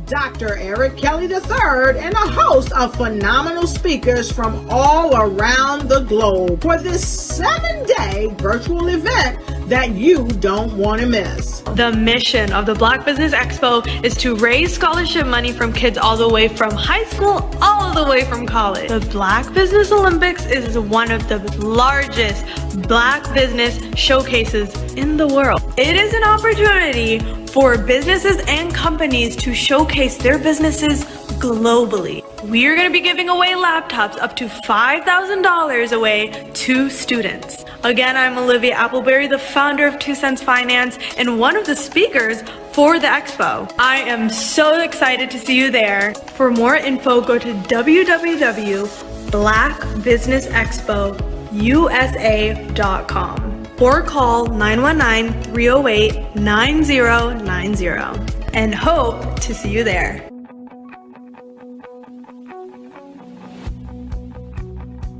Dr. Eric Kelly III and a host of phenomenal speakers from all around the globe for this 7-day virtual event that you don't want to miss. The mission of the Black Business Expo is to raise scholarship money from kids all the way from high school all the way from college. The Black Business Olympics is one of the largest Black business showcases in the world. It is an opportunity for businesses and companies to showcase their businesses globally. We are going to be giving away laptops up to $5,000 away to students. Again, I'm Olivia Appleberry, the founder of 2 Cents Finance and one of the speakers for the expo. I am so excited to see you there. For more info, go to www.blackbusinessexpousa.com or call 919-308-9090 and hope to see you there.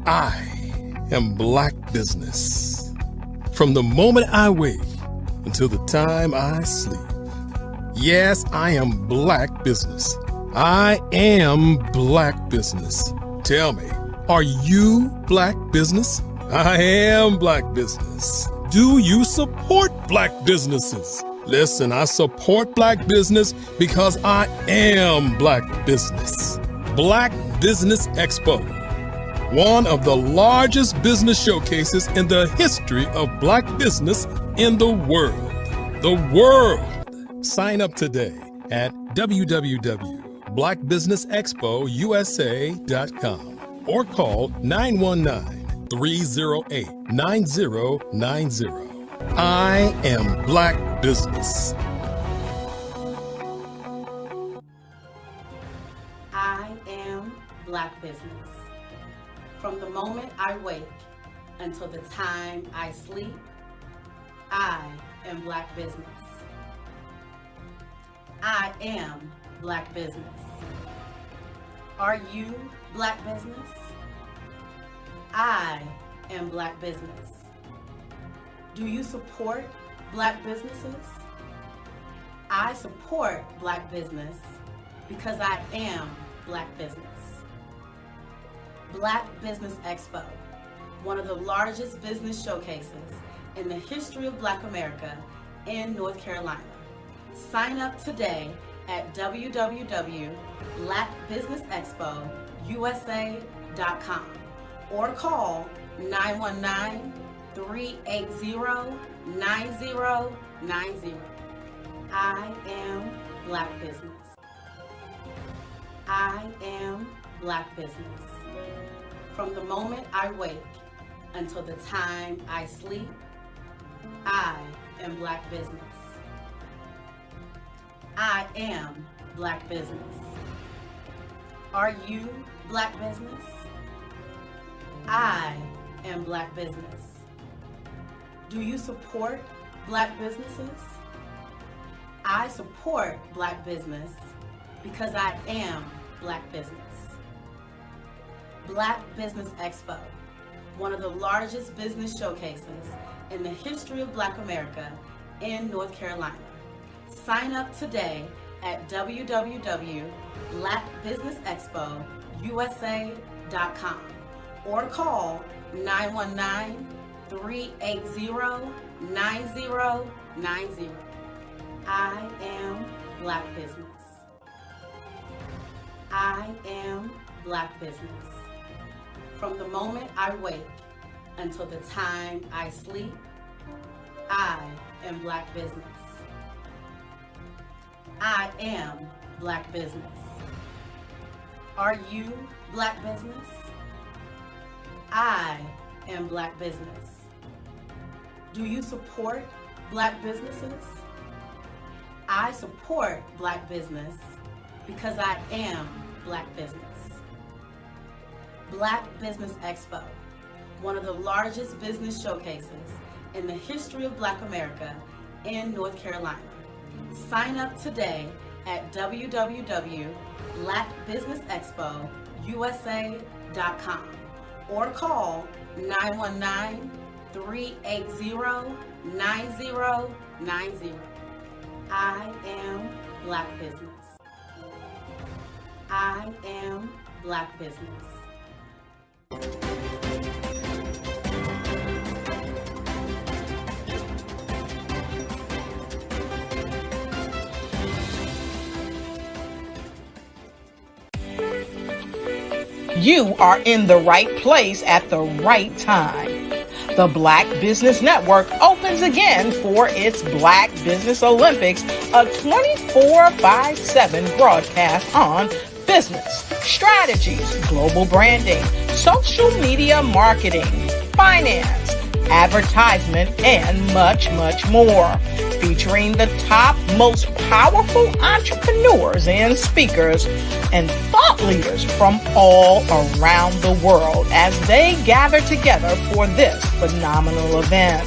I am Black business. From the moment I wake until the time I sleep. Yes, I am Black business. I am Black business. Tell me, are you Black business? I am Black business. Do you support Black businesses? Listen, I support Black business because I am Black business. Black Business Expo, one of the largest business showcases in the history of Black business in the world. The world. Sign up today at www.blackbusinessexpousa.com or call 919-308-9090. I am Black business. I am Black business. From the moment I wake until the time I sleep, I am Black business. I am Black business. Are you Black business? I am Black business. Do you support Black businesses? I support Black business because I am Black business. Black Business Expo, one of the largest business showcases in the history of Black America in North Carolina. Sign up today at www.blackbusinessexpousa.com or call 919-380-9090. I am Black business. I am Black business. From the moment I wake until the time I sleep, I am Black business. I am Black business. Are you Black business? I am Black business. Do you support Black businesses? I support Black business because I am Black business. Black Business Expo, one of the largest business showcases in the history of Black America in North Carolina. Sign up today at www.blackbusinessexpousa.com or call 919-380-9090. I am Black business. I am Black business. From the moment I wake until the time I sleep, I am Black business. I am Black business. Are you Black business? I am Black business. Do you support Black businesses? I support Black business because I am Black business. Black Business Expo, one of the largest business showcases in the history of Black America in North Carolina. Sign up today at www.blackbusinessexpousa.com or call 919-380-9090. I am Black business. I am Black business. You are in the right place at the right time. The Black Business Network opens again for its Black Business Olympics, a 24/7 broadcast on business, strategies, global branding, social media marketing, finance, advertisement, and much, much more. Featuring the top, most powerful entrepreneurs and speakers and thought leaders from all around the world as they gather together for this phenomenal event.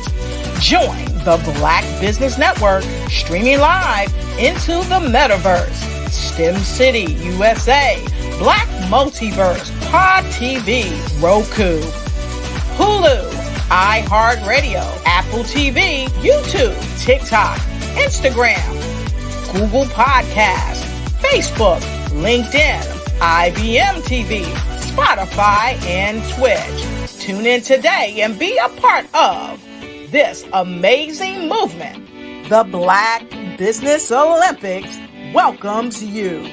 Join the Black Business Network streaming live into the metaverse, STEM City, USA, Black Multiverse, Pod TV, Roku, Hulu, iHeartRadio, Apple TV, YouTube, TikTok, Instagram, Google Podcasts, Facebook, LinkedIn, IBM TV, Spotify, and Twitch. Tune in today and be a part of this amazing movement. The Black Business Olympics welcomes you.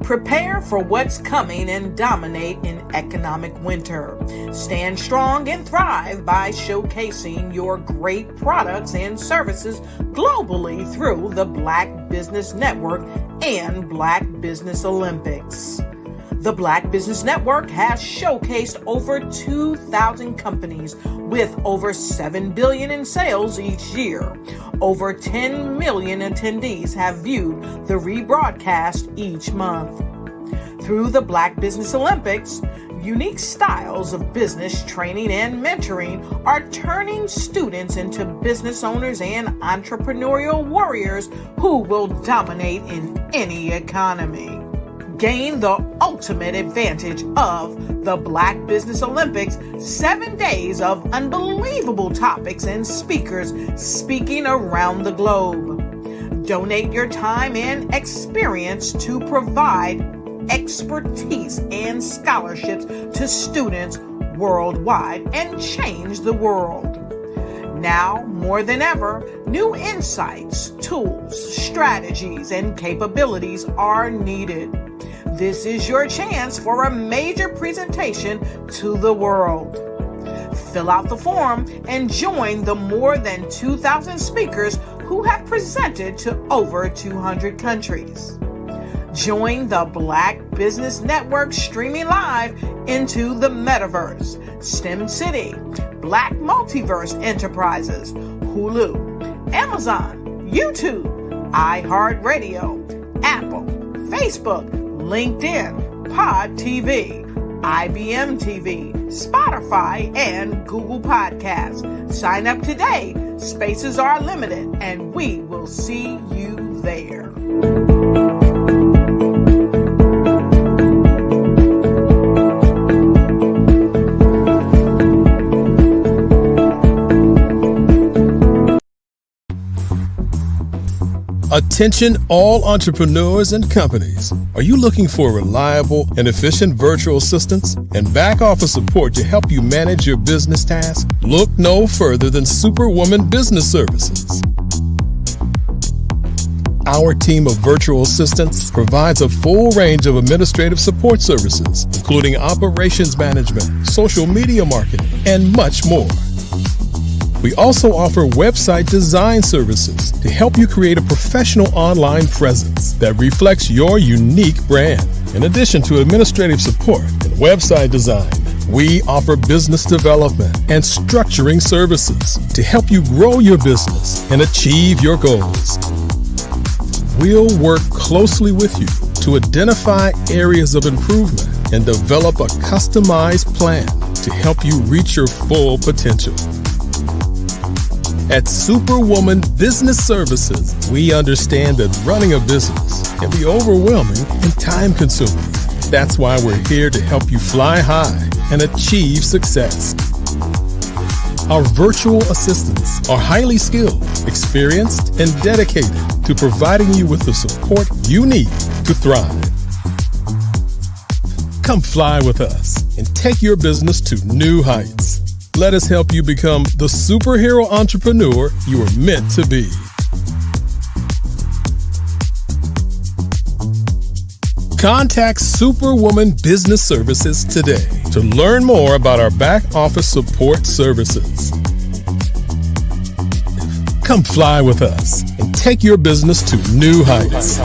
Prepare for what's coming and dominate in economic winter. Stand strong and thrive by showcasing your great products and services globally through the Black Business Network and Black Business Olympics. The Black Business Network has showcased over 2,000 companies with over $7 billion in sales each year. Over 10 million attendees have viewed the rebroadcast each month. Through the Black Business Olympics, unique styles of business training and mentoring are turning students into business owners and entrepreneurial warriors who will dominate in any economy. Gain the ultimate advantage of the Black Business Olympics, 7 days of unbelievable topics and speakers speaking around the globe. Donate your time and experience to provide expertise and scholarships to students worldwide and change the world. Now, more than ever, new insights, tools, strategies, and capabilities are needed. This is your chance for a major presentation to the world. Fill out the form and join the more than 2,000 speakers who have presented to over 200 countries. Join the Black Business Network streaming live into the metaverse, STEM City, Black Multiverse Enterprises, Hulu, Amazon, YouTube, iHeartRadio, Apple, Facebook, LinkedIn, Pod TV, IBM TV, Spotify, and Google Podcasts. Sign up today. Spaces are limited, and we will see you there. Attention all entrepreneurs and companies. Are you looking for reliable and efficient virtual assistants and back office support to help you manage your business tasks? Look no further than Superwoman Business Services. Our team of virtual assistants provides a full range of administrative support services, including operations management, social media marketing, and much more. We also offer website design services to help you create a professional online presence that reflects your unique brand. In addition to administrative support and website design, we offer business development and structuring services to help you grow your business and achieve your goals. We'll work closely with you to identify areas of improvement and develop a customized plan to help you reach your full potential. At Superwoman Business Services, we understand that running a business can be overwhelming and time-consuming. That's why we're here to help you fly high and achieve success. Our virtual assistants are highly skilled, experienced, and dedicated to providing you with the support you need to thrive. Come fly with us and take your business to new heights. Let us help you become the superhero entrepreneur you are meant to be. Contact Superwoman Business Services today to learn more about our back office support services. Come fly with us and take your business to new heights.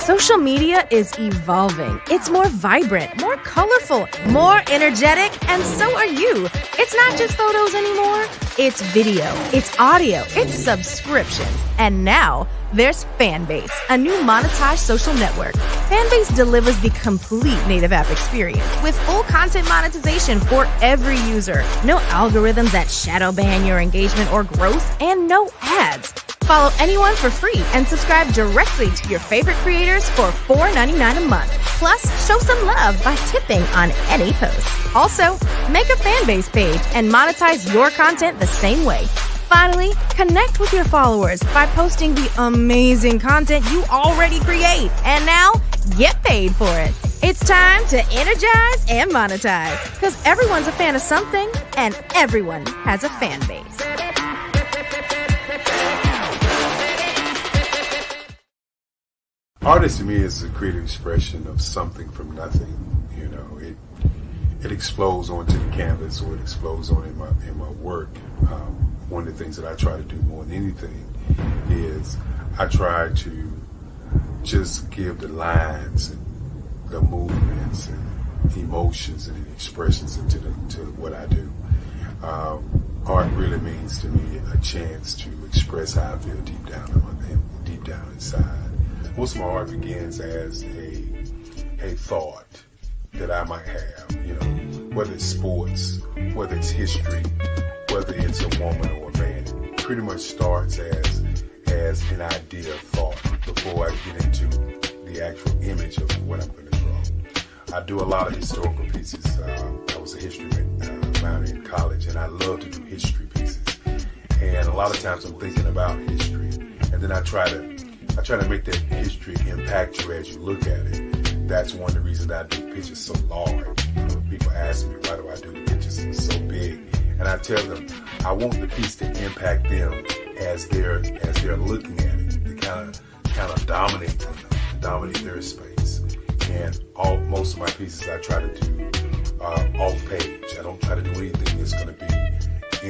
Social media is evolving. It's more vibrant, more colorful, more energetic, and so are you. It's not just photos anymore. It's video, it's audio, it's subscriptions. And now there's Fanbase, a new monetized social network. Fanbase delivers the complete native app experience with full content monetization for every user. No algorithms that shadow ban your engagement or growth, and no ads. Follow anyone for free and subscribe directly to your favorite creators for $4.99 a month. Plus, show some love by tipping on any post. Also, make a Fanbase page and monetize your content the same way. Finally, connect with your followers by posting the amazing content you already create. And now, get paid for it. It's time to energize and monetize. Because everyone's a fan of something, and everyone has a fan base. Artist to me is a creative expression of something from nothing. You know, it explodes onto the canvas, or it explodes on in my work. One of the things that I try to do more than anything is I try to just give the lines and the movements and emotions and expressions into what I do. Art really means to me a chance to express how I feel deep down inside. Most of my art begins as a thought that I might have, you know, whether it's sports, whether it's history, whether it's a woman or a man. It pretty much starts as an idea of thought before I get into the actual image of what I'm going to draw. I do a lot of historical pieces. I was a history minor in college, and I love to do history pieces. And a lot of times I'm thinking about history, and then I try to make that history impact you as you look at it. That's one of the reasons I do pictures so large. People ask me, why do I do pictures so big? And I tell them, I want the piece to impact them as they're looking at it, to kind of dominate them, dominate their space. And most of my pieces I try to do off page. I don't try to do anything that's going to be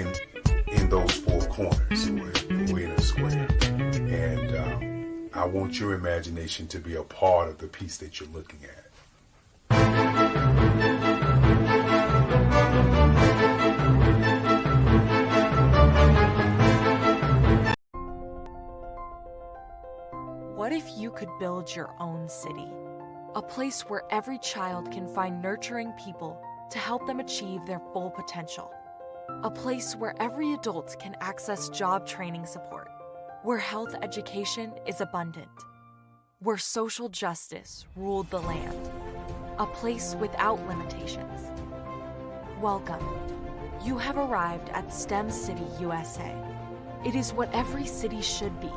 in those four corners or in a square. And I want your imagination to be a part of the piece that you're looking at. What if you could build your own city? A place where every child can find nurturing people to help them achieve their full potential. A place where every adult can access job training support. Where health education is abundant. Where social justice ruled the land. A place without limitations. Welcome. You have arrived at STEM City, USA. It is what every city should be.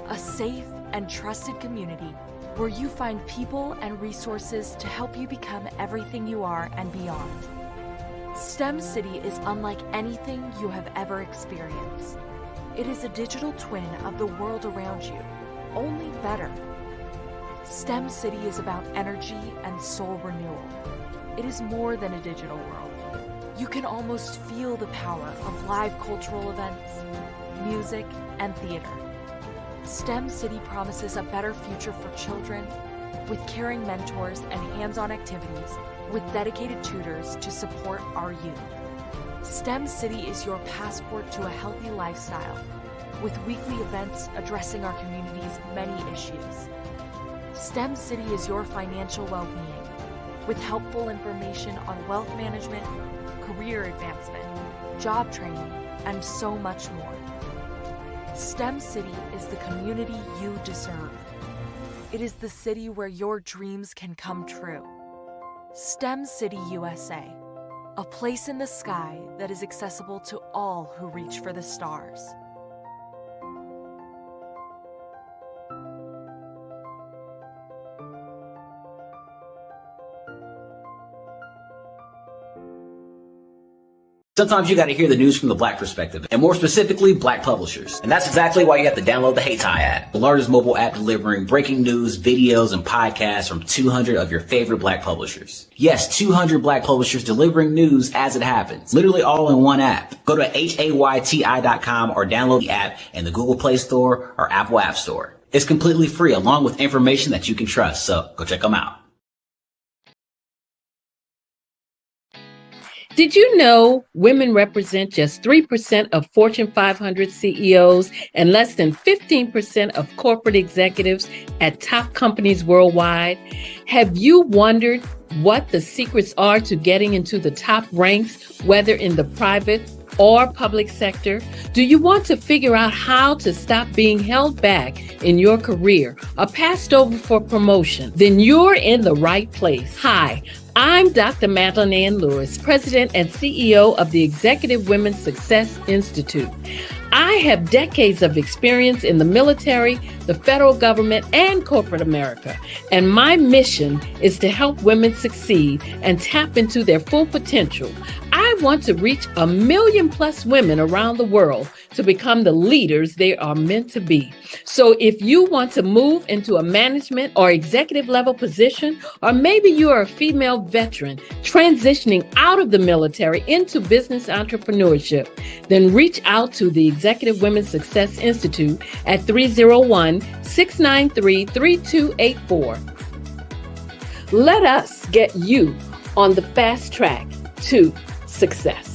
A safe and trusted community where you find people and resources to help you become everything you are and beyond. STEM City is unlike anything you have ever experienced. It is a digital twin of the world around you, only better. STEM City is about energy and soul renewal. It is more than a digital world. You can almost feel the power of live cultural events, music, and theater. STEM City promises a better future for children, with caring mentors and hands-on activities, with dedicated tutors to support our youth. STEM City is your passport to a healthy lifestyle, with weekly events addressing our community's many issues. STEM City is your financial well-being, with helpful information on wealth management, career advancement, job training, and so much more. STEM City is the community you deserve. It is the city where your dreams can come true. STEM City USA, a place in the sky that is accessible to all who reach for the stars. Sometimes you got to hear the news from the Black perspective, and more specifically, Black publishers. And that's exactly why you have to download the Hey Tie app, the largest mobile app delivering breaking news, videos, and podcasts from 200 of your favorite Black publishers. Yes, 200 Black publishers delivering news as it happens, literally all in one app. Go to HAYTI.com or download the app in the Google Play Store or Apple App Store. It's completely free, along with information that you can trust, so go check them out. Did you know women represent just 3% of Fortune 500 CEOs and less than 15% of corporate executives at top companies worldwide? Have you wondered what the secrets are to getting into the top ranks, whether in the private or public sector? Do you want to figure out how to stop being held back in your career or passed over for promotion? Then you're in the right place. Hi, I'm Dr. Madeline Ann Lewis, President and CEO of the Executive Women's Success Institute. I have decades of experience in the military, the federal government, and corporate America, and my mission is to help women succeed and tap into their full potential. I want to reach 1 million plus women around the world to become the leaders they are meant to be. So if you want to move into a management or executive level position, or maybe you are a female veteran transitioning out of the military into business entrepreneurship, then reach out to the Executive Women's Success Institute at 301-693-3284. Let us get you on the fast track to success.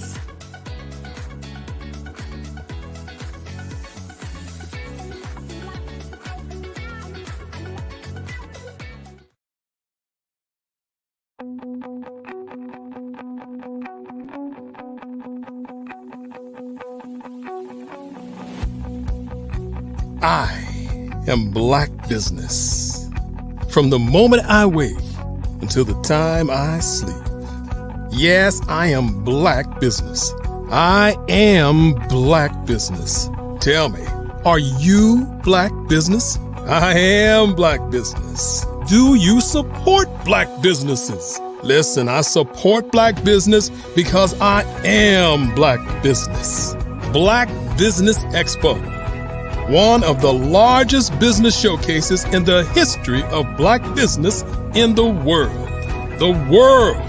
I am Black business. From the moment I wake until the time I sleep. Yes, I am Black business. I am Black business. Tell me, are you Black business? I am Black business. Do you support Black businesses? Listen, I support Black business because I am Black business. Black Business Expo, one of the largest business showcases in the history of Black business in the world. The world!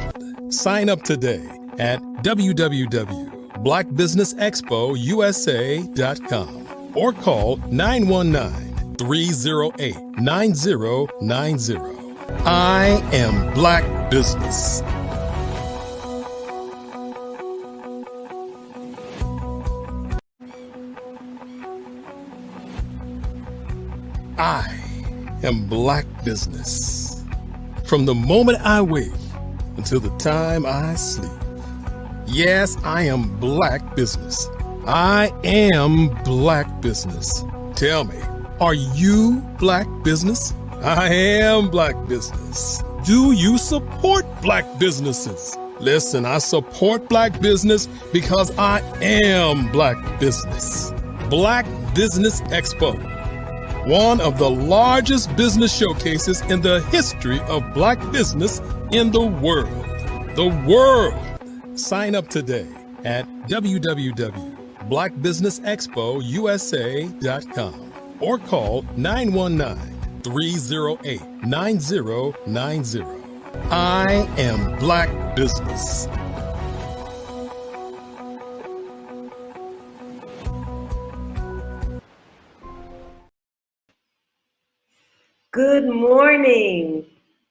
Sign up today at www.blackbusinessexpousa.com or call 919-308-9090. I am Black business. I am Black business. From the moment I wake until the time I sleep. Yes, I am Black business. I am Black business. Tell me, are you Black business? I am Black business. Do you support Black businesses? Listen, I support Black business because I am Black business. Black Business Expo, one of the largest business showcases in the history of Black business in the world. The world! Sign up today at www.blackbusinessexpousa.com blackbusinessexpousa.com or call 919-308-9090. I am Black Business. Good morning,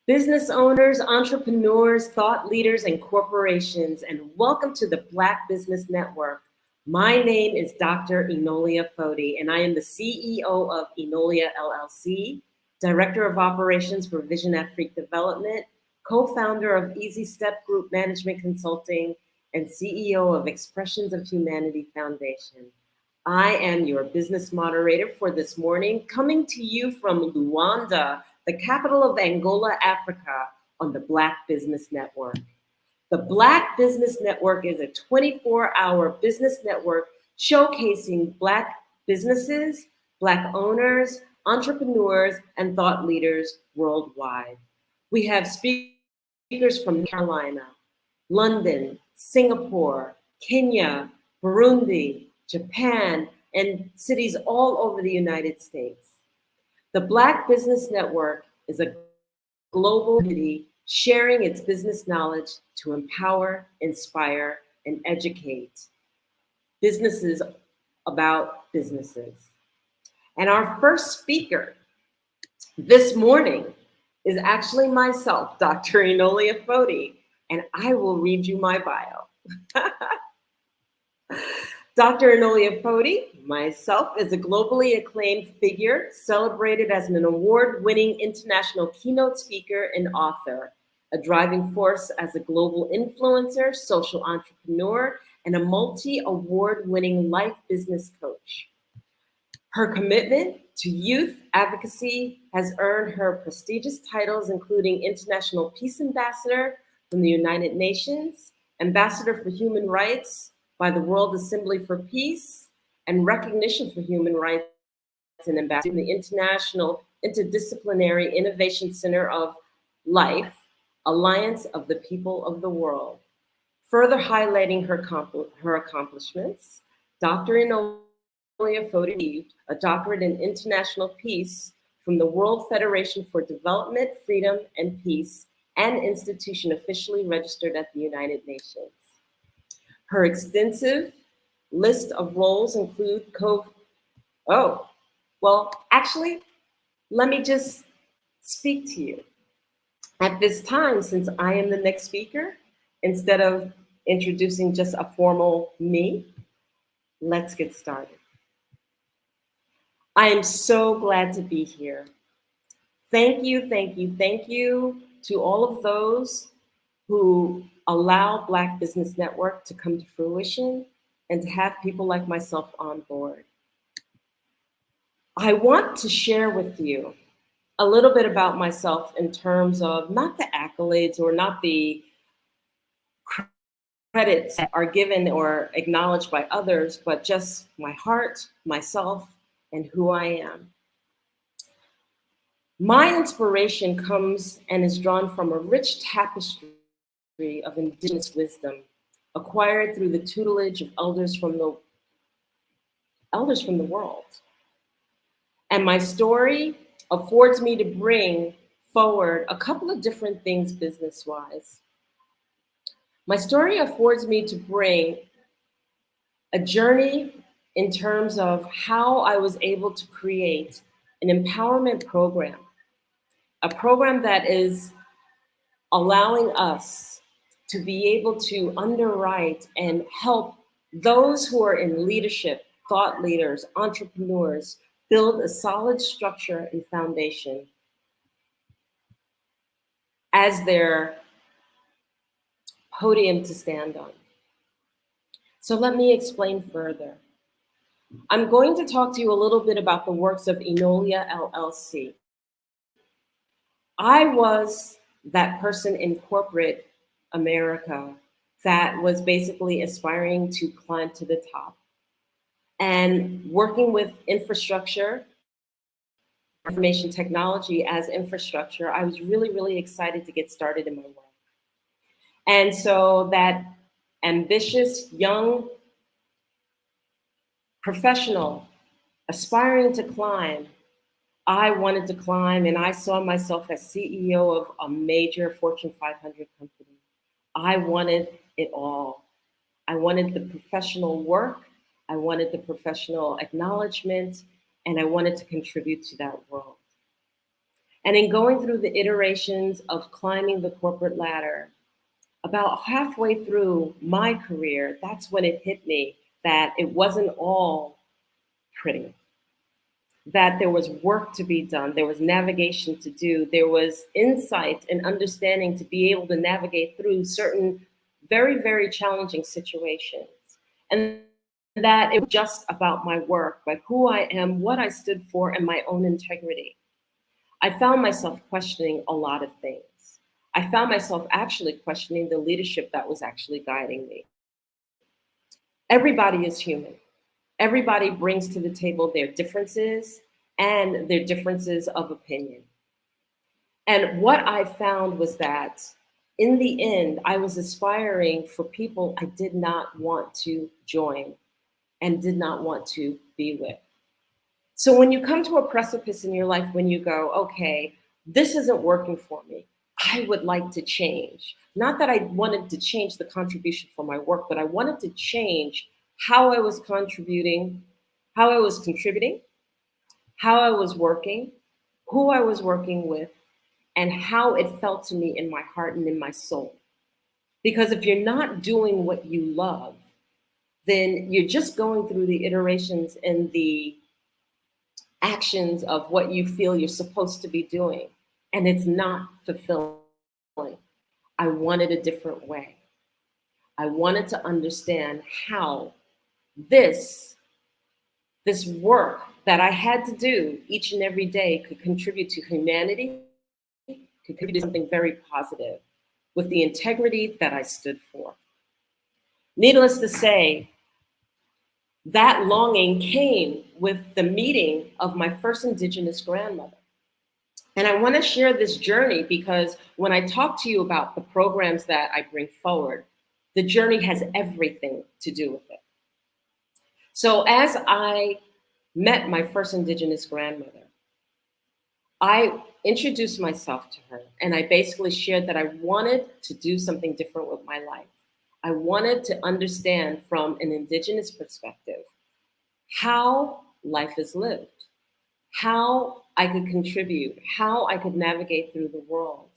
business owners, entrepreneurs, thought leaders, and corporations, and welcome to the Black Business Network. My name is Dr. Enolia Foti, and I am the CEO of Enolia LLC, Director of Operations for Vision Afrique Development, co-founder of Easy Step Group Management Consulting, and CEO of Expressions of Humanity Foundation. I am your business moderator for this morning, coming to you from Luanda, the capital of Angola, Africa, on the Black Business Network. The Black Business Network is a 24-hour business network showcasing Black businesses, Black owners, entrepreneurs, and thought leaders worldwide. We have speakers from Carolina, London, Singapore, Kenya, Burundi, Japan, and cities all over the United States. The Black Business Network is a global community sharing its business knowledge to empower, inspire, and educate businesses about businesses. And our first speaker this morning is actually myself, Dr. Enolia Foti, and I will read you my bio. Dr. Enolia Foti, myself, is a globally acclaimed figure, celebrated as an award-winning international keynote speaker and author, a driving force as a global influencer, social entrepreneur, and a multi-award-winning life business coach. Her commitment to youth advocacy has earned her prestigious titles, including International Peace Ambassador from the United Nations, Ambassador for Human Rights by the World Assembly for Peace, and Recognition for Human Rights and Ambassador from the International Interdisciplinary Innovation Center of Life, Alliance of the People of the World. Further highlighting her accomplishments, Dr. Enolia Foti received a doctorate in international peace from the World Federation for Development, Freedom, and Peace, an institution officially registered at the United Nations. Her extensive list of roles include let me just speak to you. At this time, since I am the next speaker, instead of introducing just a formal me, let's get started. I am so glad to be here. Thank you to all of those who allow Black Business Network to come to fruition and to have people like myself on board. I want to share with you a little bit about myself in terms of not the accolades or not the credits that are given or acknowledged by others, but just my heart, myself, and who I am. My inspiration comes and is drawn from a rich tapestry of indigenous wisdom acquired through the tutelage of elders from the world. And my story affords me to bring forward a couple of different things business-wise. My story affords me to bring a journey in terms of how I was able to create an empowerment program, a program that is allowing us to be able to underwrite and help those who are in leadership, thought leaders, entrepreneurs, build a solid structure and foundation as their podium to stand on. So let me explain further. I'm going to talk to you a little bit about the works of Enolia LLC. I was that person in corporate America that was basically aspiring to climb to the top. And working with infrastructure, information technology as infrastructure, I was really, really excited to get started in my work. And so that ambitious young professional, aspiring to climb. I wanted to climb, and I saw myself as CEO of a major Fortune 500 company. I wanted it all. I wanted the professional work, I wanted the professional acknowledgement, and I wanted to contribute to that world. And in going through the iterations of climbing the corporate ladder, about halfway through my career, that's when it hit me that it wasn't all pretty, that there was work to be done, there was navigation to do, there was insight and understanding to be able to navigate through certain very, very challenging situations. And that it was just about my work, but who I am, what I stood for, and my own integrity. I found myself questioning a lot of things. I found myself actually questioning the leadership that was actually guiding me. Everybody is human. Everybody brings to the table their differences and their differences of opinion. And what I found was that in the end, I was aspiring for people I did not want to join and did not want to be with. So when you come to a precipice in your life, when you go, okay, this isn't working for me, I would like to change. Not that I wanted to change the contribution for my work, but I wanted to change how I was contributing, how I was contributing, how I was working, who I was working with, and how it felt to me in my heart and in my soul. Because if you're not doing what you love, then you're just going through the iterations and the actions of what you feel you're supposed to be doing, and it's not fulfilling. I wanted a different way. I wanted to understand how this work that I had to do each and every day could contribute to humanity, could contribute to something very positive with the integrity that I stood for. Needless to say, that longing came with the meeting of my first Indigenous grandmother. And I want to share this journey because when I talk to you about the programs that I bring forward, the journey has everything to do with it. So as I met my first Indigenous grandmother, I introduced myself to her and I basically shared that I wanted to do something different with my life. I wanted to understand from an Indigenous perspective how life is lived, how I could contribute, how I could navigate through the world.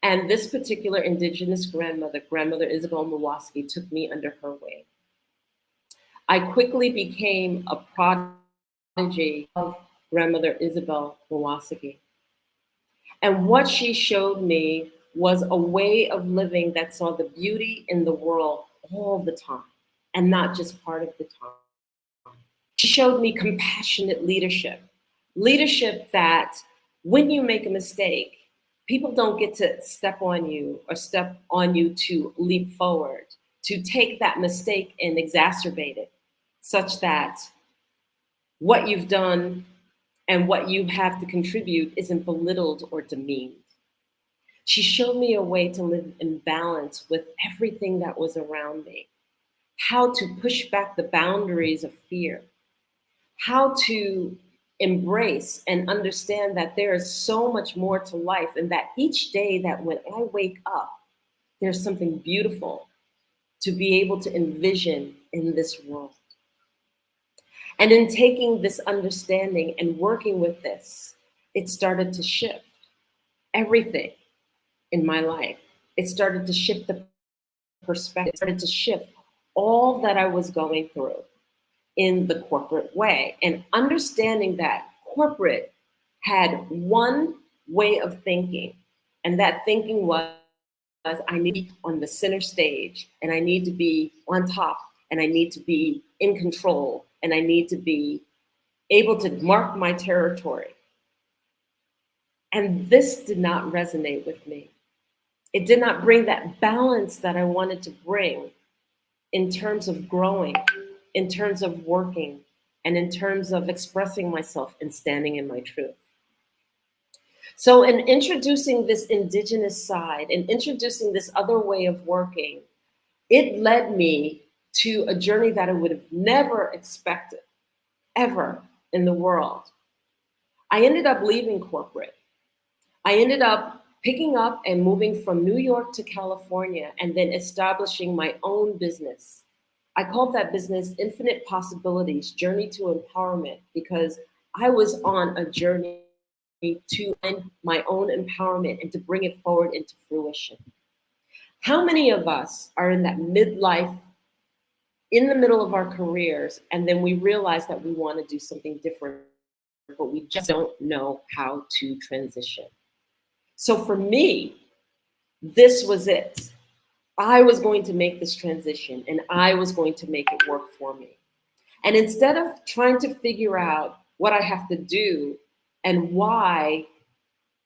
And this particular Indigenous grandmother, Grandmother Isabel Mawasaki, took me under her wing. I quickly became a prodigy of Grandmother Isabel Mawasaki. And what she showed me was a way of living that saw the beauty in the world all the time, and not just part of the time. She showed me compassionate leadership, leadership that when you make a mistake, people don't get to step on you or step on you to leap forward, to take that mistake and exacerbate it, such that what you've done and what you have to contribute isn't belittled or demeaned. She showed me a way to live in balance with everything that was around me, how to push back the boundaries of fear, how to embrace and understand that there is so much more to life, and that each day that when I wake up, there's something beautiful to be able to envision in this world. And in taking this understanding and working with this, it started to shift everything in my life. It started to shift the perspective, it started to shift all that I was going through in the corporate way, and understanding that corporate had one way of thinking, and that thinking was I need to be on the center stage, and I need to be on top, and I need to be in control, and I need to be able to mark my territory. And this did not resonate with me. It did not bring that balance that I wanted to bring in terms of growing, in terms of working, and in terms of expressing myself and standing in my truth. So in introducing this Indigenous side and introducing this other way of working, it led me to a journey that I would have never expected, ever in the world. I ended up leaving corporate. I ended up picking up and moving from New York to California and then establishing my own business. I called that business Infinite Possibilities, Journey to Empowerment, because I was on a journey to find my own empowerment and to bring it forward into fruition. How many of us are in that midlife, in the middle of our careers, and then we realize that we want to do something different, but we just don't know how to transition? So for me, this was it. I was going to make this transition and I was going to make it work for me. And instead of trying to figure out what I have to do and why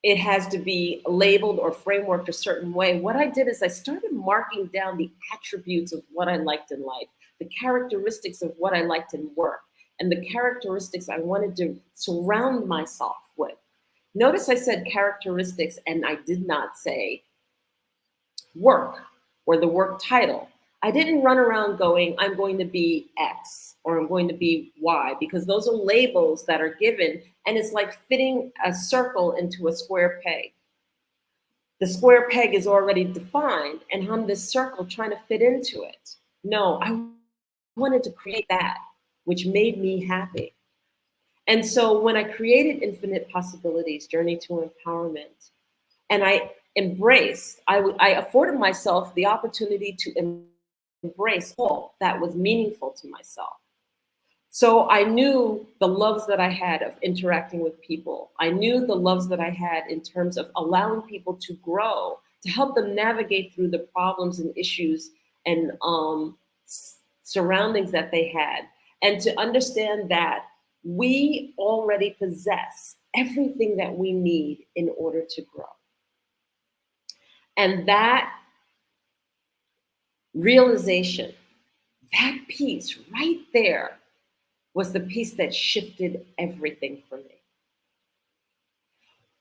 it has to be labeled or frameworked a certain way, what I did is I started marking down the attributes of what I liked in life, the characteristics of what I liked in work, and the characteristics I wanted to surround myself with. Notice I said characteristics and I did not say work or the work title. I didn't run around going, I'm going to be X or I'm going to be Y, because those are labels that are given, and it's like fitting a circle into a square peg. The square peg is already defined, and I'm this circle trying to fit into it. No, I wanted to create that which made me happy. And so when I created Infinite Possibilities, Journey to Empowerment, and I embraced, I afforded myself the opportunity to embrace all that was meaningful to myself. So I knew the loves that I had of interacting with people. I knew the loves that I had in terms of allowing people to grow, to help them navigate through the problems and issues and surroundings that they had, and to understand that we already possess everything that we need in order to grow. And that realization, that piece right there, was the piece that shifted everything for me.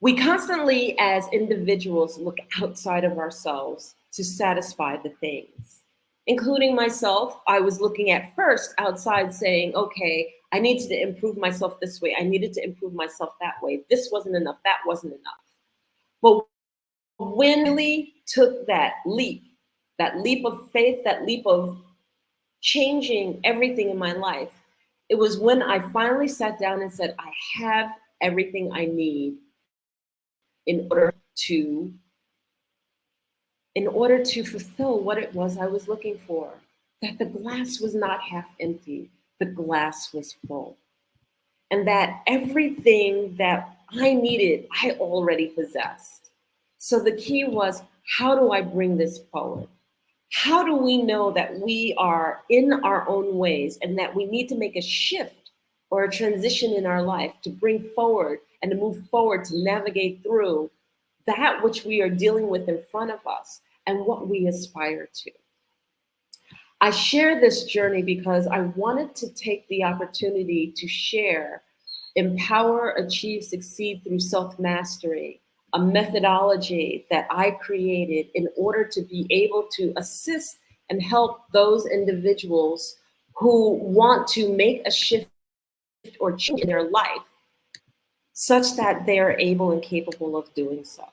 We constantly, as individuals, look outside of ourselves to satisfy the things. Including myself, I was looking at first outside saying, okay, I needed to improve myself this way. I needed to improve myself that way. This wasn't enough, that wasn't enough. But when we took that leap of faith, that leap of changing everything in my life, it was when I finally sat down and said, I have everything I need in order to fulfill what it was I was looking for. That the glass was not half empty, the glass was full. And that everything that I needed, I already possessed. So the key was, how do I bring this forward? How do we know that we are in our own ways and that we need to make a shift or a transition in our life to bring forward and to move forward to navigate through that which we are dealing with in front of us and what we aspire to? I share this journey because I wanted to take the opportunity to share Empower, Achieve, Succeed through Self-Mastery, a methodology that I created in order to be able to assist and help those individuals who want to make a shift or change in their life such that they are able and capable of doing so.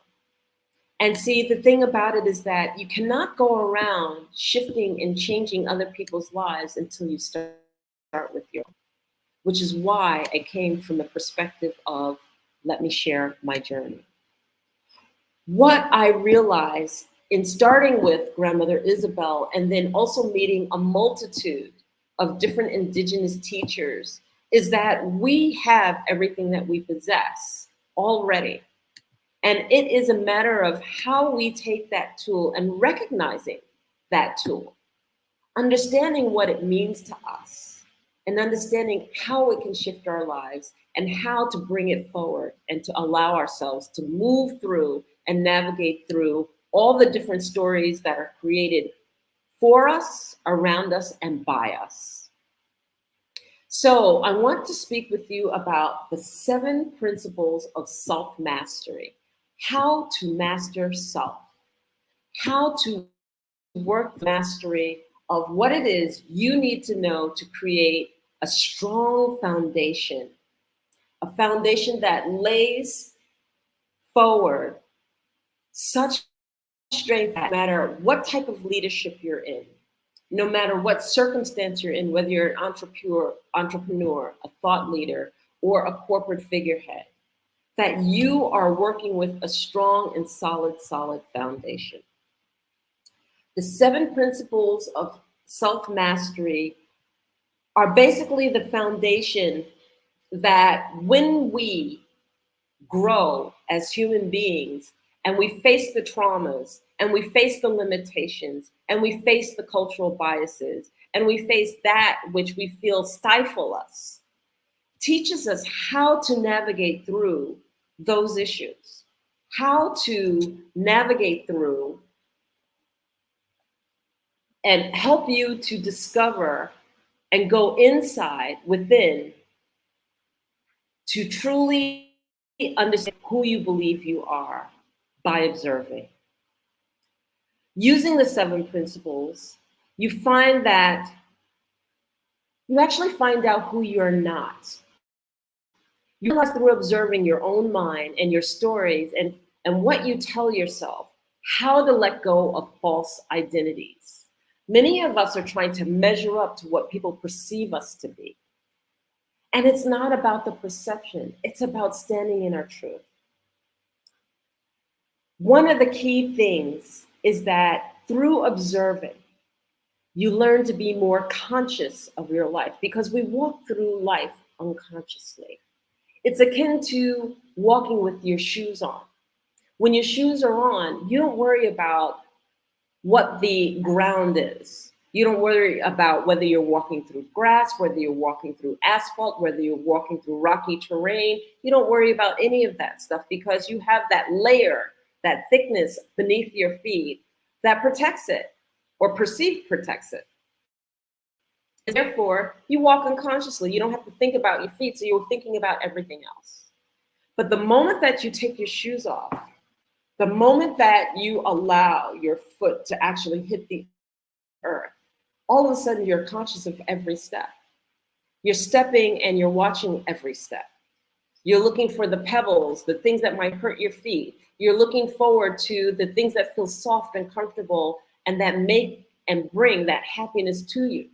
And see, the thing about it is that you cannot go around shifting and changing other people's lives until you start with your own, which is why I came from the perspective of, let me share my journey. What I realized in starting with Grandmother Isabel and then also meeting a multitude of different indigenous teachers is that we have everything that we possess already. And it is a matter of how we take that tool and recognizing that tool, understanding what it means to us, and understanding how it can shift our lives and how to bring it forward and to allow ourselves to move through and navigate through all the different stories that are created for us, around us, and by us. So I want to speak with you about the 7 principles of self-mastery, how to master self, how to work mastery of what it is you need to know to create a strong foundation, a foundation that lays forward such strength that no matter what type of leadership you're in, no matter what circumstance you're in, whether you're an entrepreneur, a thought leader, or a corporate figurehead, that you are working with a strong and solid foundation. The 7 principles of self-mastery are basically the foundation that when we grow as human beings and we face the traumas and we face the limitations and we face the cultural biases and we face that which we feel stifle us, teaches us how to navigate through those issues, how to navigate through and help you to discover and go inside within to truly understand who you believe you are by observing. Using the 7 principles, you find that you actually find out who you're not. You realize through observing your own mind and your stories and what you tell yourself, how to let go of false identities. Many of us are trying to measure up to what people perceive us to be. And it's not about the perception, it's about standing in our truth. One of the key things is that through observing, you learn to be more conscious of your life because we walk through life unconsciously. It's akin to walking with your shoes on. When your shoes are on, you don't worry about what the ground is. You don't worry about whether you're walking through grass, whether you're walking through asphalt, whether you're walking through rocky terrain. You don't worry about any of that stuff because you have that layer, that thickness beneath your feet that protects it or perceived protects it. And therefore, you walk unconsciously. You don't have to think about your feet, so you're thinking about everything else. But the moment that you take your shoes off, the moment that you allow your foot to actually hit the earth, all of a sudden you're conscious of every step. You're stepping and you're watching every step. You're looking for the pebbles, the things that might hurt your feet. You're looking forward to the things that feel soft and comfortable and that make and bring that happiness to you.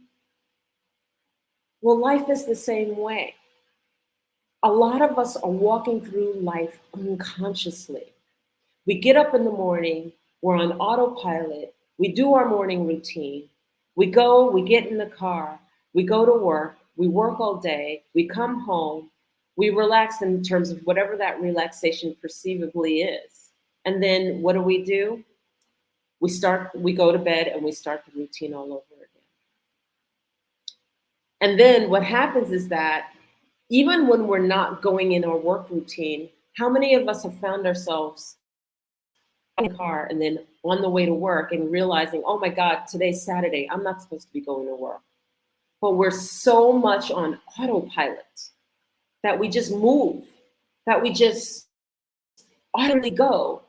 Well, life is the same way. A lot of us are walking through life unconsciously. We get up in the morning, we're on autopilot, we do our morning routine, we get in the car, we go to work, we work all day, we come home, we relax in terms of whatever that relaxation perceivably is. And then what do? We go to bed and we start the routine all over again. And then what happens is that even when we're not going in our work routine, how many of us have found ourselves in the car and then on the way to work and realizing, oh my God, today's Saturday, I'm not supposed to be going to work. But we're so much on autopilot that we just move, that we just utterly go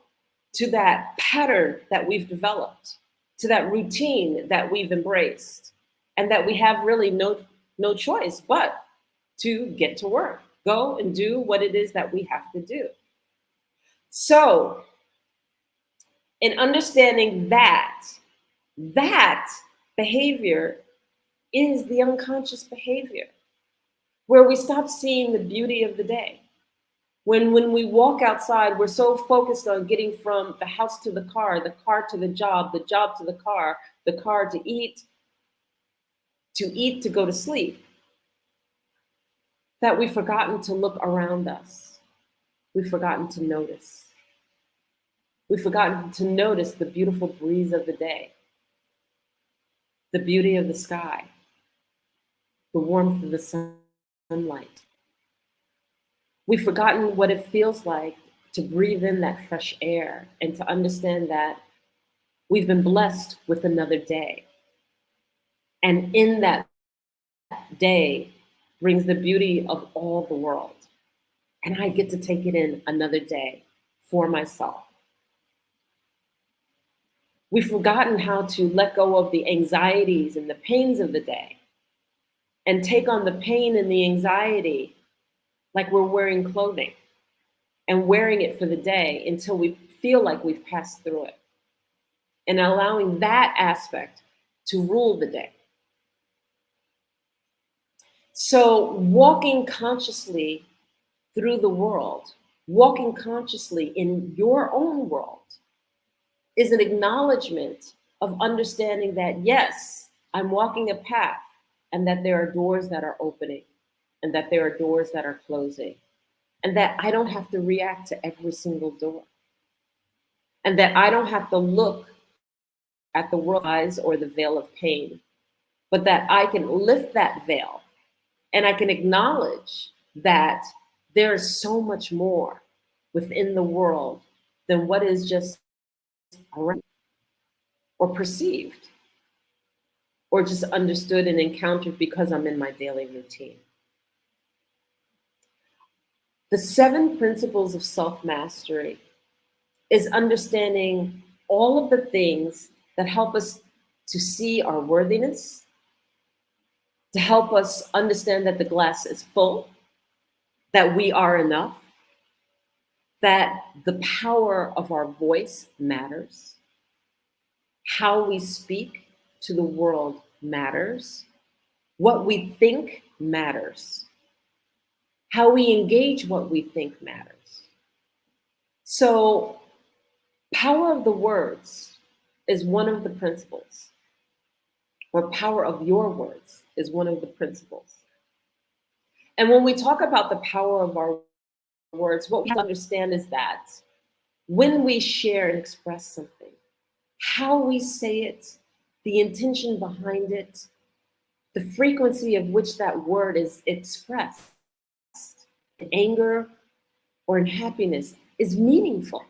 to that pattern that we've developed, to that routine that we've embraced, and that we have really no choice but to get to work, go and do what it is that we have to do. So, in understanding that behavior is the unconscious behavior, where we stop seeing the beauty of the day. When we walk outside, we're so focused on getting from the house to the car to the job to the car to eat to go to sleep, that we've forgotten to look around us. We've forgotten to notice. We've forgotten to notice the beautiful breeze of the day, the beauty of the sky, the warmth of the sunlight. We've forgotten what it feels like to breathe in that fresh air and to understand that we've been blessed with another day. And in that day brings the beauty of all the world. And I get to take it in another day for myself. We've forgotten how to let go of the anxieties and the pains of the day and take on the pain and the anxiety like we're wearing clothing and wearing it for the day until we feel like we've passed through it, and allowing that aspect to rule the day. So walking consciously through the world, walking consciously in your own world, is an acknowledgement of understanding that, yes, I'm walking a path, and that there are doors that are opening, and that there are doors that are closing, and that I don't have to react to every single door, and that I don't have to look at the world's eyes or the veil of pain, but that I can lift that veil and I can acknowledge that there is so much more within the world than what is just around or perceived or just understood and encountered because I'm in my daily routine. The 7 principles of self-mastery is understanding all of the things that help us to see our worthiness, to help us understand that the glass is full, that we are enough, that the power of our voice matters, how we speak to the world matters, what we think matters, how we engage what we think matters. So, power of the words is one of the principles, or power of your words is one of the principles. And when we talk about the power of our words, what we have to understand is that when we share and express something, how we say it, the intention behind it, the frequency of which that word is expressed, in anger or in happiness, is meaningful.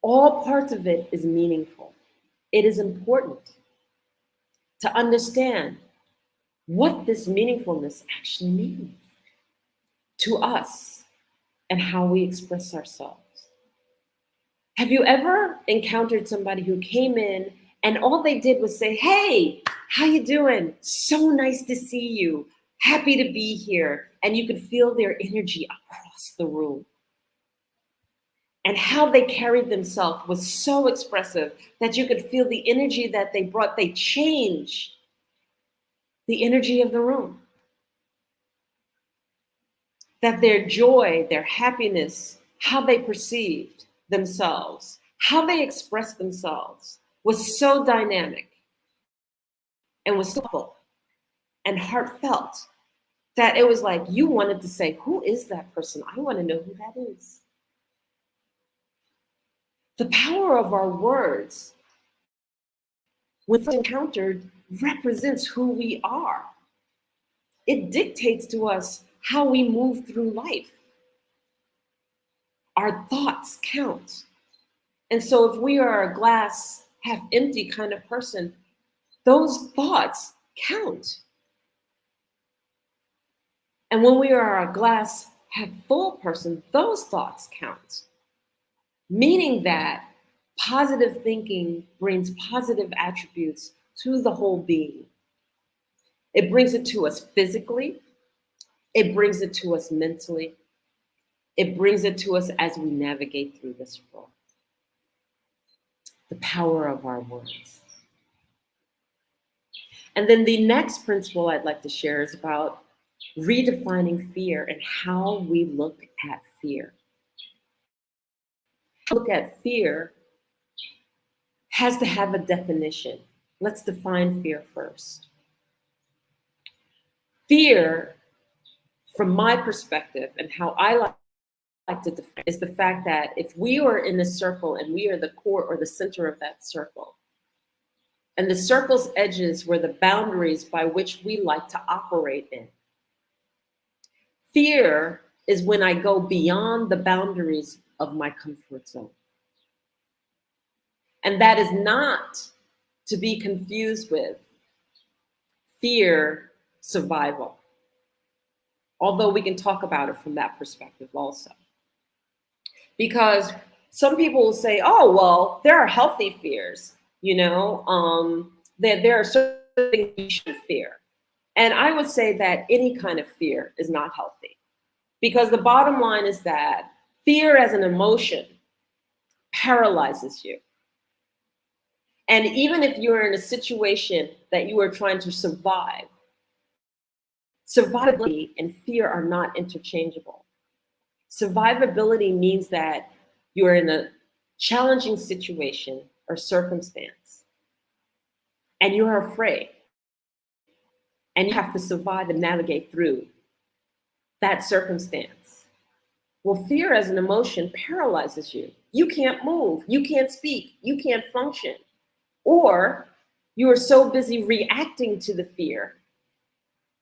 All parts of it is meaningful. It is important to understand what this meaningfulness actually means to us and how we express ourselves. Have you ever encountered somebody who came in and all they did was say, "Hey, how you doing? So nice to see you. Happy to be here." And you could feel their energy across the room. And how they carried themselves was so expressive that you could feel the energy that they brought. They changed the energy of the room. That their joy, their happiness, how they perceived themselves, how they expressed themselves was so dynamic and was so full and heartfelt that it was like you wanted to say, "Who is that person? I want to know who that is." The power of our words, when encountered, represents who we are. It dictates to us how we move through life. Our thoughts count. And so if we are a glass half empty kind of person, those thoughts count. And when we are a glass half full person, those thoughts count. Meaning that positive thinking brings positive attributes to the whole being. It brings it to us physically. It brings it to us mentally. It brings it to us as we navigate through this world. The power of our words. And then the next principle I'd like to share is about redefining fear and how we look at fear. Look at fear has to have a definition. Let's define fear first. Fear, from my perspective and how I like to define, is the fact that if we are in a circle and we are the core or the center of that circle, and the circle's edges were the boundaries by which we like to operate in. Fear is when I go beyond the boundaries of my comfort zone. And that is not to be confused with fear survival, although we can talk about it from that perspective also. Because some people will say, oh, well, there are healthy fears, that there are certain things you should fear. And I would say that any kind of fear is not healthy, because the bottom line is that fear as an emotion paralyzes you. And even if you're in a situation that you are trying to survive, survivability and fear are not interchangeable. Survivability means that you're in a challenging situation or circumstance, and you're afraid, and you have to survive and navigate through that circumstance. Well, fear as an emotion paralyzes you. You can't move, you can't speak, you can't function. Or you are so busy reacting to the fear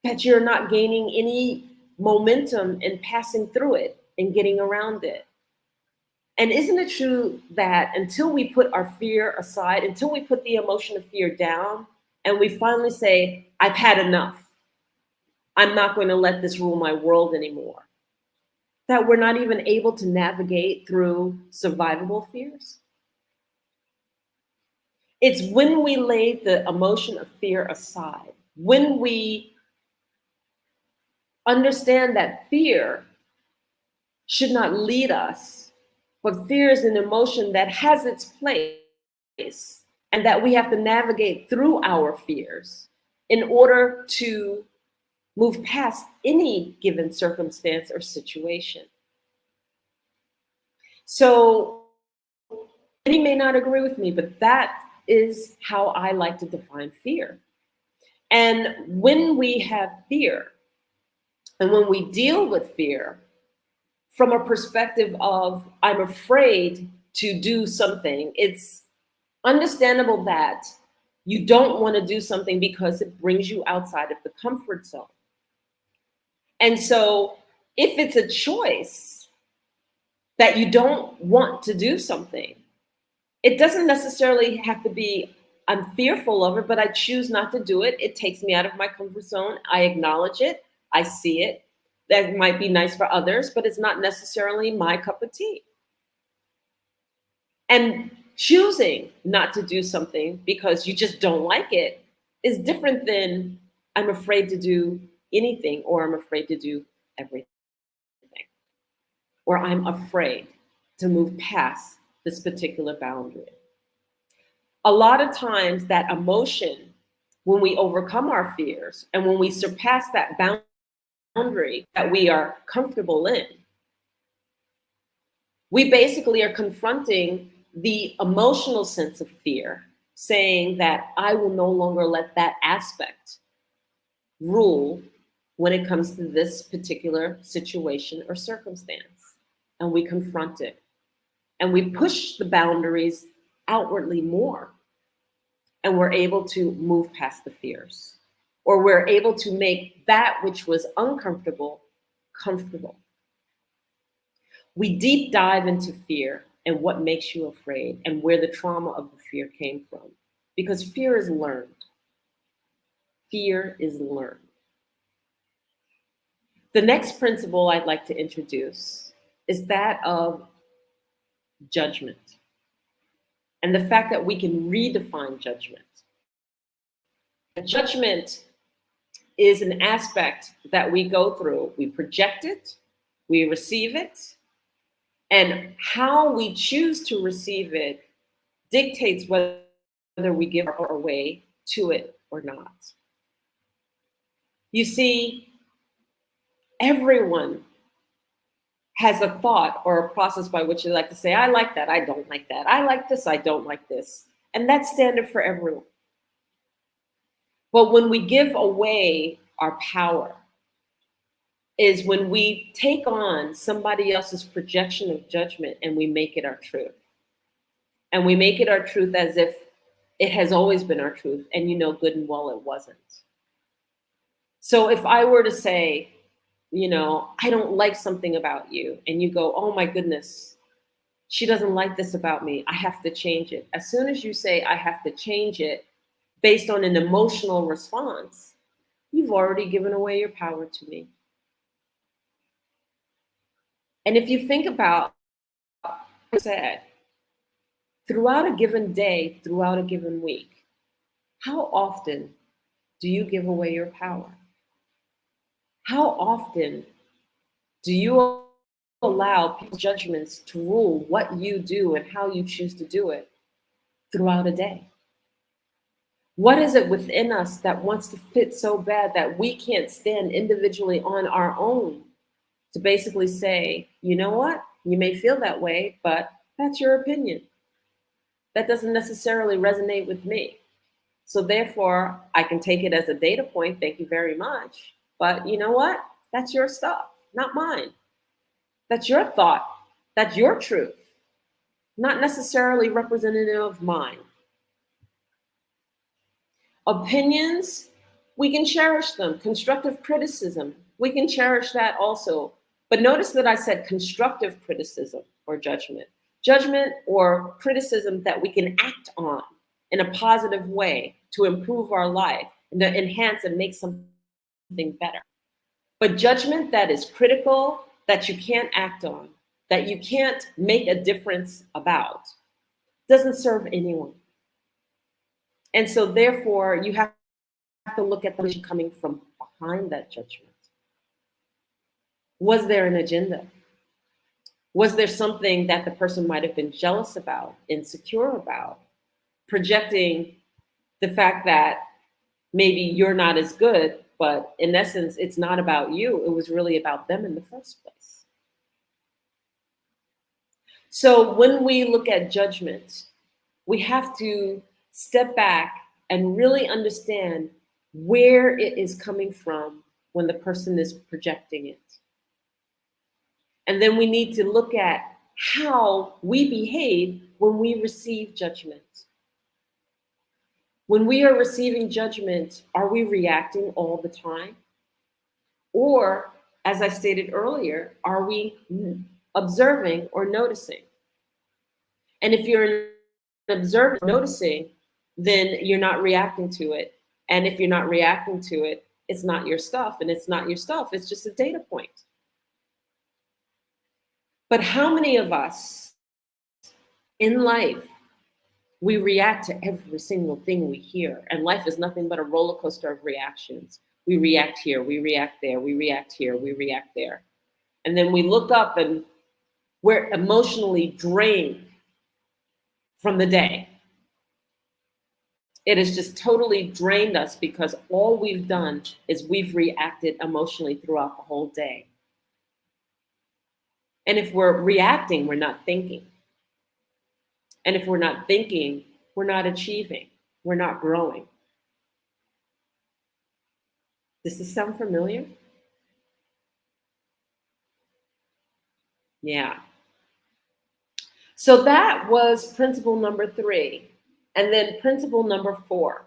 that you're not gaining any momentum in passing through it and getting around it. And isn't it true that until we put our fear aside, until we put the emotion of fear down, and we finally say, I've had enough, I'm not going to let this rule my world anymore, that we're not even able to navigate through survivable fears? It's when we lay the emotion of fear aside, when we understand that fear should not lead us, but fear is an emotion that has its place, and that we have to navigate through our fears in order to move past any given circumstance or situation. So many may not agree with me, but that is how I like to define fear. And when we have fear, and when we deal with fear from a perspective of, I'm afraid to do something, it's understandable that you don't want to do something because it brings you outside of the comfort zone. And so if it's a choice that you don't want to do something, it doesn't necessarily have to be, I'm fearful of it, but I choose not to do it. It takes me out of my comfort zone. I acknowledge it. I see it. That might be nice for others, but it's not necessarily my cup of tea. And choosing not to do something because you just don't like it is different than I'm afraid to do anything, or I'm afraid to do everything, or I'm afraid to move past this particular boundary. A lot of times that emotion, when we overcome our fears and when we surpass that boundary that we are comfortable in, we basically are confronting the emotional sense of fear, saying that I will no longer let that aspect rule when it comes to this particular situation or circumstance. And we confront it. And we push the boundaries outwardly more. And we're able to move past the fears. Or we're able to make that which was uncomfortable, comfortable. We deep dive into fear and what makes you afraid and where the trauma of the fear came from. Because fear is learned. Fear is learned. The next principle I'd like to introduce is that of judgment, and the fact that we can redefine judgment. Judgment is an aspect that we go through. We project it, we receive it, and how we choose to receive it dictates whether we give our way to it or not. You see, everyone has a thought or a process by which they like to say, I like that, I don't like that. I like this, I don't like this. And that's standard for everyone. But when we give away our power is when we take on somebody else's projection of judgment and we make it our truth. And we make it our truth as if it has always been our truth, and you know good and well it wasn't. So if I were to say, I don't like something about you, and you go, oh my goodness, she doesn't like this about me, I have to change it. As soon as you say, I have to change it based on an emotional response, you've already given away your power to me. And if you think about said, throughout a given day, throughout a given week, how often do you give away your power? How often do you allow people's judgments to rule what you do and how you choose to do it throughout a day? What is it within us that wants to fit so bad that we can't stand individually on our own to basically say, you know what, you may feel that way, but that's your opinion. That doesn't necessarily resonate with me. So therefore, I can take it as a data point, thank you very much. But you know what? That's your stuff, not mine. That's your thought. That's your truth, not necessarily representative of mine. Opinions, we can cherish them. Constructive criticism, we can cherish that also. But notice that I said constructive criticism or judgment. Judgment or criticism that we can act on in a positive way to improve our life and to enhance and make something better. But judgment that is critical, that you can't act on, that you can't make a difference about, doesn't serve anyone. And so therefore, you have to look at the vision coming from behind that judgment. Was there an agenda? Was there something that the person might have been jealous about, insecure about, projecting the fact that maybe you're not as good, but in essence, it's not about you. It was really about them in the first place. So when we look at judgment, we have to step back and really understand where it is coming from when the person is projecting it. And then we need to look at how we behave when we receive judgment. When we are receiving judgment, are we reacting all the time? Or, as I stated earlier, are we observing or noticing? And if you're observing, noticing, then you're not reacting to it. And if you're not reacting to it, it's not your stuff. And it's not your stuff, it's just a data point. But how many of us in life, we react to every single thing we hear? And life is nothing but a roller coaster of reactions. We react here, we react there, we react here, we react there. And then we look up and we're emotionally drained from the day. It has just totally drained us because all we've done is we've reacted emotionally throughout the whole day. And if we're reacting, we're not thinking. And if we're not thinking, we're not achieving, we're not growing. Does this sound familiar? Yeah. So that was principle number 3. And then principle number 4.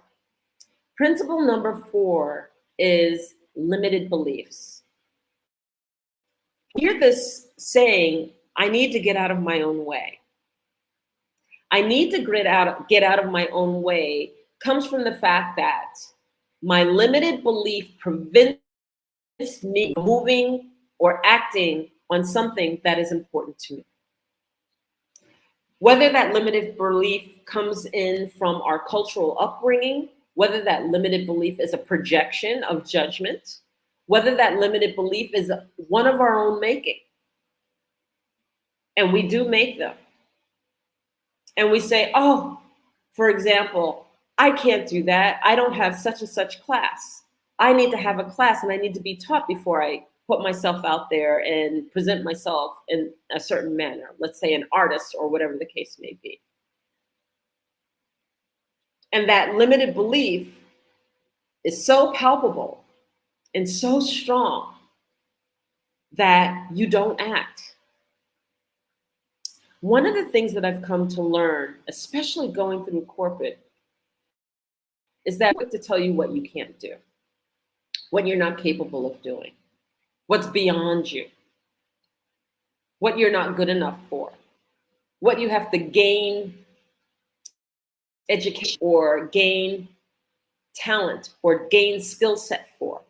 Principle number 4 is limited beliefs. You hear this saying, I need to get out of my own way. I need to get out of my own way comes from the fact that my limited belief prevents me from moving or acting on something that is important to me. Whether that limited belief comes in from our cultural upbringing, whether that limited belief is a projection of judgment, whether that limited belief is one of our own making. And we do make them. And we say, oh, for example, I can't do that. I don't have such and such class. I need to have a class and I need to be taught before I put myself out there and present myself in a certain manner. Let's say an artist or whatever the case may be. And that limited belief is so palpable and so strong that you don't act. One of the things that I've come to learn, especially going through corporate, is that to tell you what you can't do, what you're not capable of doing, what's beyond you, what you're not good enough for, what you have to gain education or gain talent or gain skill set for.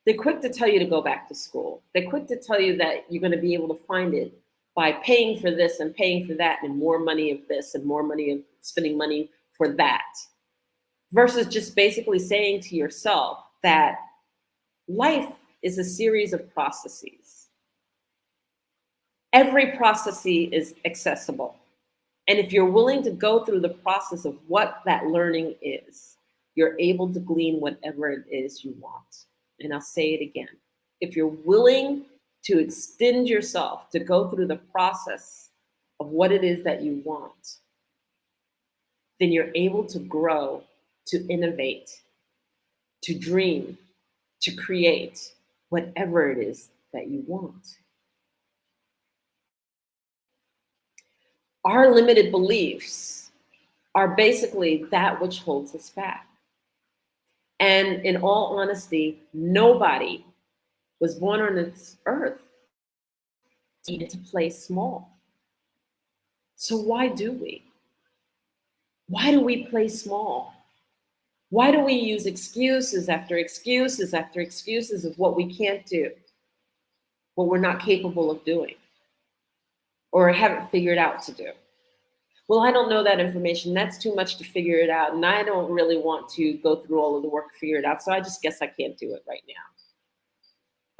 They're quick to tell you to go back to school. They're quick to tell you that you're going to be able to find it by paying for this and paying for that and more money of this and more money of spending money for that, versus just basically saying to yourself that life is a series of processes. Every process is accessible. And if you're willing to go through the process of what that learning is, you're able to glean whatever it is you want. And I'll say it again. If you're willing to extend yourself to go through the process of what it is that you want, then you're able to grow, to innovate, to dream, to create whatever it is that you want. Our limited beliefs are basically that which holds us back. And in all honesty, nobody was born on this earth to play small. So why do we? Why do we play small? Why do we use excuses after excuses after excuses of what we can't do, what we're not capable of doing, or haven't figured out to do? Well, I don't know that information. That's too much to figure it out. And I don't really want to go through all of the work to figure it out. So I just guess I can't do it right now.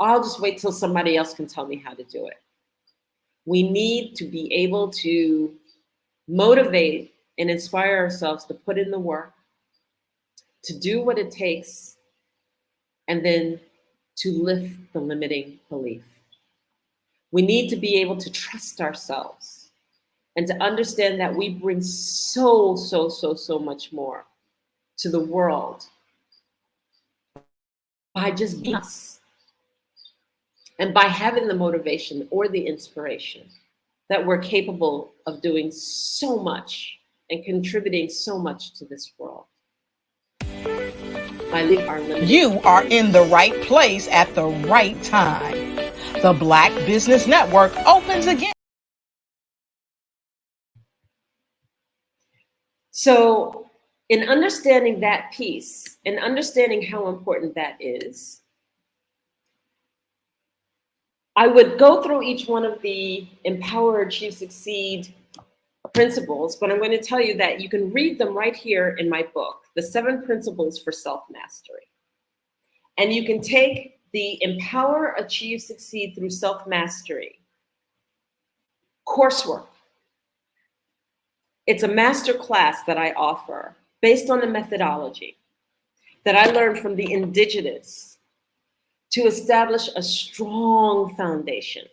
I'll just wait till somebody else can tell me how to do it. We need to be able to motivate and inspire ourselves to put in the work, to do what it takes, and then to lift the limiting belief. We need to be able to trust ourselves and to understand that we bring so much more to the world by just being us and by having the motivation or the inspiration that we're capable of doing so much and contributing so much to this world. You are in the right place at the right time. The Black Business Network opens again. So in understanding that piece and understanding how important that is, I would go through each one of the Empower, Achieve, Succeed principles, but I'm going to tell you that you can read them right here in my book, The 7 Principles for Self-Mastery. And you can take the Empower, Achieve, Succeed through Self-Mastery coursework. It's a master class that I offer based on the methodology that I learned from the indigenous to establish a strong foundation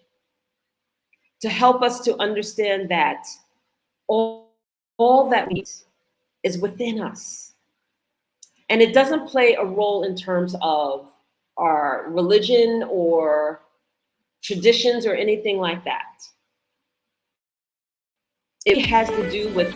to help us to understand that all that we need is within us. And it doesn't play a role in terms of our religion or traditions or anything like that. It has to do with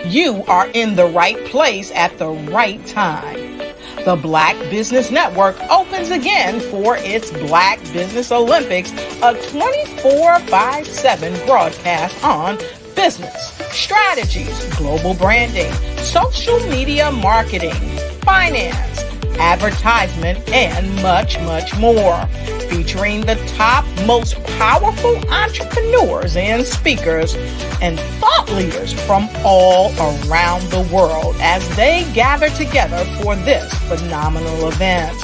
you are in the right place at the right time. The Black Business Network opens again for its Black Business Olympics, a 24/7 broadcast on business, strategies, global branding, social media marketing, finance, advertisement, and much more. Featuring the top, most powerful entrepreneurs and speakers and thought leaders from all around the world as they gather together for this phenomenal event.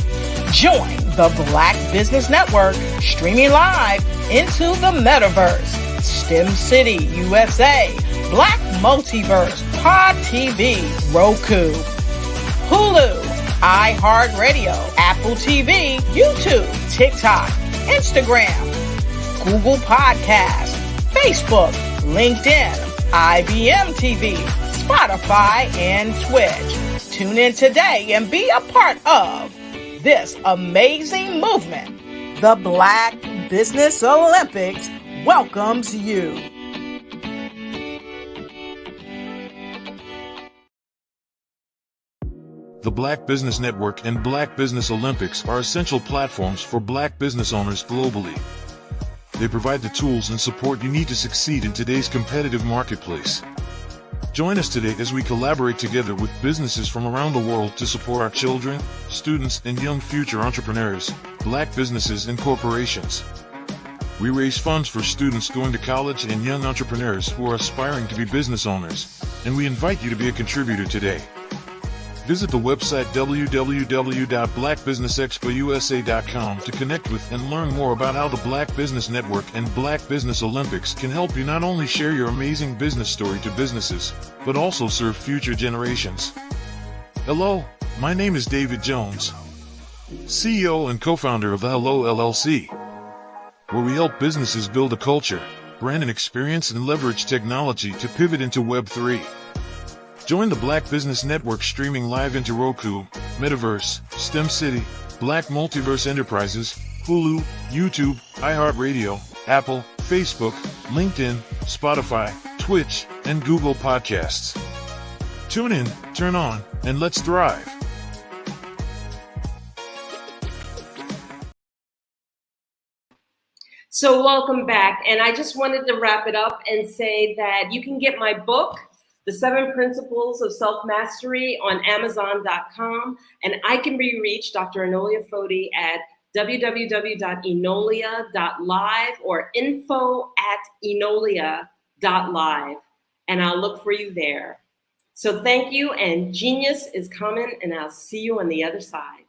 Join the Black Business Network streaming live into the metaverse, STEM City, USA, Black Multiverse, Pod TV, Roku, Hulu, iHeartRadio, Apple TV, YouTube, TikTok, Instagram, Google Podcasts, Facebook, LinkedIn, IBM TV, Spotify, and Twitch. Tune in today and be a part of this amazing movement. The Black Business Olympics welcomes you. The Black Business Network and Black Business Olympics are essential platforms for Black business owners globally. They provide the tools and support you need to succeed in today's competitive marketplace. Join us today as we collaborate together with businesses from around the world to support our children, students, and young future entrepreneurs, Black businesses and corporations. We raise funds for students going to college and young entrepreneurs who are aspiring to be business owners, and we invite you to be a contributor today. Visit the website www.blackbusinessexpousa.com to connect with and learn more about how the Black Business Network and Black Business Olympics can help you not only share your amazing business story to businesses, but also serve future generations. Hello, my name is David Jones, CEO and co-founder of the Hello LLC, where we help businesses build a culture, brand an experience, and leverage technology to pivot into Web3. Join the Black Business Network streaming live into Roku, Metaverse, STEM City, Black Multiverse Enterprises, Hulu, YouTube, iHeartRadio, Apple, Facebook, LinkedIn, Spotify, Twitch, and Google Podcasts. Tune in, turn on, and let's thrive. So welcome back. And I just wanted to wrap it up and say that you can get my book, The 7 Principles of Self-Mastery, on Amazon.com. And I can be reached, Dr. Enolia Foti, at www.enolia.live or info@enolia.live. And I'll look for you there. So thank you, and genius is coming, and I'll see you on the other side.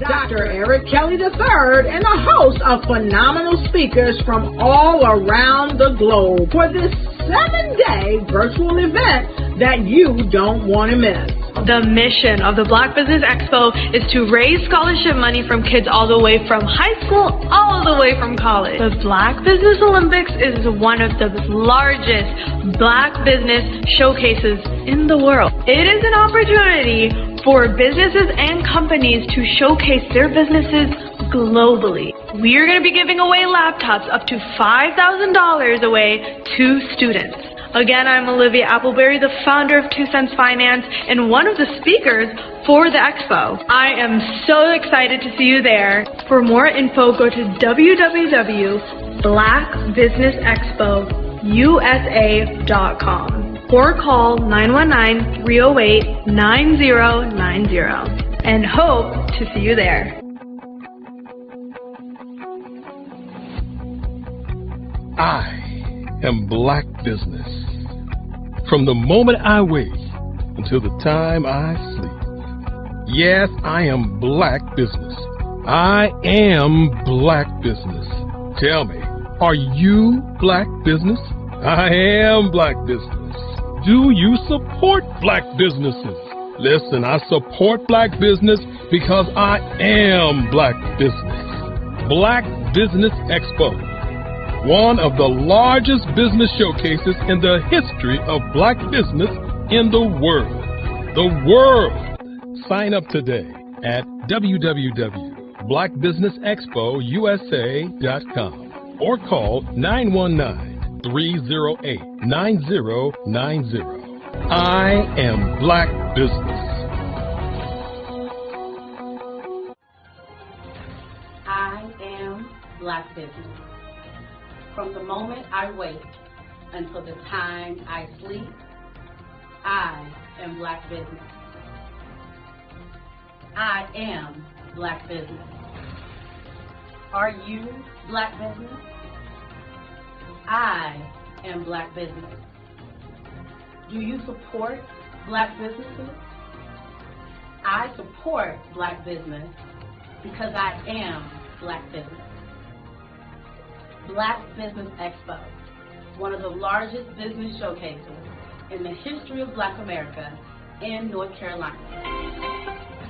Dr. Eric Kelly III and a host of phenomenal speakers from all around the globe for this 7-day virtual event that you don't want to miss. The mission of the Black Business Expo is to raise scholarship money from kids all the way from high school, all the way from college. The Black Business Olympics is one of the largest Black business showcases in the world. It is an opportunity for businesses and companies to showcase their businesses globally. We are going to be giving away laptops up to $5,000 away to students. Again, I'm Olivia Appleberry, the founder of 2 Cents Finance and one of the speakers for the expo. I am so excited to see you there. For more info, go to www.blackbusinessexpousa.com or call 919-308-9090 and hope to see you there. I am Black business. From the moment I wake until the time I sleep. Yes, I am Black business. I am Black business. Tell me, are you Black business? I am Black business. Do you support Black businesses? Listen, I support Black business because I am Black business. Black Business Expo, one of the largest business showcases in the history of Black business in the world. The world! Sign up today at www.blackbusinessexpousa.com or call 919-308-9090. I am Black business. I am Black business. From the moment I wake until the time I sleep, I am Black business. I am Black business. Are you Black business? I am Black business. Do you support Black businesses? I support Black business because I am Black business. Black Business Expo, one of the largest business showcases in the history of Black America in North Carolina.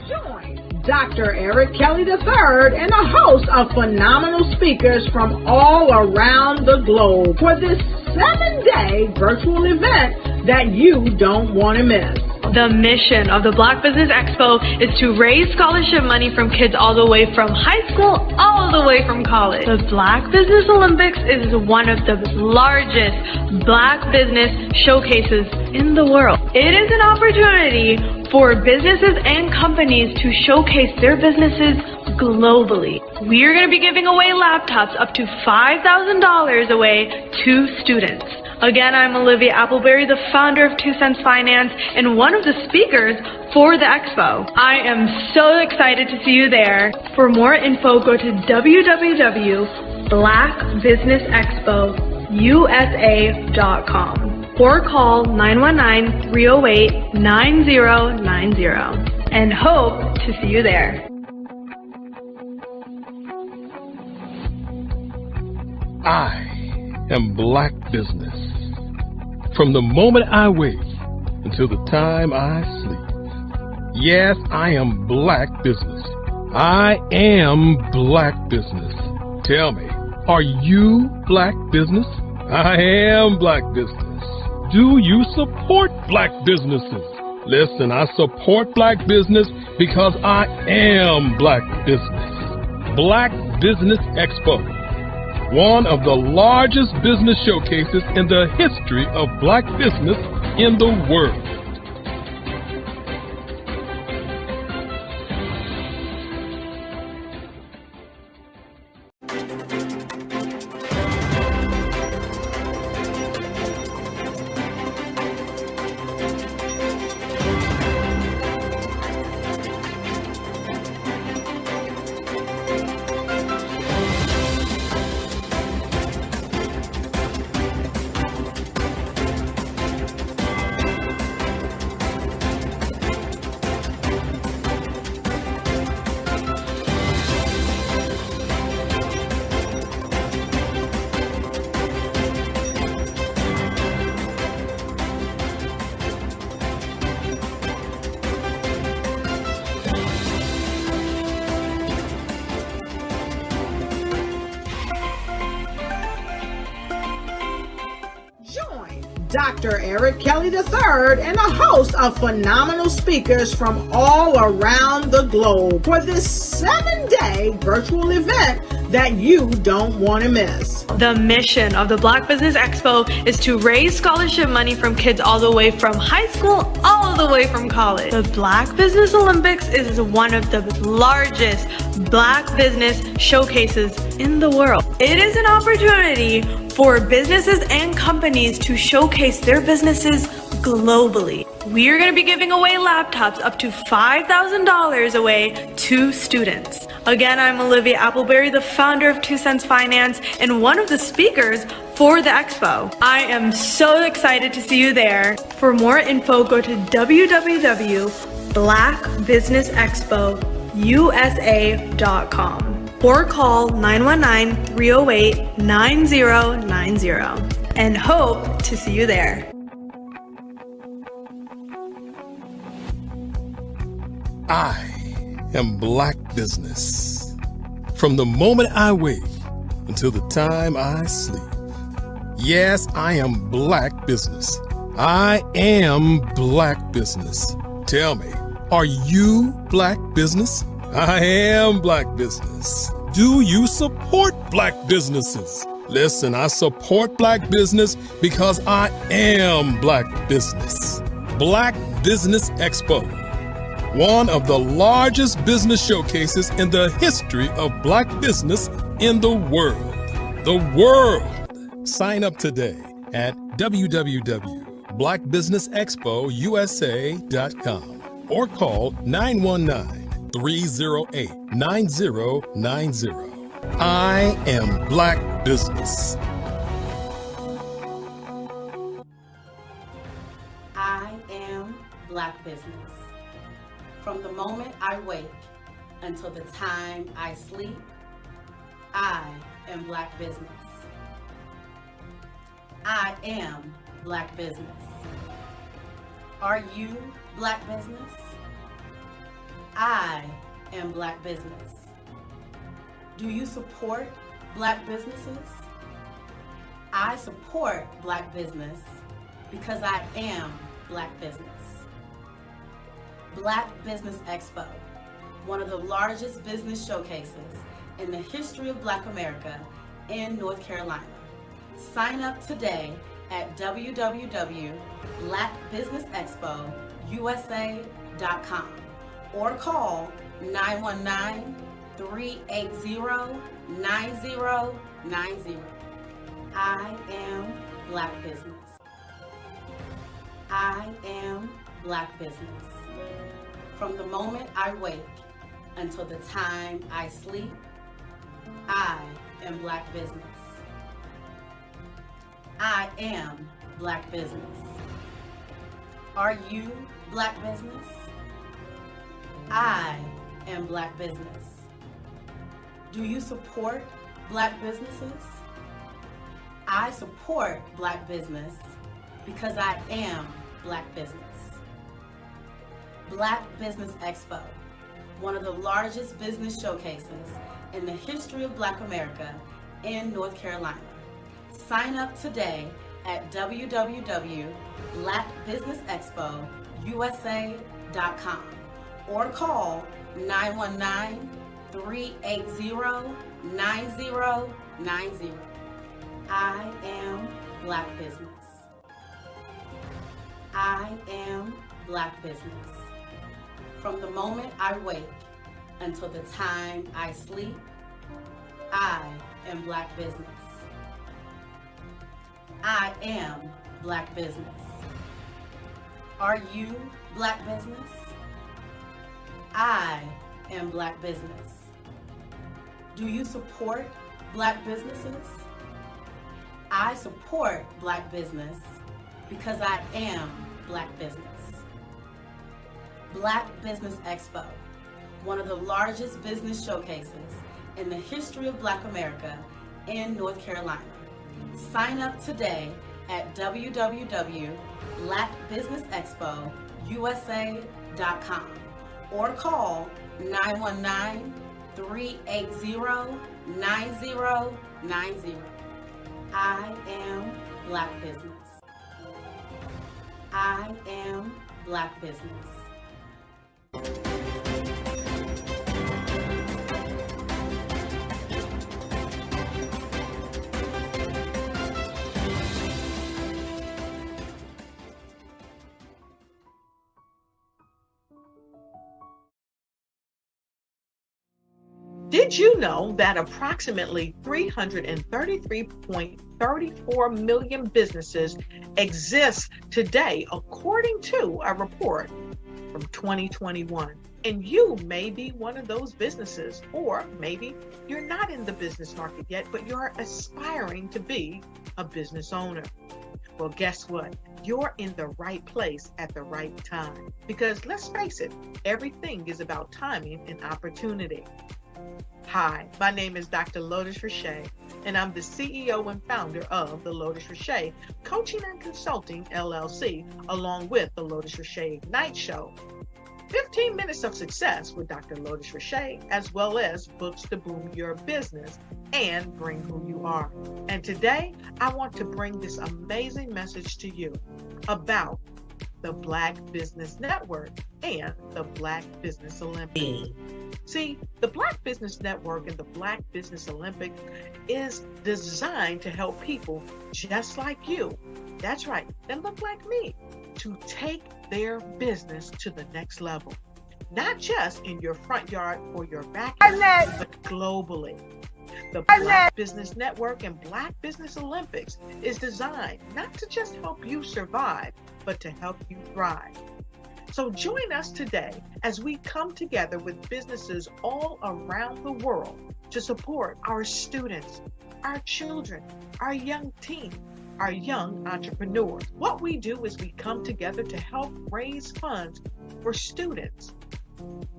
Join Dr. Eric Kelly III and a host of phenomenal speakers from all around the globe for this 7-day virtual event that you don't want to miss. The mission of the Black Business Expo is to raise scholarship money from kids all the way from high school, all the way from college. The Black Business Olympics is one of the largest Black business showcases in the world. It is an opportunity for businesses and companies to showcase their businesses globally. We are going to be giving away laptops up to $5,000 away to students. Again, I'm Olivia Appleberry, the founder of 2 Cents Finance and one of the speakers for the expo. I am so excited to see you there. For more info, go to www.blackbusinessexpousa.com or call 919-308-9090 and hope to see you there. I am Black business. From the moment I wake until the time I sleep. Yes, I am Black business. I am Black business. Tell me, are you Black business? I am Black business. Do you support Black businesses? Listen, I support Black business because I am Black business. Black Business Expo, one of the largest business showcases in the history of Black business in the world. Dr. Eric Kelly III and a host of phenomenal speakers from all around the globe for this 7-day virtual event that you don't want to miss. The mission of the Black Business Expo is to raise scholarship money from kids all the way from high school, all the way from college. The Black Business Olympics is one of the largest Black business showcases in the world. It is an opportunity for businesses and companies to showcase their businesses globally. We are going to be giving away laptops up to $5,000 away to students. Again, I'm Olivia Appleberry, the founder of 2 Cents Finance and one of the speakers for the expo. I am so excited to see you there. For more info, go to www.blackbusinessexpousa.com or call 919-308-9090 and hope to see you there. I am Black business. From the moment I wake until the time I sleep. Yes, I am Black business. I am Black business. Tell me, are you Black business? I am Black business. Do you support Black businesses? Listen, I support Black business because I am Black business. Black Business Expo, one of the largest business showcases in the history of Black business in the world. The world. Sign up today at www.blackbusinessexpousa.com or call 919-308-9090. I am Black business. I am Black business. From the moment I wake until the time I sleep, I am Black business. I am Black business. Are you Black business? I am Black business. Do you support Black businesses? I support Black business because I am Black business. Black Business Expo, one of the largest business showcases in the history of Black America in North Carolina. Sign up today at www.blackbusinessexpousa.com or call 919-380-9090. I am Black business. I am Black business. From the moment I wake until the time I sleep, I am Black business. I am Black business. Are you Black business? I am Black business. Do you support Black businesses? I support Black business because I am Black business. Black Business Expo, one of the largest business showcases in the history of Black America in North Carolina. Sign up today at www.blackbusinessexpousa.com or call 919-380-9090. I am Black business. I am Black business. From the moment I wake until the time I sleep, I am Black business. I am Black business. Are you Black business? I am Black business. Do you support Black businesses? I support Black business because I am Black business. Black Business Expo, one of the largest business showcases in the history of Black America in North Carolina. Sign up today at www.blackbusinessexpousa.com or call 919-380-9090. I am Black business. I am Black business. Did you know that approximately 333.34 million businesses exist today, according to a report from 2021? And you may be one of those businesses, or maybe you're not in the business market yet, but you're aspiring to be a business owner. Well, guess what? You're in the right place at the right time. Because let's face it, everything is about timing and opportunity. Hi, my name is Dr. Lotus Richey, and I'm the CEO and founder of the Lotus Richey Coaching and Consulting LLC, along with the Lotus Richey Ignite Show. 15 minutes of success with Dr. Lotus Richey, as well as books to boom your business and bring who you are. And today, I want to bring this amazing message to you about the Black Business Network and the Black Business Olympics. See, the Black Business Network and the Black Business Olympics is designed to help people just like you, that's right, that look like me, to take their business to the next level. Not just in your front yard or your backyard, but globally. The Black Business Network and Black Business Olympics is designed not to just help you survive, but to help you thrive. So join us today as we come together with businesses all around the world to support our students, our children, our young teens, our young entrepreneurs. What we do is we come together to help raise funds for students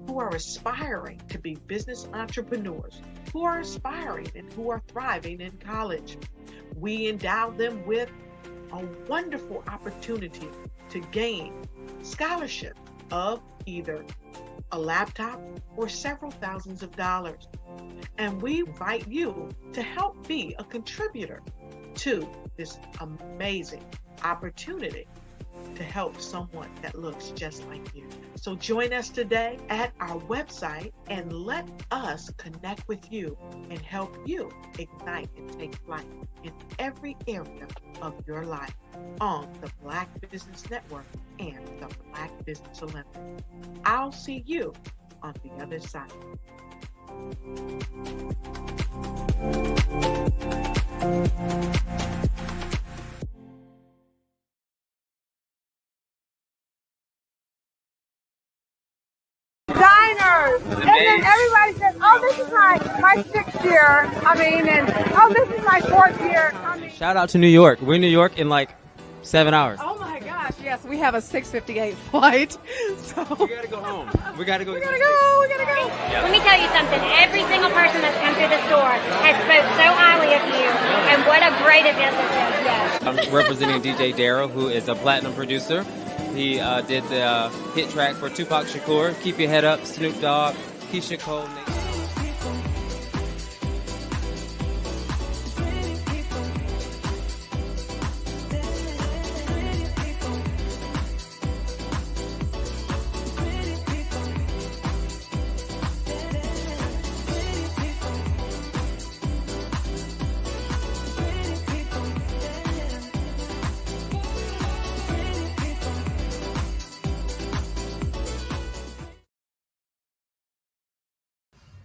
who are aspiring to be business entrepreneurs, who are aspiring and who are thriving in college. We endow them with a wonderful opportunity to gain scholarship of either a laptop or several thousands of dollars. And we invite you to help be a contributor to this amazing opportunity to help someone that looks just like you. So join us today at our website and let us connect with you and help you ignite and take flight in every area of your life on the Black Business Network and the Black Business Olympics. I'll see you on the other side. Diners, and then everybody says, "Oh, this is my sixth year." And "Oh, this is my fourth year." Shout out to New York. We're in New York in like 7 hours. Oh my gosh, yes, we have a 6:58 flight. So we gotta go home. We gotta go. We gotta go. Let me tell you something. Every single person that's come through the store has spoke so highly of you, and what a great event this is. Yes. I'm representing DJ Darryl, who is a platinum producer. He did the hit track for Tupac Shakur, Keep Your Head Up, Snoop Dogg, Keisha Cole.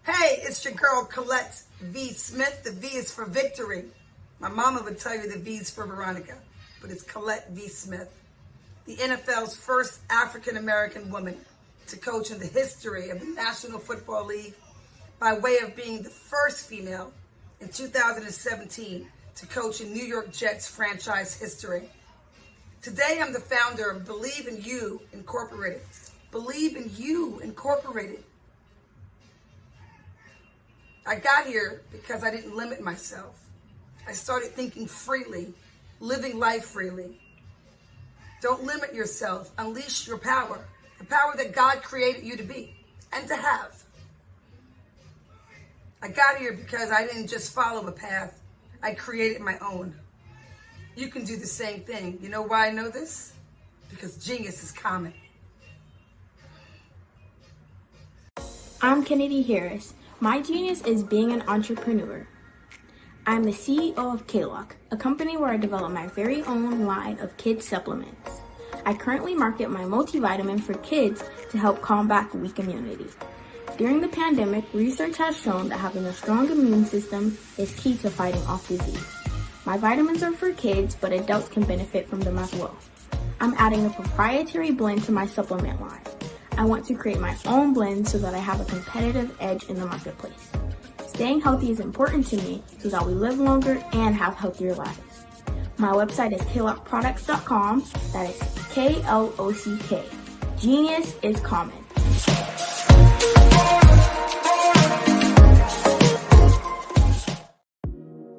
Hey, it's your girl Colette V. Smith. The V is for victory. My mama would tell you the V is for Veronica, but it's Colette V. Smith, the NFL's first African-American woman to coach in the history of the National Football League by way of being the first female in 2017 to coach in New York Jets franchise history. Today, I'm the founder of Believe in You Incorporated. Believe in You Incorporated. I got here because I didn't limit myself. I started thinking freely, living life freely. Don't limit yourself. Unleash your power, the power that God created you to be and to have. I got here because I didn't just follow a path. I created my own. You can do the same thing. You know why I know this? Because genius is common. I'm Kennedy Harris. My genius is being an entrepreneur. I'm the CEO of K-Lock, a company where I develop my very own line of kids supplements. I currently market my multivitamin for kids to help combat weak immunity. During the pandemic, research has shown that having a strong immune system is key to fighting off disease. My vitamins are for kids, but adults can benefit from them as well. I'm adding a proprietary blend to my supplement line. I want to create my own blend so that I have a competitive edge in the marketplace. Staying healthy is important to me so that we live longer and have healthier lives. My website is klockproducts.com. That is K-L-O-C-K. Genius is common.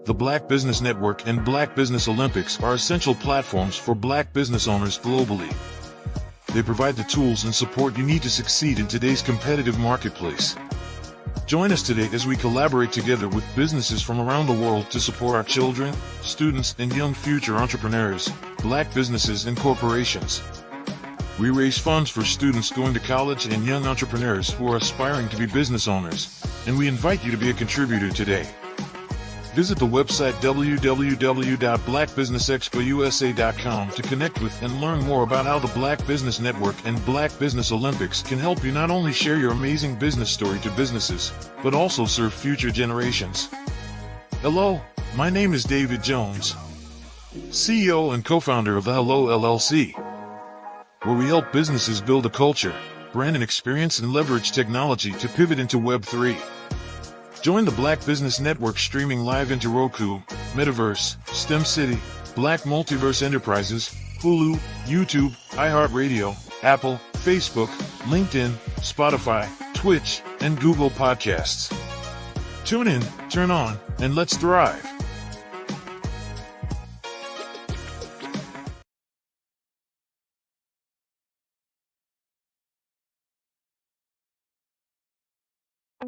The Black Business Network and Black Business Olympics are essential platforms for Black business owners globally. They provide the tools and support you need to succeed in today's competitive marketplace. Join us today as we collaborate together with businesses from around the world to support our children, students, and young future entrepreneurs, Black businesses and corporations. We raise funds for students going to college and young entrepreneurs who are aspiring to be business owners, and we invite you to be a contributor today. Visit the website www.blackbusinessexpousa.com to connect with and learn more about how the Black Business Network and Black Business Olympics can help you not only share your amazing business story to businesses, but also serve future generations. Hello, my name is David Jones, CEO and co-founder of the Hello LLC, where we help businesses build a culture, brand and experience and leverage technology to pivot into Web3. Join the Black Business Network streaming live into Roku, Metaverse, STEM City, Black Multiverse Enterprises, Hulu, YouTube, iHeartRadio, Apple, Facebook, LinkedIn, Spotify, Twitch, and Google Podcasts. Tune in, turn on, and let's thrive. I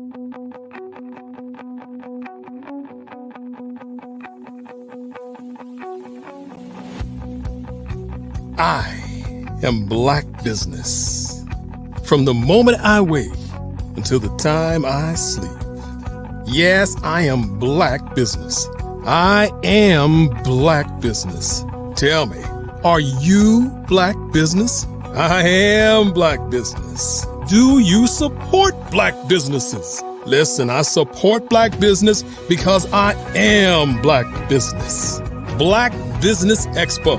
am Black business. From the moment I wake until the time I sleep. Yes, I am Black business. I am Black business. Tell me, are you Black business? I am Black business. Do you support Black businesses? Listen, I support Black business because I am Black business. Black Business Expo,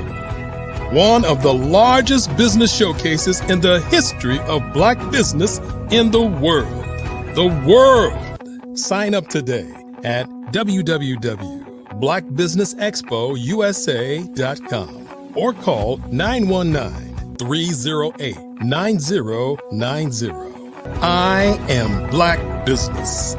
one of the largest business showcases in the history of Black business in the world. The world! Sign up today at www.blackbusinessexpousa.com or call 919-308-9090. I am Black business.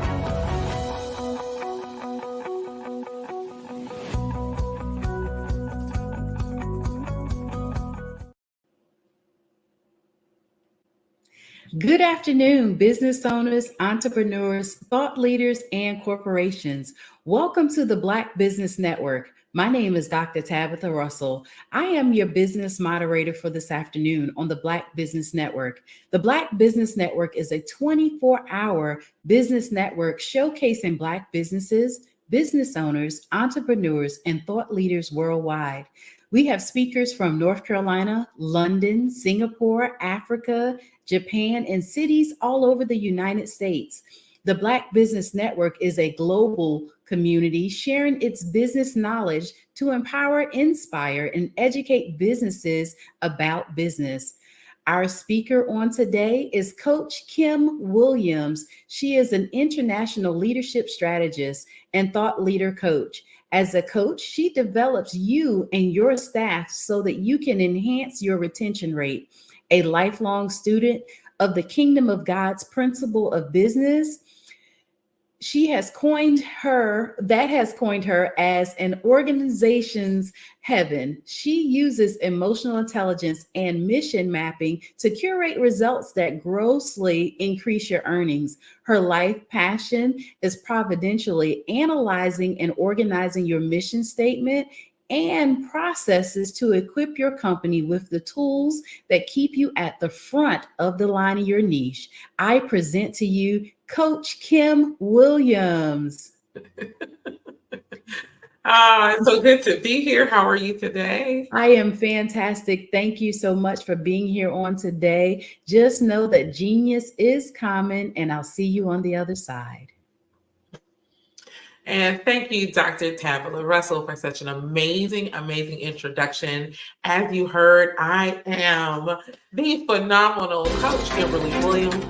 Good afternoon, business owners, entrepreneurs, thought leaders, and corporations. Welcome to the Black Business Network. My name is Dr. Tabitha Russell. I am your business moderator for this afternoon on the Black Business Network. The Black Business Network is a 24-hour business network showcasing Black businesses, business owners, entrepreneurs, and thought leaders worldwide. We have speakers from North Carolina, London, Singapore, Africa, Japan, and cities all over the United States. The Black Business Network is a global community sharing its business knowledge to empower, inspire, and educate businesses about business. Our speaker on today is Coach Kim Williams. She is an international leadership strategist and thought leader coach. As a coach, she develops you and your staff so that you can enhance your retention rate. A lifelong student of the Kingdom of God's principle of business, that has coined her as an organization's heaven. She uses emotional intelligence and mission mapping to curate results that grossly increase your earnings. Her life passion is providentially analyzing and organizing your mission statement and processes to equip your company with the tools that keep you at the front of the line of your niche. I present to you Coach Kim Williams. It's so good to be here. How are you today? I am fantastic. Thank you so much for being here on today. Just know that genius is common, and I'll see you on the other side. And thank you, Dr. Tabitha Russell, for such an amazing introduction. As you heard, I am the phenomenal Coach Kimberly Williams.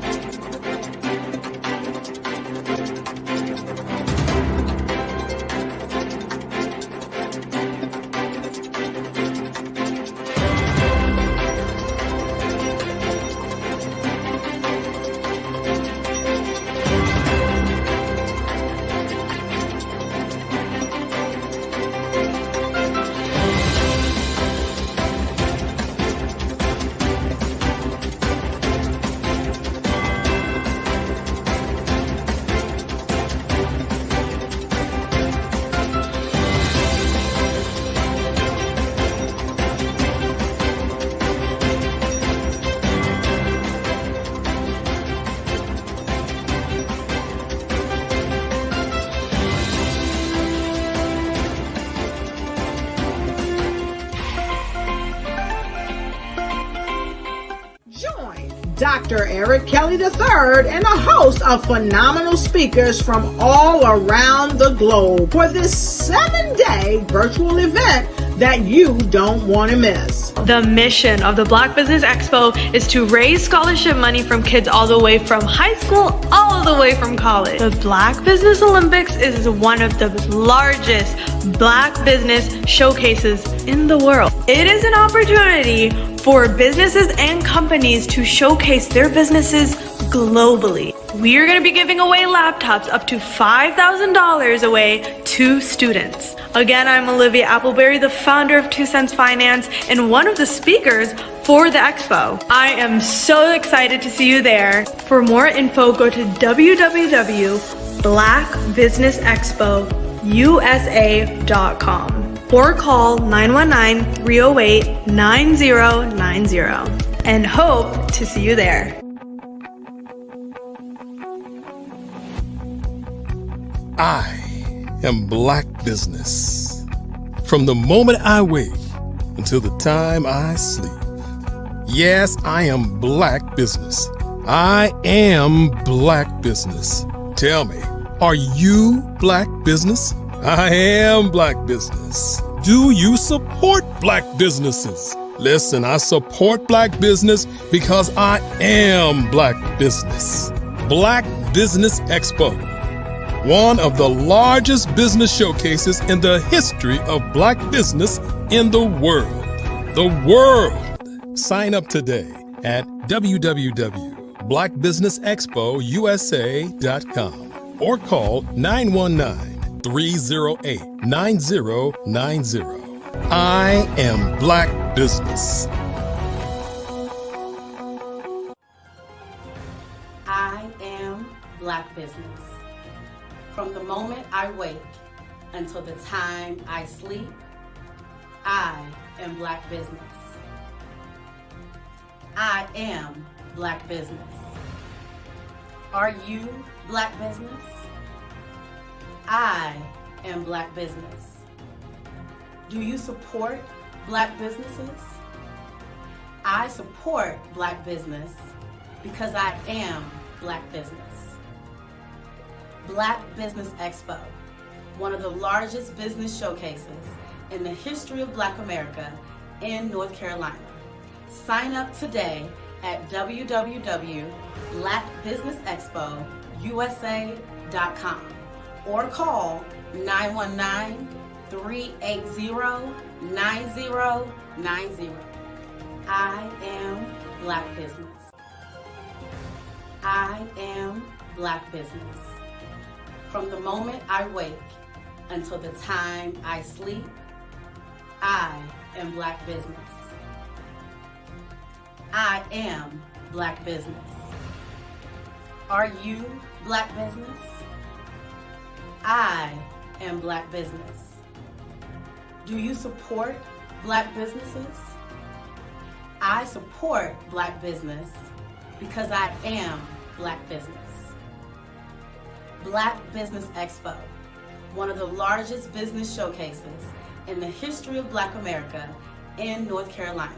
Dr. Eric Kelly III and a host of phenomenal speakers from all around the globe for this 7-day virtual event that you don't want to miss. The mission of the Black Business Expo is to raise scholarship money from kids all the way from high school, all the way from college. The Black Business Olympics is one of the largest Black business showcases in the world. It is an opportunity for businesses and companies to showcase their businesses globally. We are going to be giving away laptops up to $5,000 away to students. Again, I'm Olivia Appleberry, the founder of 2 Cents Finance and one of the speakers for the expo. I am so excited to see you there. For more info, go to www.blackbusinessexpousa.com or call 919-308-9090 and hope to see you there. I am Black business. From the moment I wake until the time I sleep. Yes, I am Black business. I am Black business. Tell me, are you Black business? I am Black business. Do you support Black businesses? Listen, I support Black business because I am Black business. Black Business Expo, one of the largest business showcases in the history of Black business in the world. The world! Sign up today at www.blackbusinessexpousa.com or call 919-308-9090. I am Black business. I am Black business. From the moment I wake until the time I sleep, I am Black business. I am Black business. Are you Black business? I am Black business. Do you support Black businesses? I support Black business because I am Black business. Black Business Expo, one of the largest business showcases in the history of Black America in North Carolina. Sign up today at www.blackbusinessexpousa.com or call 919-380-9090. I am Black business. I am Black business. From the moment I wake until the time I sleep, I am Black business. I am Black business. Are you Black business? I am Black business. Do you support Black businesses? I support Black business because I am Black business. Black Business Expo, one of the largest business showcases in the history of Black America in North Carolina.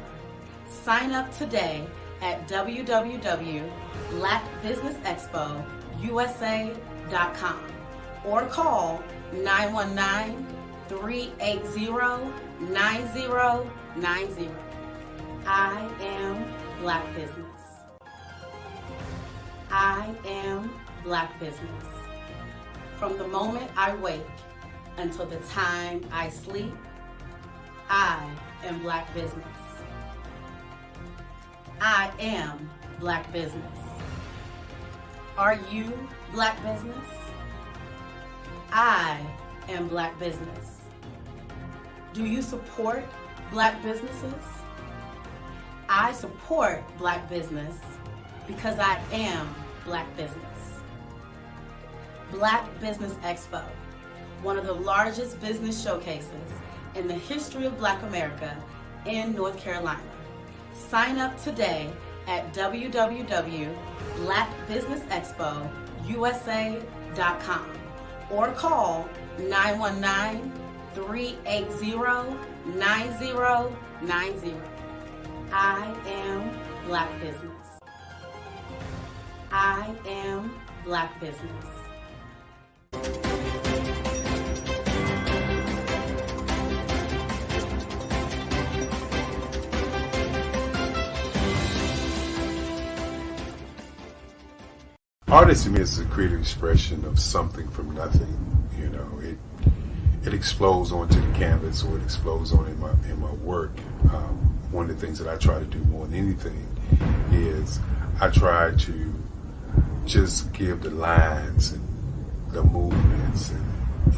Sign up today at www.blackbusinessexpousa.com or call 919-380-9090. I am Black business. I am Black business. From the moment I wake until the time I sleep, I am Black business. I am Black business. Are you Black business? I am Black business. Do you support Black businesses? I support Black business because I am Black business. Black Business Expo, one of the largest business showcases in the history of Black America in North Carolina. Sign up today at www.blackbusinessexpousa.com or call 919-380-9090. I am Black business. I am Black business. Art to me is a creative expression of something from nothing. You know, it explodes onto the canvas, or it explodes on in my work. One of the things that I try to do more than anything is I try to just give the lines and the movements and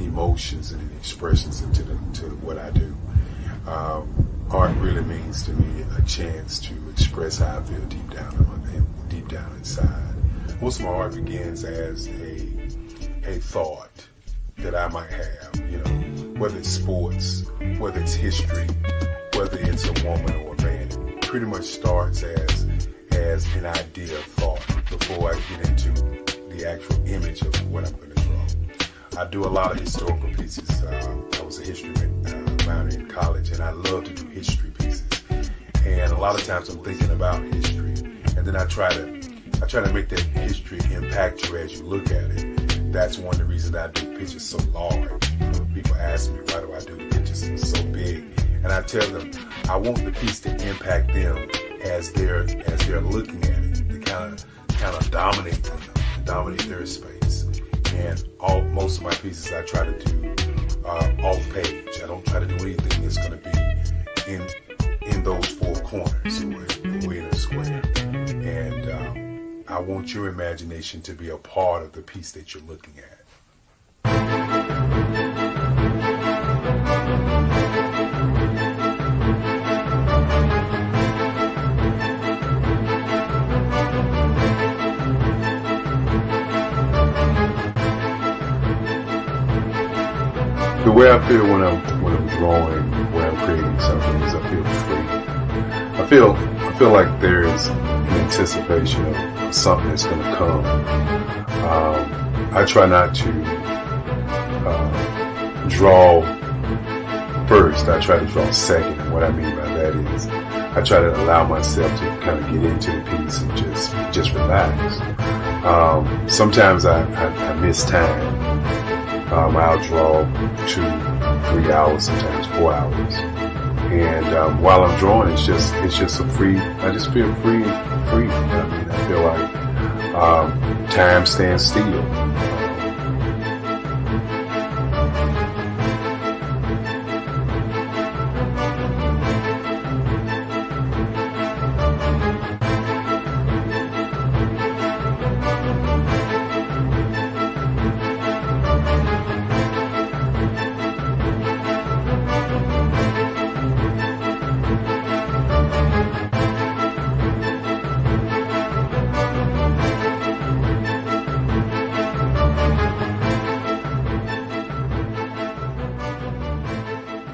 emotions and expressions into what I do. art really means to me a chance to express how I feel deep down inside. Most of my art begins as a thought that I might have, you know, whether it's sports, whether it's history, whether it's a woman or a man. It pretty much starts as an idea of thought before I get into the actual image of what I'm going to draw. I do a lot of historical pieces. I was a history minor in college, and I love to do history pieces. And a lot of times I'm thinking about history, and then I try to make that history impact you as you look at it. That's one of the reasons I do pictures so large. People ask me, why do I do pictures so big? And I tell them, I want the piece to impact them as they're looking at it. To kind of dominate them, dominate their space. And most of my pieces I try to do off page. I don't try to do anything that's going to be in those four corners or in a square. And I want your imagination to be a part of the piece that you're looking at. The way I feel when I'm drawing, when I'm creating something, is I feel free. I feel like there is an anticipation of something that's going to come. I try not to draw first. I try to draw second. And what I mean by that is I try to allow myself to kind of get into the piece and just relax. Sometimes I miss time. I'll draw 2-3 hours, sometimes 4 hours. And while I'm drawing, it's just a free. I just feel free. I mean, I feel like time stands still.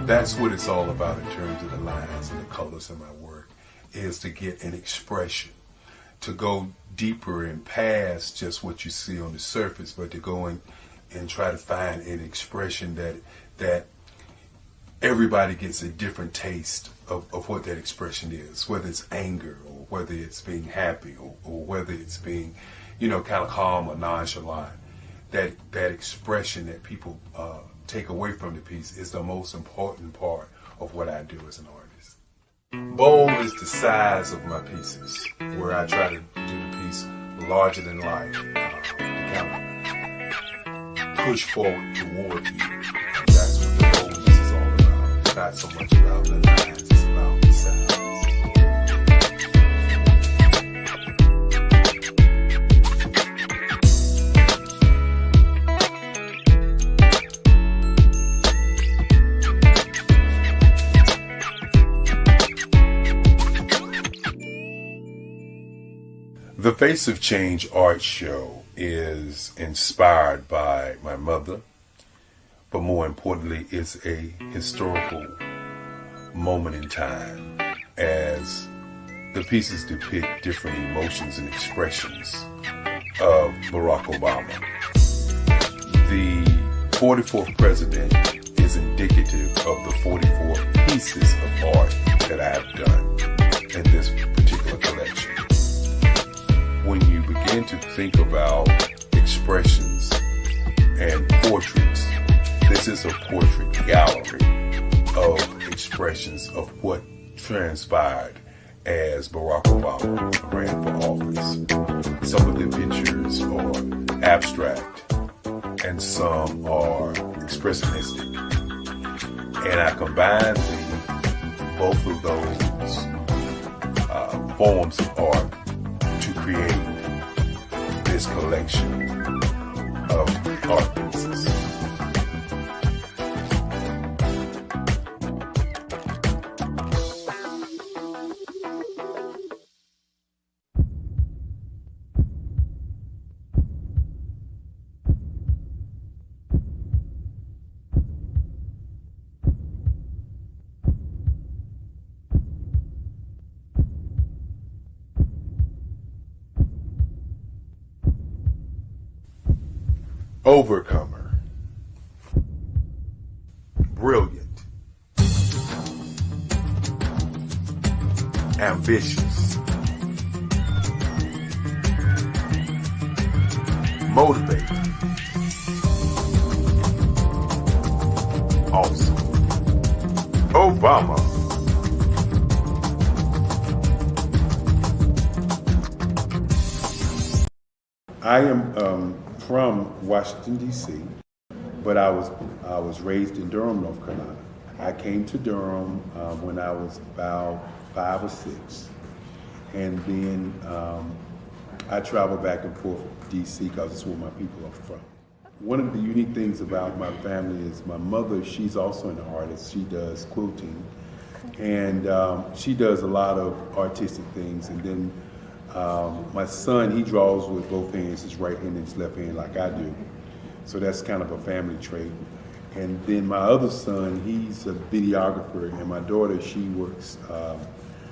That's what it's all about in terms of the lines and the colors of my work, is to get an expression, to go deeper and past just what you see on the surface, but to go and try to find an expression that everybody gets a different taste of what that expression is, whether it's anger or whether it's being happy or whether it's being, kind of calm or nonchalant. That expression that people take away from the piece is the most important part of what I do as an artist. Bold is the size of my pieces, where I try to do the piece larger than life, to kind of push forward toward you. That's what the boldness is all about. It's not so much about the lines, it's about the size. The Face of Change art show is inspired by my mother, but more importantly, it's a historical moment in time as the pieces depict different emotions and expressions of Barack Obama. The 44th president is indicative of the 44 pieces of art that I have done in this particular collection. When you begin to think about expressions and portraits, this is a portrait gallery of expressions of what transpired as Barack Obama ran for office. Some of the pictures are abstract and some are expressionistic. And I combined both of those forms of art to create this collection of art pieces. overcomer, brilliant, ambitious, motivated, awesome, Obama. I am from Washington, D.C., but I was raised in Durham, North Carolina. I came to Durham when I was about 5 or 6, and then I traveled back and forth to D.C. because it's where my people are from. One of the unique things about my family is my mother, she's also an artist. She does quilting, and she does a lot of artistic things. And then my son, he draws with both hands, his right hand and his left hand, like I do. So that's kind of a family trait. And then my other son, he's a videographer, and my daughter, she works,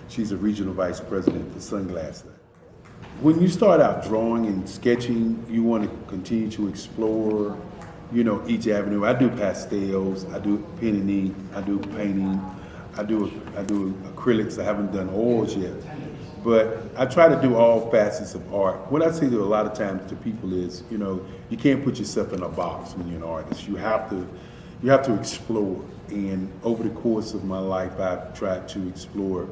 she's a regional vice president for Sunglass Lab. When you start out drawing and sketching, you want to continue to explore, you know, each avenue. I do pastels, I do pen and ink, I do painting, I do acrylics. I haven't done oils yet. But I try to do all facets of art. What I say to a lot of times to people is, you know, you can't put yourself in a box when you're an artist. You have to explore. And over the course of my life, I've tried to explore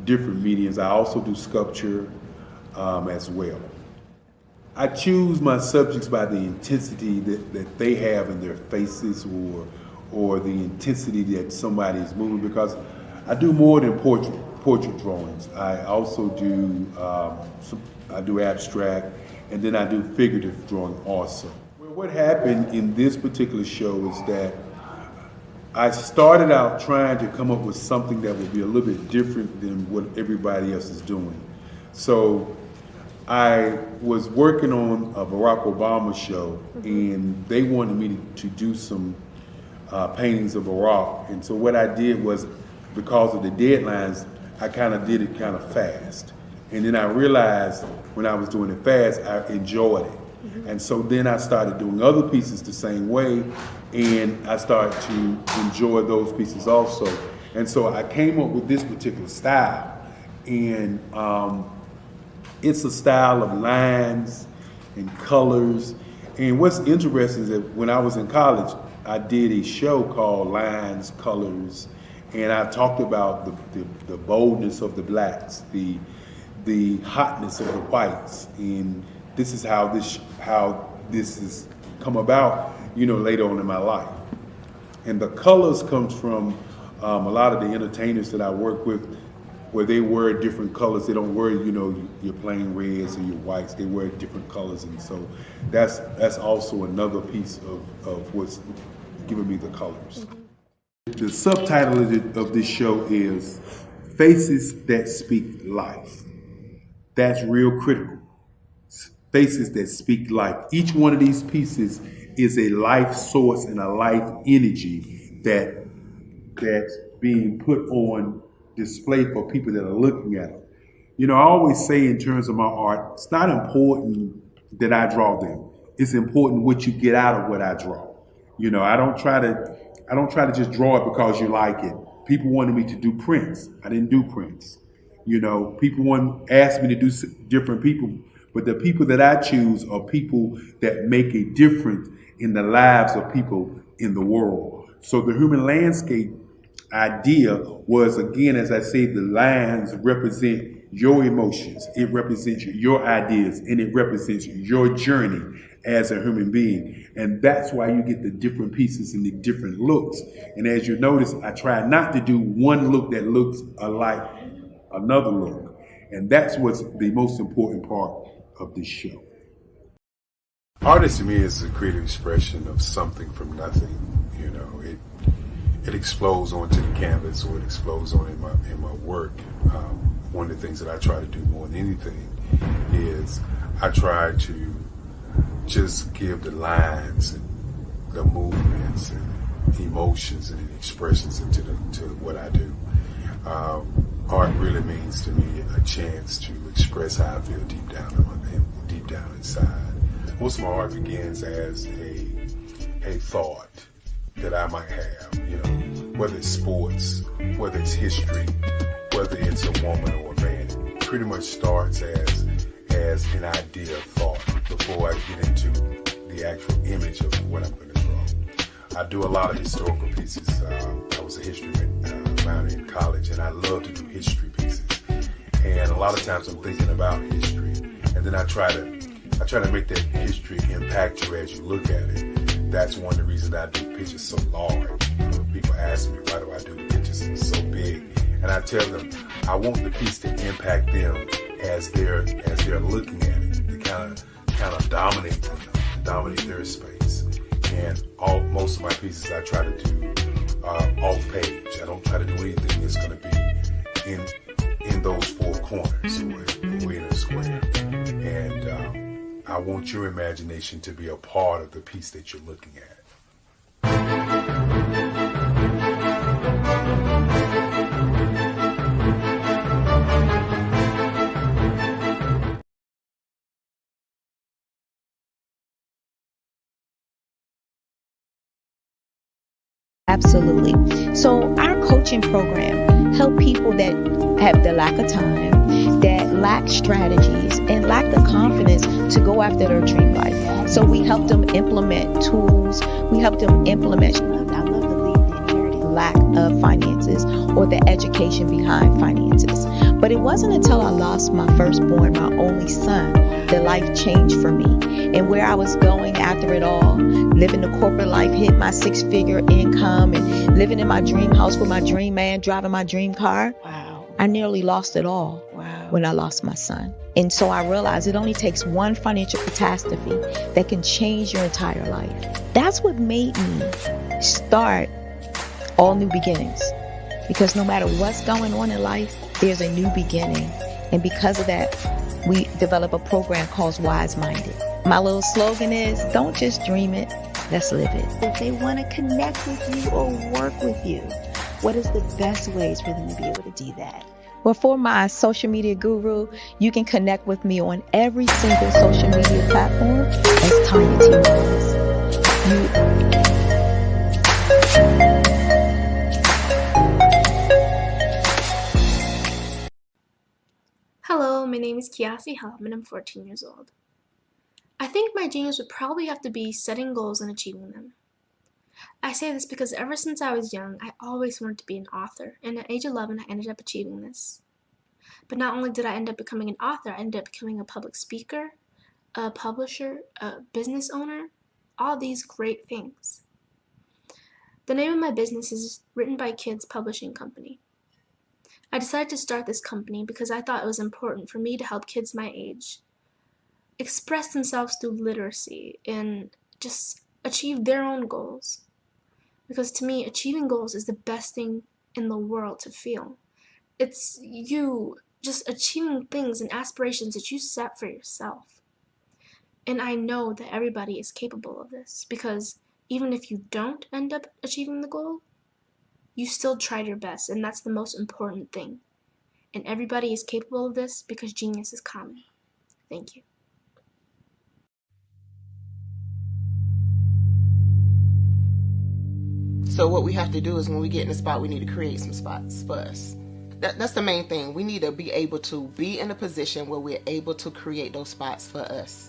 different mediums. I also do sculpture as well. I choose my subjects by the intensity that they have in their faces, or the intensity that somebody is moving, because I do more than portrait drawings. I also do I do abstract, and then I do figurative drawing also. What happened in this particular show is that I started out trying to come up with something that would be a little bit different than what everybody else is doing. So I was working on a Barack Obama show, and they wanted me to do some paintings of Barack. And so what I did was, because of the deadlines, I kind of did it kind of fast. And then I realized when I was doing it fast, I enjoyed it. And so then I started doing other pieces the same way, and I started to enjoy those pieces also. And so I came up with this particular style. And it's a style of lines and colors. And what's interesting is that when I was in college, I did a show called Lines, Colors, and I talked about the boldness of the blacks, the hotness of the whites, and this is how this has come about, you know, later on in my life. And the colors comes from a lot of the entertainers that I work with, where they wear different colors. They don't wear, you know, your plain reds or your whites. They wear different colors, and so that's also another piece of what's giving me the colors. The subtitle of this show is Faces That Speak Life. That's real critical. Faces that speak life. Each one of these pieces is a life source and a life energy that's being put on display for people that are looking at it. You know, I always say in terms of my art, it's not important that I draw them. It's important what you get out of what I draw. You know, I don't try to just draw it because you like it. People wanted me to do prints. I didn't do prints. You know, people asked me to do different people, but the people that I choose are people that make a difference in the lives of people in the world. So the human landscape idea was, again, as I say, the lines represent your emotions, it represents your ideas, and it represents your journey as a human being. And that's why you get the different pieces and the different looks. And as you notice, I try not to do one look that looks alike another look. And that's what's the most important part of this show. Art to me is a creative expression of something from nothing. You know, it explodes onto the canvas, or it explodes on in my work. One of the things that I try to do more than anything is I try to just give the lines and the movements and emotions and expressions into what I do. Art really means to me a chance to express how I feel deep down inside. most of my art begins as a thought that I might have, you know, whether it's sports, whether it's history, whether it's a woman or a man. It pretty much starts as an idea of thought before I get into the actual image of what I'm going to draw. I do a lot of historical pieces. I was a history minor in college, and I love to do history pieces. And a lot of times I'm thinking about history, and then I try to make that history impact you as you look at it. That's one of the reasons I do pictures so large. People ask me, why do I do the pictures so big? And I tell them, I want the piece to impact them as they're looking at it, to kind of dominate them, dominate their space. And most of my pieces I try to do off page. I don't try to do anything that's going to be in those four corners or in a square. And I want your imagination to be a part of the piece that you're looking at. Absolutely. So our coaching program help people that have the lack of time, that lack strategies, and lack the confidence to go after their dream life. So we help them implement tools. We help them implement, I love to leave the inherited lack of finances or the education behind finances. But it wasn't until I lost my firstborn, my only son, that life changed for me. And where I was going after it all, living the corporate life, hit my 6-figure income, and living in my dream house with my dream man, driving my dream car. Wow. I nearly lost it all when I lost my son. And so I realized it only takes one financial catastrophe that can change your entire life. That's what made me start All New Beginnings. Because no matter what's going on in life, there's a new beginning. And because of that, we develop a program called Wise Minded. My little slogan is, don't just dream it, let's live it. If they want to connect with you or work with you, what is the best ways for them to be able to do that? Well, for my social media guru, you can connect with me on every single social media platform as Tanya T. Williams. Hello, my name is Kiasi Helm and I'm 14 years old. I think my genius would probably have to be setting goals and achieving them. I say this because ever since I was young, I always wanted to be an author, and at age 11, I ended up achieving this. But not only did I end up becoming an author, I ended up becoming a public speaker, a publisher, a business owner, all these great things. The name of my business is Written by Kids Publishing Company. I decided to start this company because I thought it was important for me to help kids my age express themselves through literacy and just achieve their own goals. Because to me, achieving goals is the best thing in the world to feel. It's you just achieving things and aspirations that you set for yourself. And I know that everybody is capable of this, because even if you don't end up achieving the goal, you still tried your best, and that's the most important thing. And everybody is capable of this because genius is common. Thank you. So what we have to do is when we get in a spot, we need to create some spots for us. That's the main thing. We need to be able to be in a position where we're able to create those spots for us.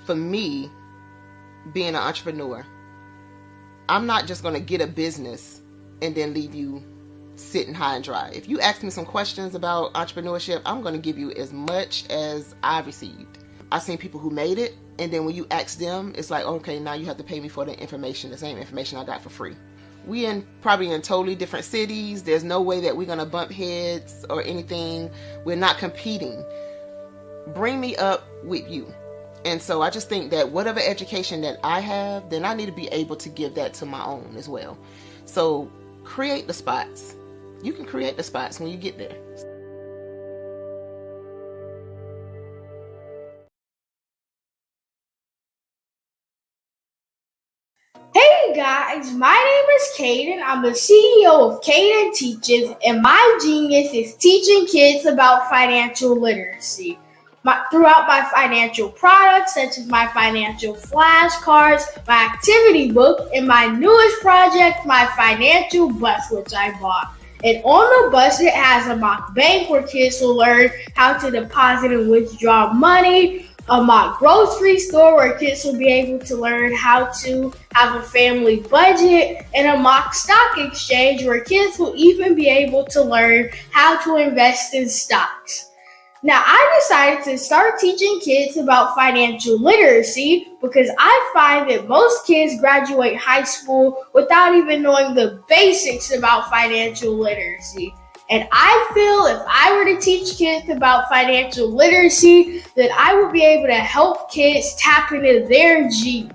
For me, being an entrepreneur, I'm not just going to get a business and then leave you sitting high and dry. If you ask me some questions about entrepreneurship, I'm going to give you as much as I've received. I've seen people who made it, and then when you ask them, it's like, okay, now you have to pay me for the information, the same information I got for free. We probably in totally different cities. There's no way that we're going to bump heads or anything. We're not competing. Bring me up with you. And so I just think that whatever education that I have, then I need to be able to give that to my own as well. So create the spots. You can create the spots when you get there. Hey guys, my name is Caden. I'm the CEO of Caden Teaches, and my genius is teaching kids about financial literacy. throughout my financial products, such as my financial flashcards, my activity book, and my newest project, my financial bus, which I bought. And on the bus, it has a mock bank where kids will learn how to deposit and withdraw money, a mock grocery store where kids will be able to learn how to have a family budget, and a mock stock exchange where kids will even be able to learn how to invest in stocks. Now, I decided to start teaching kids about financial literacy because I find that most kids graduate high school without even knowing the basics about financial literacy. And I feel if I were to teach kids about financial literacy, that I would be able to help kids tap into their genius.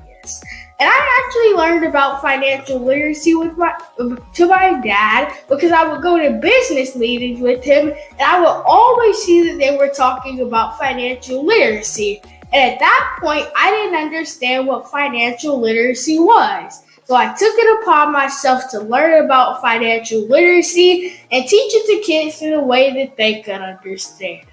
And I actually learned about financial literacy to my dad because I would go to business meetings with him and I would always see that they were talking about financial literacy. And at that point, I didn't understand what financial literacy was. So I took it upon myself to learn about financial literacy and teach it to kids in a way that they could understand.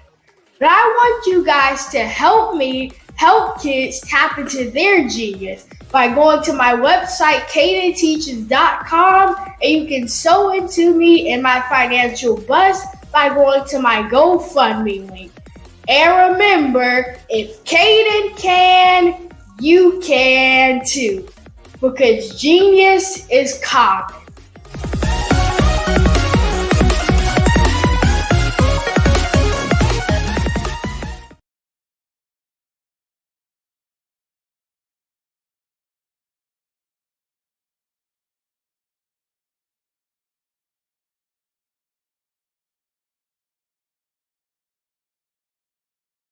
But I want you guys to help me help kids tap into their genius by going to my website, cadenteaches.com, and you can sew into me in my financial bus by going to my GoFundMe link. And remember, if Caden can, you can too, because genius is common.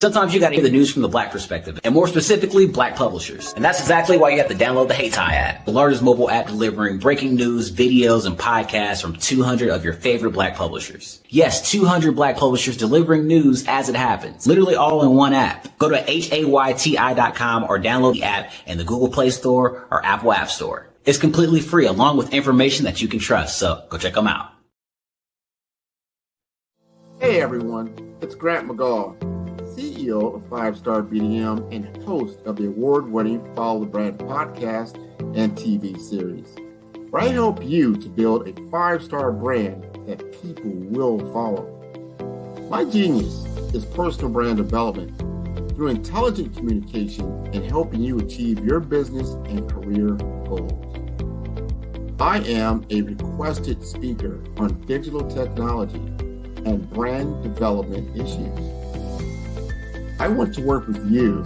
Sometimes you gotta hear the news from the Black perspective, and more specifically, Black publishers. And that's exactly why you have to download the Hey Tie app, the largest mobile app delivering breaking news, videos, and podcasts from 200 of your favorite Black publishers. Yes, 200 Black publishers delivering news as it happens, literally all in one app. Go to HAYTI.com or download the app in the Google Play Store or Apple App Store. It's completely free, along with information that you can trust, so go check them out. Hey everyone, it's Grant McGaw, CEO of 5-Star BDM and host of the award-winning Follow the Brand podcast and TV series, where I help you to build a 5-star brand that people will follow. My genius is personal brand development through intelligent communication and helping you achieve your business and career goals. I am a requested speaker on digital technology and brand development issues. I want to work with you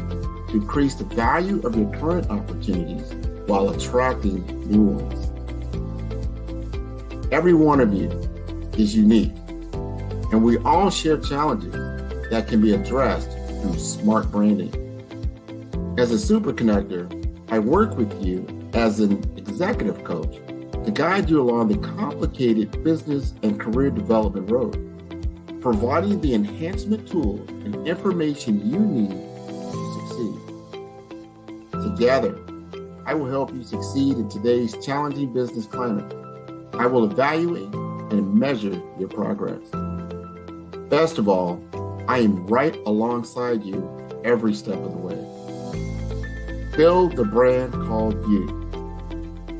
to increase the value of your current opportunities while attracting new ones. Every one of you is unique, and we all share challenges that can be addressed through smart branding. As a super connector, I work with you as an executive coach to guide you along the complicated business and career development road, providing the enhancement tools and information you need to succeed. Together, I will help you succeed in today's challenging business climate. I will evaluate and measure your progress. Best of all, I am right alongside you every step of the way. Build the brand called you.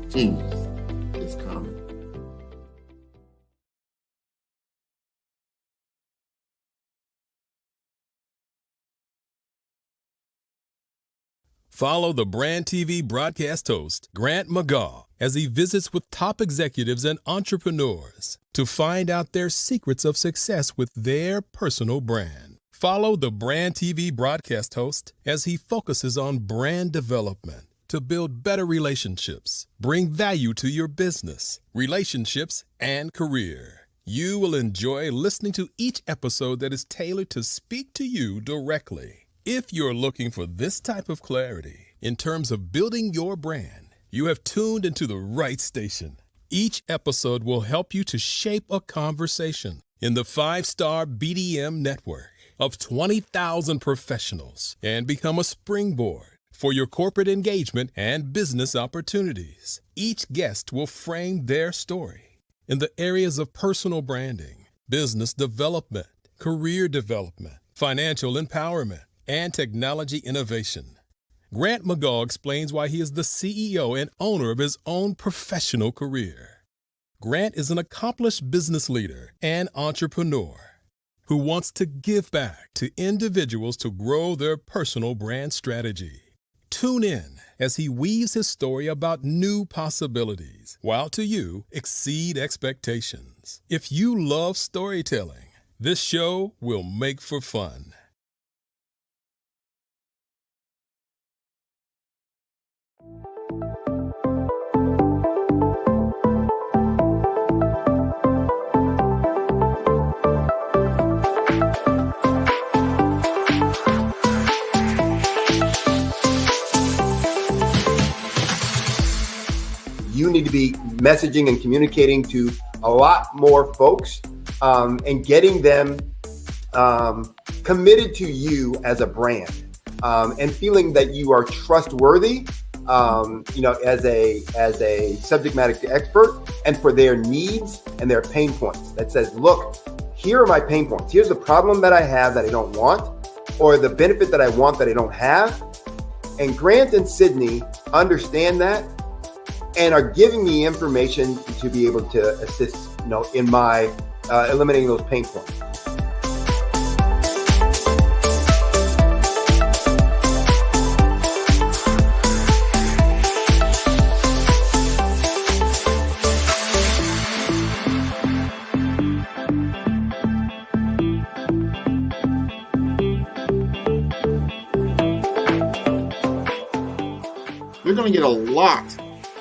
Genius is common. Follow the Brand TV broadcast host, Grant McGaw, as he visits with top executives and entrepreneurs to find out their secrets of success with their personal brand. Follow the Brand TV broadcast host as he focuses on brand development to build better relationships, bring value to your business, relationships, and career. You will enjoy listening to each episode that is tailored to speak to you directly. If you're looking for this type of clarity in terms of building your brand, you have tuned into the right station. Each episode will help you to shape a conversation in the 5-Star BDM network of 20,000 professionals and become a springboard for your corporate engagement and business opportunities. Each guest will frame their story in the areas of personal branding, business development, career development, financial empowerment, and technology innovation. Grant McGaugh explains why he is the CEO and owner of his own professional career. Grant is an accomplished business leader and entrepreneur who wants to give back to individuals to grow their personal brand strategy. Tune in as he weaves his story about new possibilities, while to you exceed expectations. If you love storytelling, this show will make for fun. You need to be messaging and communicating to a lot more folks and getting them committed to you as a brand and feeling that you are trustworthy, as a subject matter expert, and for their needs and their pain points. That says, look, here are my pain points. Here's the problem that I have that I don't want, or the benefit that I want that I don't have. And Grant and Sydney understand that and are giving me information to be able to assist, in my eliminating those pain points. You're going to get a lot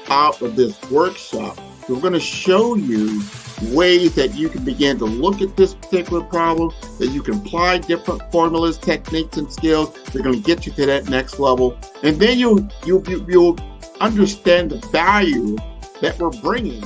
out of this workshop. We're going to show you ways that you can begin to look at this particular problem, that you can apply different formulas, techniques, and skills. They're going to get you to that next level. And then you'll understand the value that we're bringing.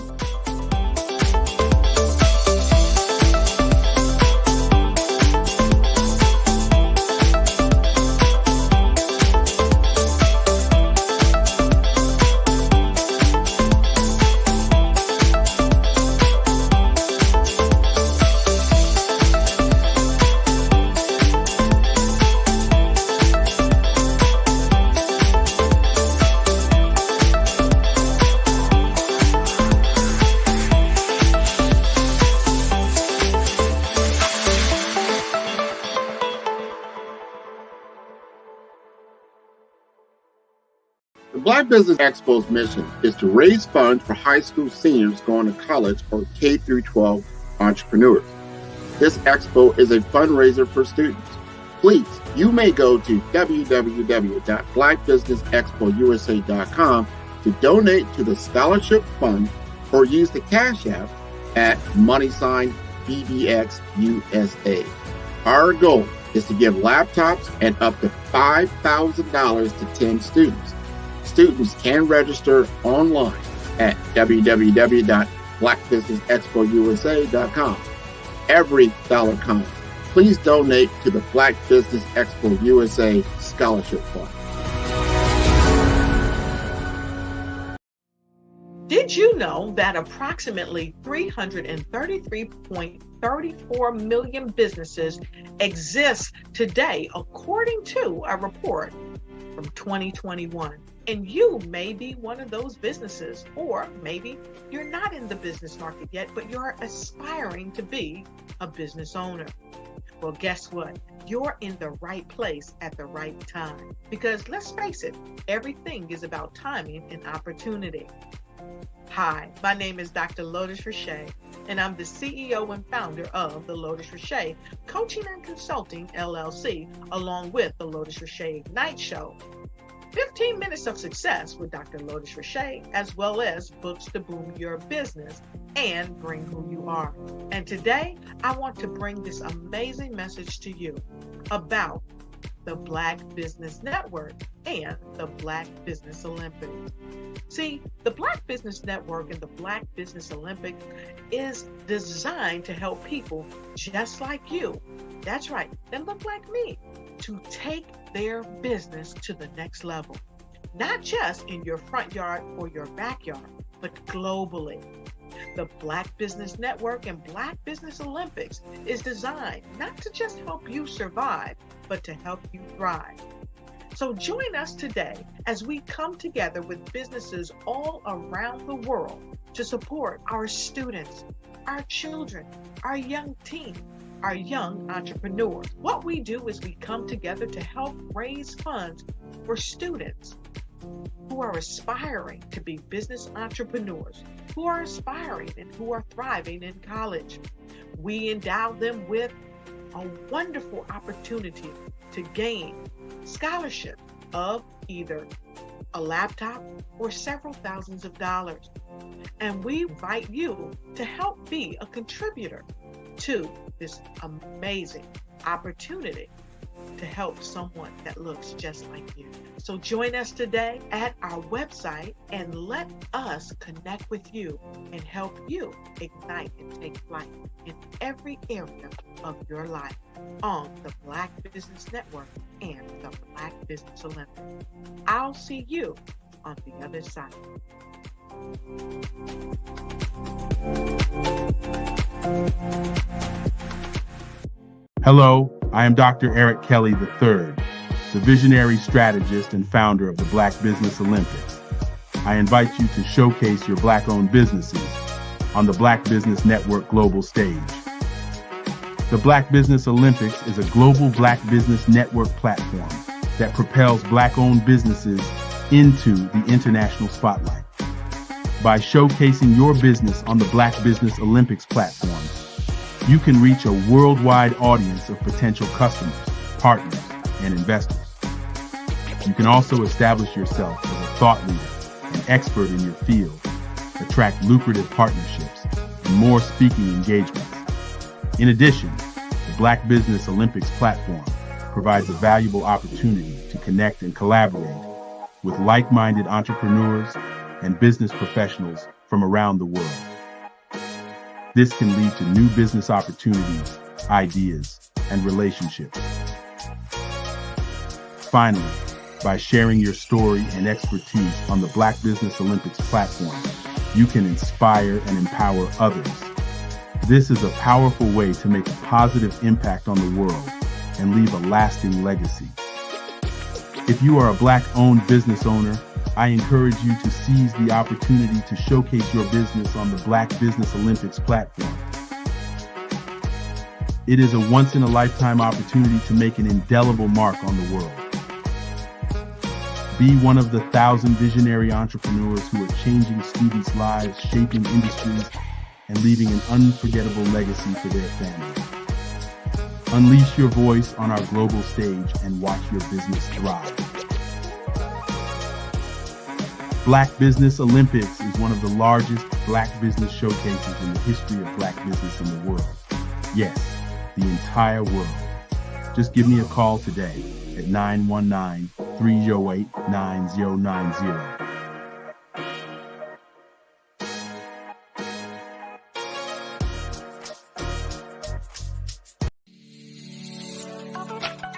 The Black Business Expo's mission is to raise funds for high school seniors going to college or K through 12 entrepreneurs. This expo is a fundraiser for students. Please, you may go to www.blackbusinessexpousa.com to donate to the scholarship fund or use the Cash App at $BBXUSA. Our goal is to give laptops and up to $5,000 to 10 students. Students can register online at www.blackbusinessexpousa.com. Every dollar counts. Please donate to the Black Business Expo USA Scholarship Fund. Did you know that approximately 333.34 million businesses exist today, according to a report from 2021? And you may be one of those businesses, or maybe you're not in the business market yet, but you're aspiring to be a business owner. Well, guess what? You're in the right place at the right time. Because let's face it, everything is about timing and opportunity. Hi, my name is Dr. Lotus Richey, and I'm the CEO and founder of the Lotus Richey Coaching and Consulting LLC, along with the Lotus Richey Ignite Show. 15 minutes of success with Dr. Lotus Richey, as well as books to boom your business and bring who you are. And today, I want to bring this amazing message to you about the Black Business Network and the Black Business Olympics. See, the Black Business Network and the Black Business Olympics is designed to help people just like you, that's right, that look like me, to take their business to the next level. Not just in your front yard or your backyard, but globally. The Black Business Network and Black Business Olympics is designed not to just help you survive, but to help you thrive. So join us today as we come together with businesses all around the world to support our students, our children, our young teens, our young entrepreneurs. What we do is we come together to help raise funds for students who are aspiring to be business entrepreneurs, who are aspiring and who are thriving in college. We endow them with a wonderful opportunity to gain scholarship of either a laptop or several thousands of dollars. And we invite you to help be a contributor to this amazing opportunity to help someone that looks just like you. So join us today at our website and let us connect with you and help you ignite and take flight in every area of your life on the Black Business Network and the Black Business Olympics. I'll see you on the other side. Hello, I am Dr. Eric Kelly III, the visionary strategist and founder of the Black Business Olympics. I invite you to showcase your Black-owned businesses on the Black Business Network global stage. The Black Business Olympics is a global Black Business Network platform that propels Black-owned businesses into the international spotlight. By showcasing your business on the Black Business Olympics platform, you can reach a worldwide audience of potential customers, partners, and investors. You can also establish yourself as a thought leader and expert in your field, attract lucrative partnerships, and more speaking engagements. In addition, the Black Business Olympics platform provides a valuable opportunity to connect and collaborate with like-minded entrepreneurs and business professionals from around the world. This can lead to new business opportunities, ideas, and relationships. Finally, by sharing your story and expertise on the Black Business Olympics platform, you can inspire and empower others. This is a powerful way to make a positive impact on the world and leave a lasting legacy. If you are a Black-owned business owner, I encourage you to seize the opportunity to showcase your business on the Black Business Olympics platform. It is a once-in-a-lifetime opportunity to make an indelible mark on the world. Be one of the 1,000 visionary entrepreneurs who are changing students' lives, shaping industries, and leaving an unforgettable legacy for their families. Unleash your voice on our global stage and watch your business thrive. Black Business Olympics is one of the largest Black business showcases in the history of Black business in the world. Yes, the entire world. Just give me a call today at 919-308-9090.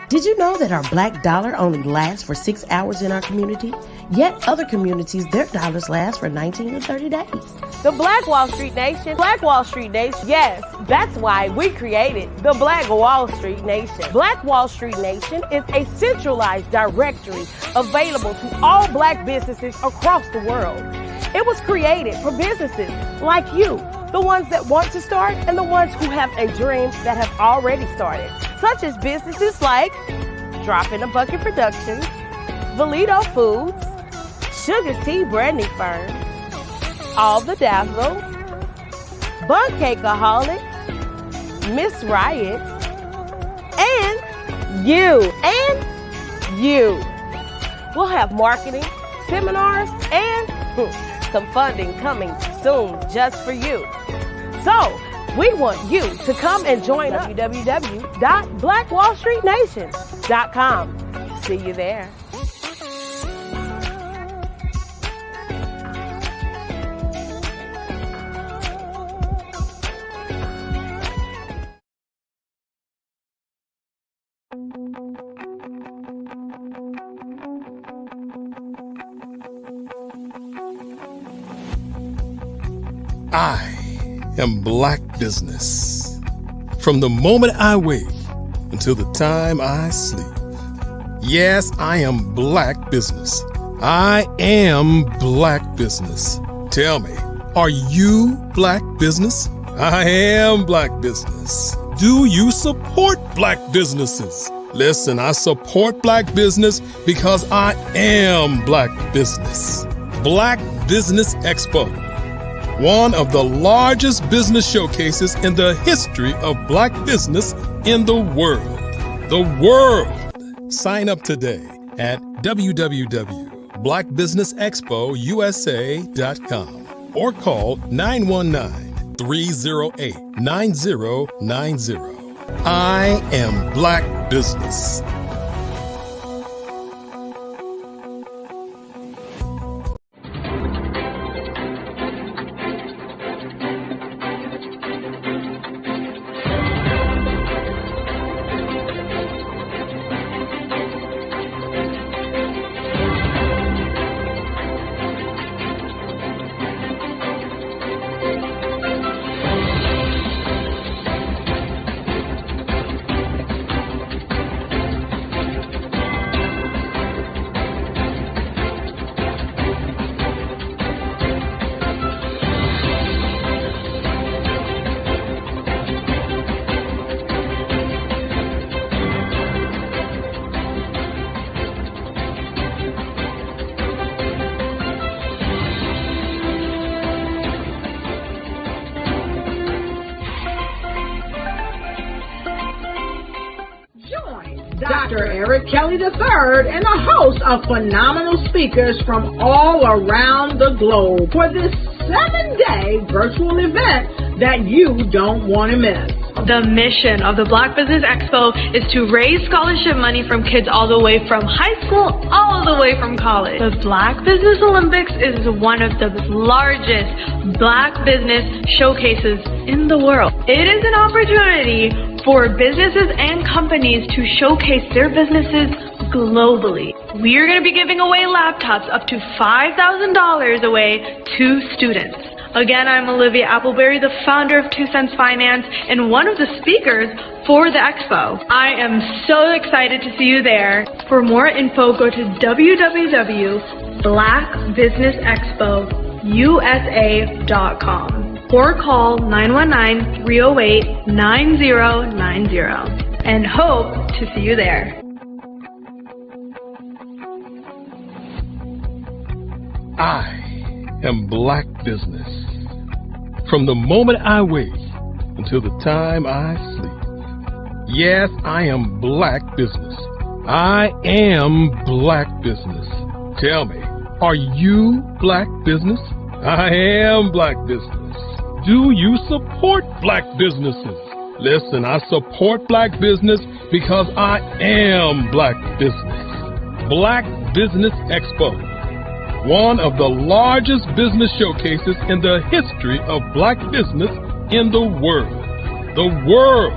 Did you know that our Black dollar only lasts for 6 hours in our community? Yet other communities, their dollars last for 19 to 30 days. The Black Wall Street Nation. Black Wall Street Nation. Yes, that's why we created the Black Wall Street Nation. Black Wall Street Nation is a centralized directory available to all Black businesses across the world. It was created for businesses like you, the ones that want to start and the ones who have a dream that have already started, such as businesses like Drop in a Bucket Productions, Valito Foods, Sugar's Tea Branding Firm, All the Dazzle, Bun Cakeaholic, Miss Riot, and you. We'll have marketing, seminars, and some funding coming soon just for you. So, we want you to come and join us. www.blackwallstreetnation.com. See you there. I am Black business. From the moment I wake until the time I sleep. Yes, I am black business. I am black business. Tell me, are you black business? I am black business. Do you support black businesses? Listen, I support black business because I am black business. Black Business Expo, one of the largest business showcases in the history of black business in the world. The world! Sign up today at www.blackbusinessexpousa.com or call 919-308-9090. I am black business. Dr. Eric Kelly III and a host of phenomenal speakers from all around the globe for this 7-day virtual event that you don't want to miss. The mission of the Black Business Expo is to raise scholarship money from kids all the way from high school all the way from college. The Black Business Olympics is one of the largest black business showcases in the world. It is an opportunity for businesses and companies to showcase their businesses globally. We are going to be giving away laptops up to $5,000 away to students. Again, I'm Olivia Appleberry, the founder of 2 Cents Finance and one of the speakers for the expo. I am so excited to see you there. For more info, go to www.blackbusinessexpousa.com or call 919-308-9090 and hope to see you there. I am black business. From the moment I wake until the time I sleep. Yes, I am black business. I am black business. Tell me, are you black business? I am black business. Do you support black businesses? Listen, I support black business because I am black business. Black Business Expo, one of the largest business showcases in the history of black business in the world. The world!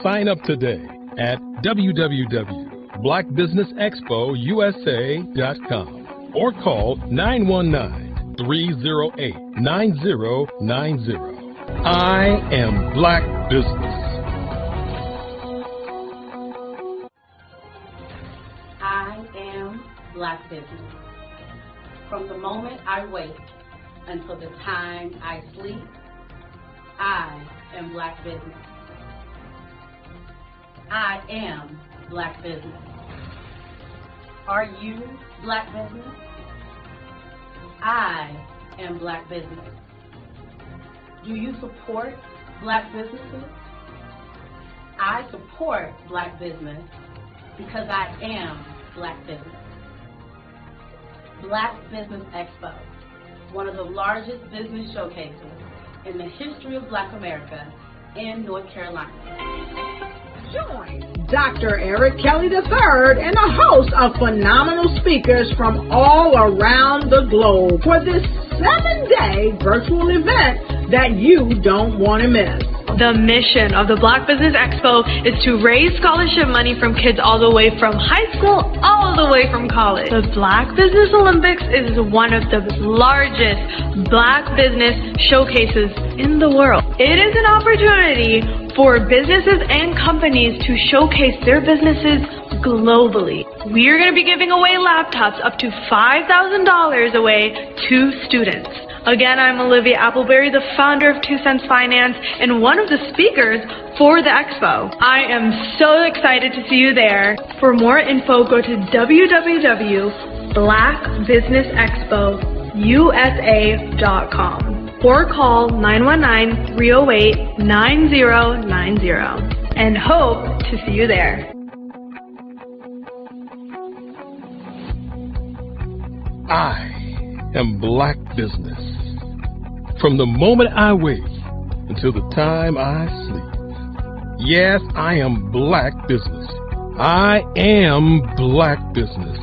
Sign up today at www.blackbusinessexpousa.com or call 919-308-9090. I am black business. I am black business. From the moment I wake until the time I sleep, I am black business. I am black business. Are you black business? I am black business. Do you support black businesses? I support black business because I am black business. Black Business Expo, one of the largest business showcases in the history of Black America in North Carolina. Join Dr. Eric Kelly III and a host of phenomenal speakers from all around the globe for this 7-day virtual event that you don't want to miss. The mission of the Black Business Expo is to raise scholarship money from kids all the way from high school all the way from college. The Black Business Olympics is one of the largest black business showcases in the world. It is an opportunity for businesses and companies to showcase their businesses globally. We are going to be giving away laptops up to $5,000 away to students. Again, I'm Olivia Appleberry, the founder of 2 Cents Finance and one of the speakers for the expo. I am so excited to see you there. For more info, go to www.blackbusinessexpousa.com or call 919-308-9090 and hope to see you there. I am Black business. From the moment I wake until the time I sleep. Yes, I am Black business. I am Black business.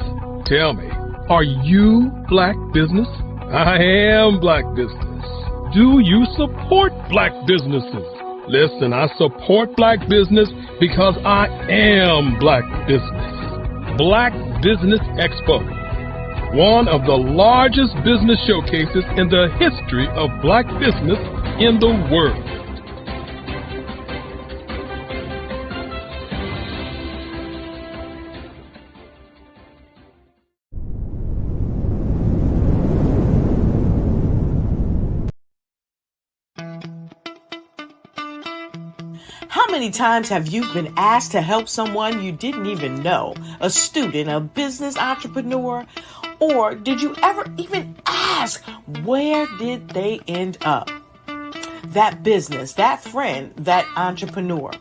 Tell me, are you Black business? I am Black business. Do you support Black businesses? Listen, I support Black business because I am Black business. Black Business Expo, one of the largest business showcases in the history of Black business in the world. How many times have you been asked to help someone you didn't even know? A student, a business entrepreneur? Or did you ever even ask, where did they end up? That business, that friend, that entrepreneur.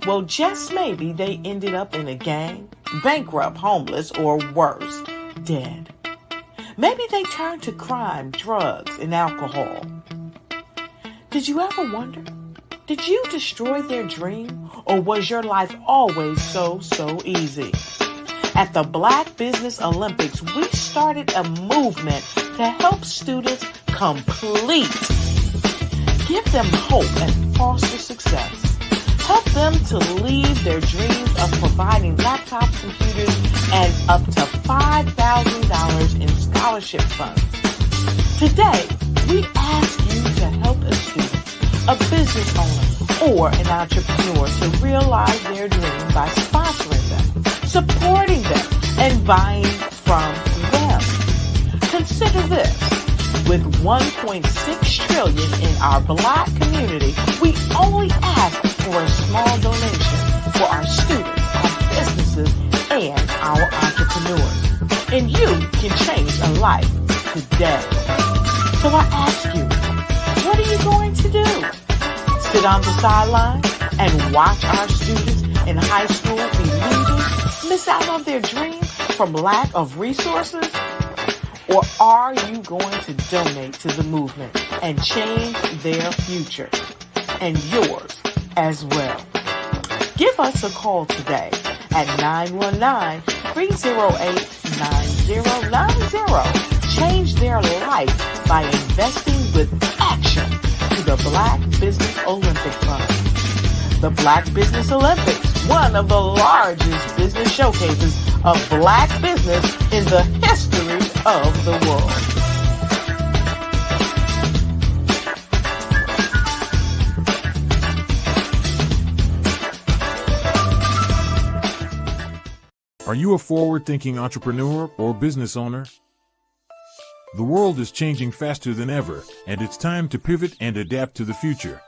Well, just maybe they ended up in a gang, bankrupt, homeless, or worse, dead. Maybe they turned to crime, drugs, and alcohol. Did you ever wonder? Did you destroy their dream, or was your life always so easy? At the Black Business Olympics, we started a movement to help students complete. Give them hope and foster success. Help them to leave their dreams of providing laptops, computers, and up to $5,000 in scholarship funds. Today, we ask you to help a student, a business owner, or an entrepreneur to realize their dream by sponsoring them, supporting them, and buying from them. Consider this. With $1.6 trillion in our Black community, we only ask for a small donation for our students, our businesses, and our entrepreneurs. And you can change a life today. So I ask you, what are you going to do? Sit on the sideline and watch our students in high school be losers, miss out on their dream from lack of resources? Or are you going to donate to the movement and change their future and yours as well? Give us a call today at 919-308-9090. Change their life by investing with action to the Black Business Olympic Fund. The Black Business Olympics, one of the largest business showcases of Black business in the history of the world. Are you a forward-thinking entrepreneur or business owner? The world is changing faster than ever, and it's time to pivot and adapt to the future.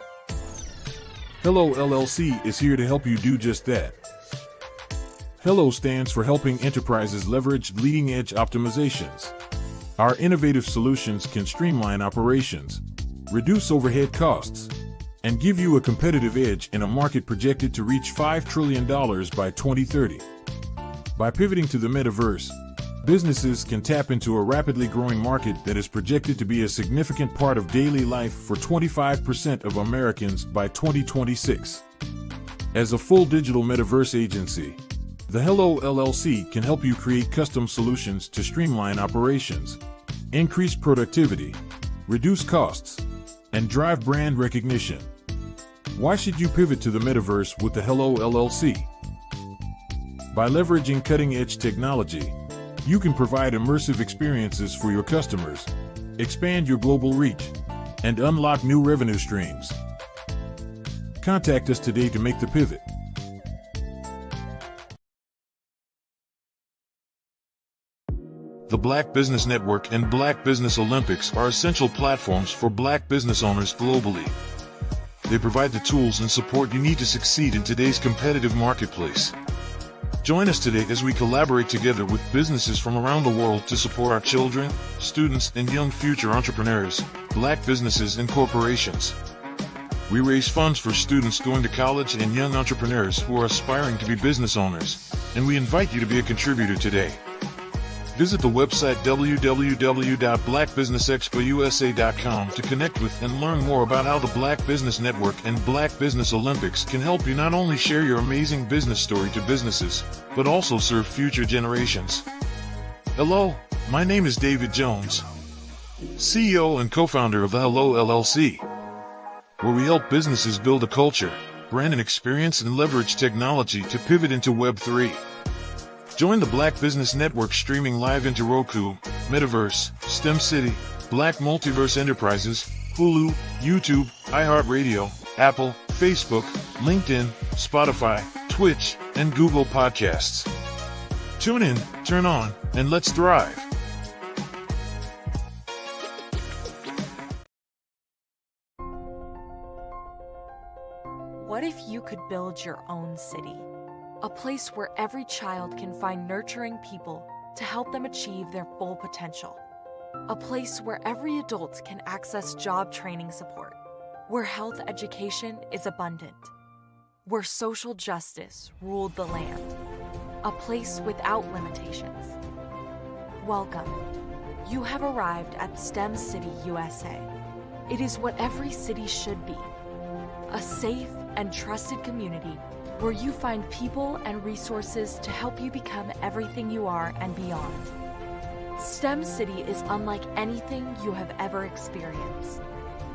Hello LLC is here to help you do just that. Hello stands for helping enterprises leverage leading-edge optimizations. Our innovative solutions can streamline operations, reduce overhead costs, and give you a competitive edge in a market projected to reach $5 trillion by 2030. By pivoting to the metaverse, businesses can tap into a rapidly growing market that is projected to be a significant part of daily life for 25% of Americans by 2026. As a full digital metaverse agency, the Hello LLC can help you create custom solutions to streamline operations, increase productivity, reduce costs, and drive brand recognition. Why should you pivot to the metaverse with the Hello LLC? By leveraging cutting-edge technology, you can provide immersive experiences for your customers, expand your global reach, and unlock new revenue streams. Contact us today to make the pivot. The Black Business Network and Black Business Olympics are essential platforms for Black business owners globally. They provide the tools and support you need to succeed in today's competitive marketplace. Join us today as we collaborate together with businesses from around the world to support our children, students, and young future entrepreneurs, Black businesses and corporations. We raise funds for students going to college and young entrepreneurs who are aspiring to be business owners, and we invite you to be a contributor today. Visit the website www.blackbusinessexpousa.com to connect with and learn more about how the Black Business Network and Black Business Olympics can help you not only share your amazing business story to businesses, but also serve future generations. Hello, my name is David Jones, CEO and co-founder of the Hello LLC, where we help businesses build a culture, brand and experience, and leverage technology to pivot into Web3. Join the Black Business Network streaming live into Roku, Metaverse, STEM City, Black Multiverse Enterprises, Hulu, YouTube, iHeartRadio, Apple, Facebook, LinkedIn, Spotify, Twitch, and Google Podcasts. Tune in, turn on, and let's thrive. What if you could build your own city? A place where every child can find nurturing people to help them achieve their full potential. A place where every adult can access job training support, where health education is abundant, where social justice ruled the land. A place without limitations. Welcome. You have arrived at STEM City, USA. It is what every city should be. A safe and trusted community where you find people and resources to help you become everything you are and beyond. STEM City is unlike anything you have ever experienced.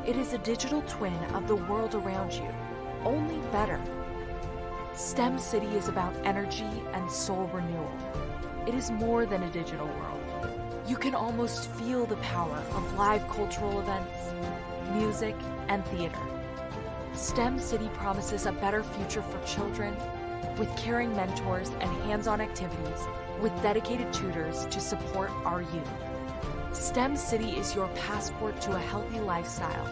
It is a digital twin of the world around you, only better. STEM City is about energy and soul renewal. It is more than a digital world. You can almost feel the power of live cultural events, music, and theater. STEM City promises a better future for children with caring mentors and hands-on activities with dedicated tutors to support our youth. STEM City is your passport to a healthy lifestyle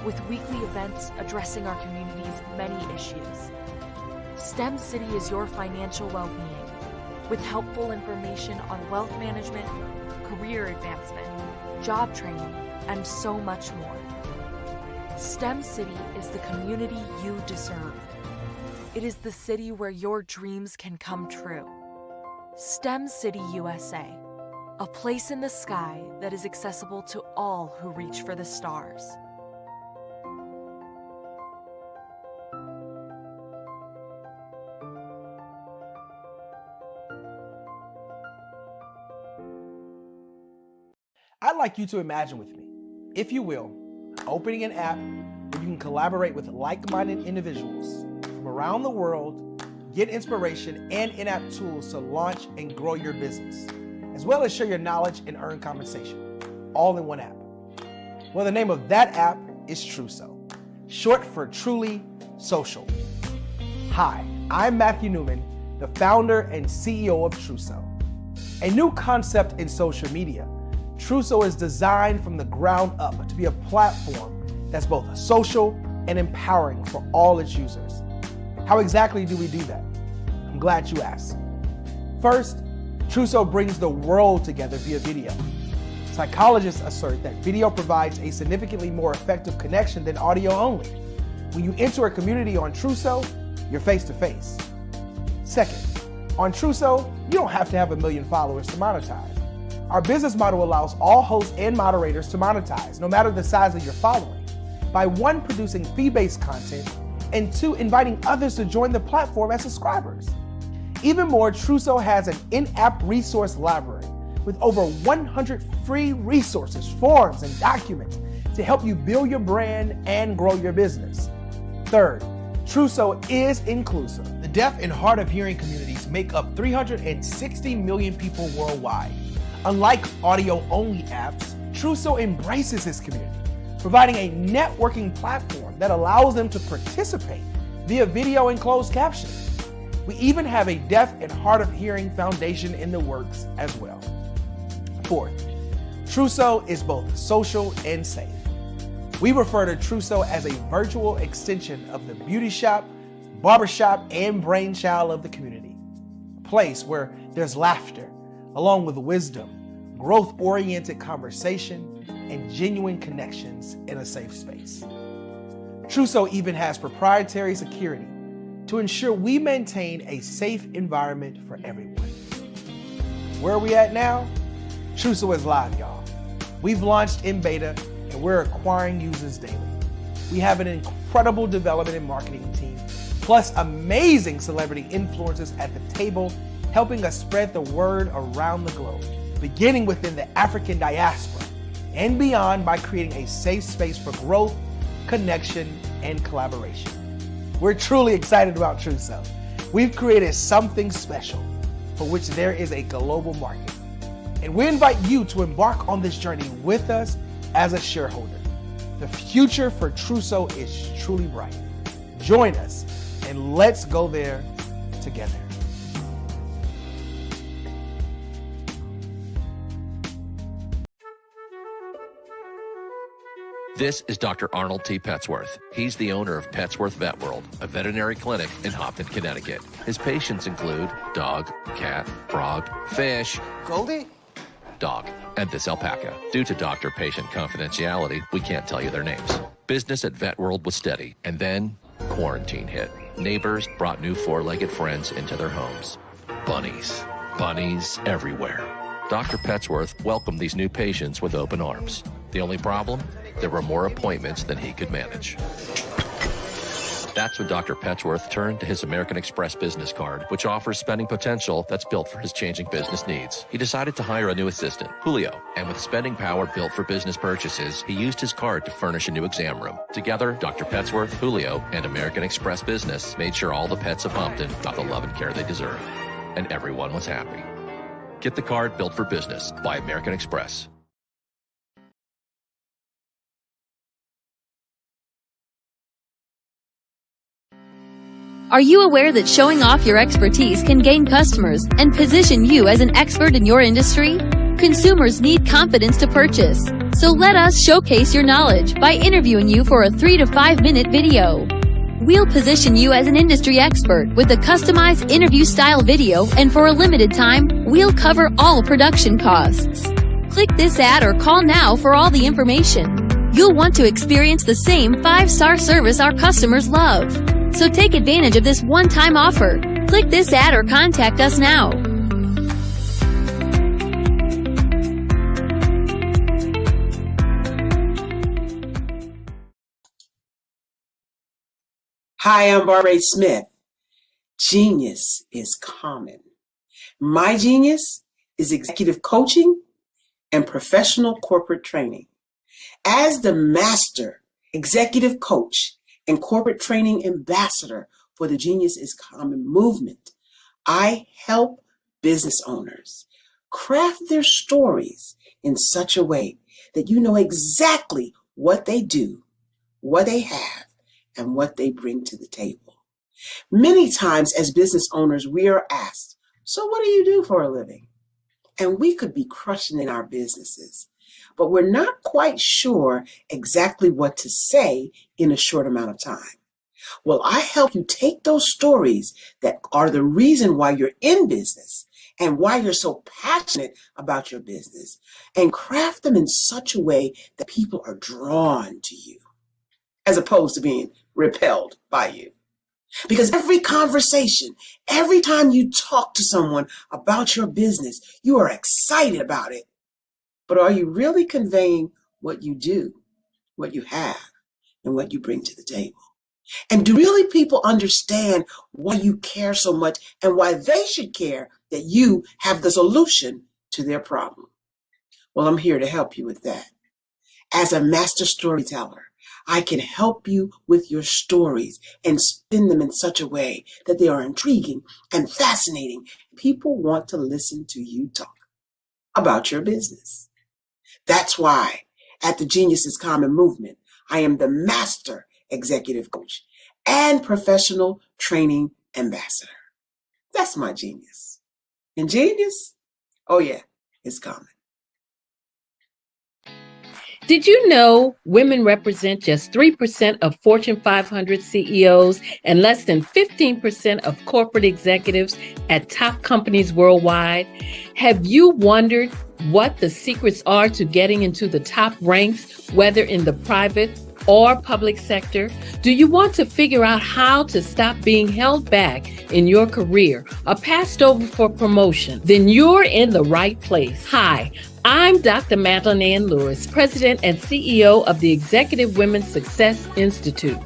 with weekly events addressing our community's many issues. STEM City is your financial well-being with helpful information on wealth management, career advancement, job training, and so much more. STEM City is the community you deserve. It is the city where your dreams can come true. STEM City USA, a place in the sky that is accessible to all who reach for the stars. I'd like you to imagine with me, if you will, opening an app where you can collaborate with like-minded individuals from around the world, get inspiration and in-app tools to launch and grow your business, as well as share your knowledge and earn compensation, all in one app. Well, the name of that app is Truso, short for Truly Social. Hi, I'm Matthew Newman, the founder and CEO of Truso, a new concept in social media. Truso is designed from the ground up to be a platform that's both social and empowering for all its users. How exactly do we do that? I'm glad you asked. First, Truso brings the world together via video. Psychologists assert that video provides a significantly more effective connection than audio only. When you enter a community on Truso, you're face to face. Second, on Truso, you don't have to have 1 million followers to monetize. Our business model allows all hosts and moderators to monetize, no matter the size of your following, by 1, producing fee-based content, and 2, inviting others to join the platform as subscribers. Even more, Truso has an in-app resource library with over 100 free resources, forms, and documents to help you build your brand and grow your business. Third, Truso is inclusive. The deaf and hard of hearing communities make up 360 million people worldwide. Unlike audio-only apps, Truso embraces this community, providing a networking platform that allows them to participate via video and closed captioning. We even have a deaf and hard of hearing foundation in the works as well. Fourth, Trousseau is both social and safe. We refer to Trousseau as a virtual extension of the beauty shop, barbershop, and brainchild of the community. A place where there's laughter, along with wisdom, growth-oriented conversation, and genuine connections in a safe space. Trousseau even has proprietary security to ensure we maintain a safe environment for everyone. Where are we at now? Trousseau is live, y'all. We've launched in beta and we're acquiring users daily. We have an incredible development and marketing team, plus amazing celebrity influencers at the table, helping us spread the word around the globe, beginning within the African diaspora and beyond by creating a safe space for growth, connection, and collaboration. We're truly excited about Trousseau. We've created something special for which there is a global market. And we invite you to embark on this journey with us as a shareholder. The future for Trousseau is truly bright. Join us and let's go there together. This is Dr. Arnold T. Petsworth. He's the owner of Petsworth Vet World, a veterinary clinic in Hopton, Connecticut. His patients include dog, cat, frog, fish, Goldie, dog, and this alpaca. Due to doctor-patient confidentiality, we can't tell you their names. Business at Vet World was steady, and then quarantine hit. Neighbors brought new four-legged friends into their homes. Bunnies. Bunnies everywhere. Dr. Petsworth welcomed these new patients with open arms. The only problem? There were more appointments than he could manage. That's when Dr. Petsworth turned to his American Express business card, which offers spending potential that's built for his changing business needs. He decided to hire a new assistant, Julio, and with spending power built for business purchases, he used his card to furnish a new exam room. Together, Dr. Petsworth, Julio, and American Express Business made sure all the pets of Hopton got the love and care they deserve. And everyone was happy. Get the card built for business by American Express. Are you aware that showing off your expertise can gain customers and position you as an expert in your industry? Consumers need confidence to purchase, so let us showcase your knowledge by interviewing you for a 3 to 5 minute video. We'll position you as an industry expert with a customized interview-style video, and for a limited time, we'll cover all production costs. Click this ad or call now for all the information. You'll want to experience the same 5-star service our customers love. So take advantage of this one-time offer. Click this ad or contact us now. Hi, I'm Barbara Smith. Genius is common. My genius is executive coaching and professional corporate training. As the master executive coach and corporate training ambassador for the Genius is Common movement, I help business owners craft their stories in such a way that you know exactly what they do, what they have, and what they bring to the table. Many times as business owners, we are asked, so what do you do for a living? And we could be crushing in our businesses, but we're not quite sure exactly what to say in a short amount of time. Well, I help you take those stories that are the reason why you're in business and why you're so passionate about your business and craft them in such a way that people are drawn to you as opposed to being repelled by you. Because every conversation, every time you talk to someone about your business, you are excited about it. But are you really conveying what you do, what you have, and what you bring to the table? And do really people understand why you care so much and why they should care that you have the solution to their problem? Well, I'm here to help you with that. As a master storyteller, I can help you with your stories and spin them in such a way that they are intriguing and fascinating. People want to listen to you talk about your business. That's why At the Genius is Common movement, I am the master executive coach and professional training ambassador. That's my genius. And genius? Oh yeah, it's common. Did you know women represent just 3% of Fortune 500 CEOs and less than 15% of corporate executives at top companies worldwide? Have you wondered what the secrets are to getting into the top ranks, whether in the private or public sector? Do you want to figure out how to stop being held back in your career or passed over for promotion? Then you're in the right place. Hi, I'm Dr. Madeline Ann Lewis, President and CEO of the Executive Women's Success Institute.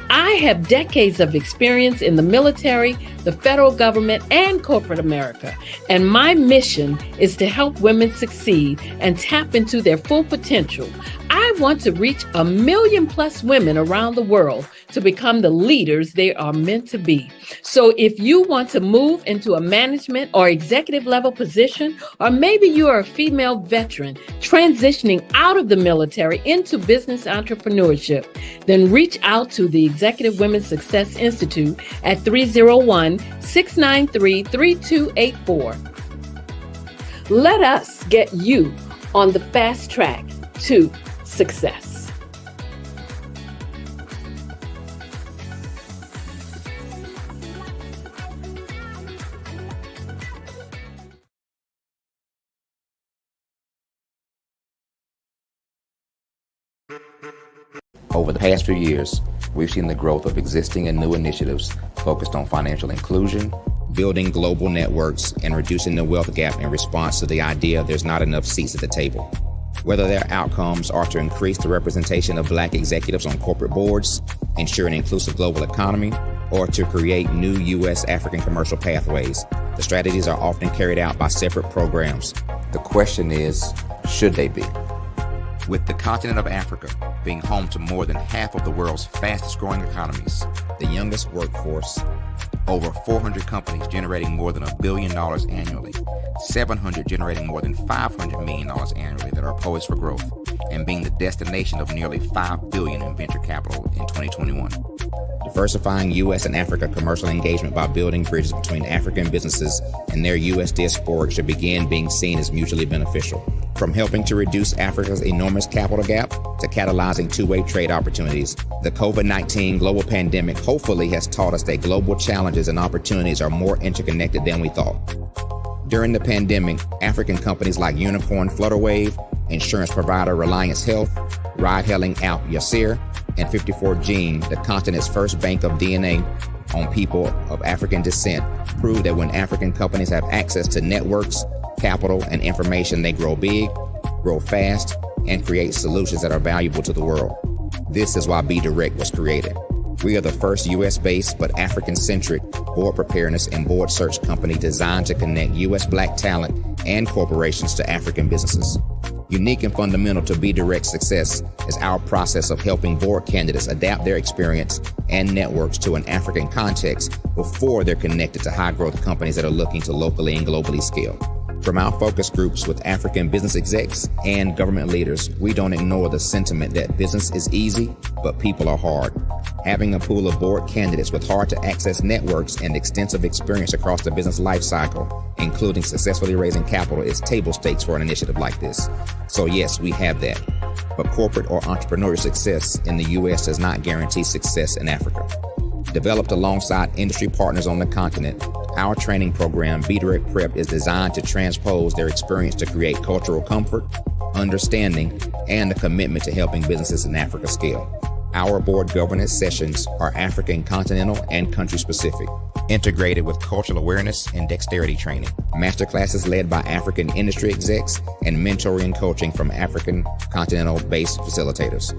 I have decades of experience in the military, the federal government, and corporate America, and my mission is to help women succeed and tap into their full potential. I want to reach 1 million plus women around the world to become the leaders they are meant to be. So if you want to move into a management or executive level position, or maybe you are a female veteran transitioning out of the military into business entrepreneurship, then reach out to the Executive Women's Success Institute at 301-693-3284. Let us get you on the fast track to success. Over the past few years, we've seen the growth of existing and new initiatives focused on financial inclusion, building global networks, and reducing the wealth gap in response to the idea there's not enough seats at the table. Whether their outcomes are to increase the representation of Black executives on corporate boards, ensure an inclusive global economy, or to create new U.S. African commercial pathways, the strategies are often carried out by separate programs. The question is, should they be? With the continent of Africa being home to more than half of the world's fastest growing economies, the youngest workforce, over 400 companies generating more than $1 billion annually, 700 generating more than $500 million annually that are poised for growth, and being the destination of nearly $5 billion in venture capital in 2021. Diversifying U.S. and Africa commercial engagement by building bridges between African businesses and their U.S. diaspora should begin being seen as mutually beneficial. From helping to reduce Africa's enormous capital gap to catalyzing two-way trade opportunities, the COVID-19 global pandemic hopefully has taught us that global challenges and opportunities are more interconnected than we thought. During the pandemic, African companies like Unicorn Flutterwave, insurance provider Reliance Health, ride-hailing app Yasir, and 54Gene, the continent's first bank of DNA on people of African descent, proved that when African companies have access to networks, capital, and information, they grow big, grow fast, and create solutions that are valuable to the world. This is why Be Direct was created. We are the first U.S.-based but African-centric board preparedness and board search company designed to connect U.S. Black talent and corporations to African businesses. Unique and fundamental to Be Direct's success is our process of helping board candidates adapt their experience and networks to an African context before they're connected to high-growth companies that are looking to locally and globally scale. From our focus groups with African business execs and government leaders, we don't ignore the sentiment that business is easy, but people are hard. Having a pool of board candidates with hard-to-access networks and extensive experience across the business life cycle, including successfully raising capital, is table stakes for an initiative like this. So yes, we have that. But corporate or entrepreneurial success in the U.S. does not guarantee success in Africa. Developed alongside industry partners on the continent, our training program, Be Direct Prep, is designed to transpose their experience to create cultural comfort, understanding, and a commitment to helping businesses in Africa scale. Our board governance sessions are African, continental, and country-specific, integrated with cultural awareness and dexterity training, masterclasses led by African industry execs, and mentoring and coaching from African continental-based facilitators.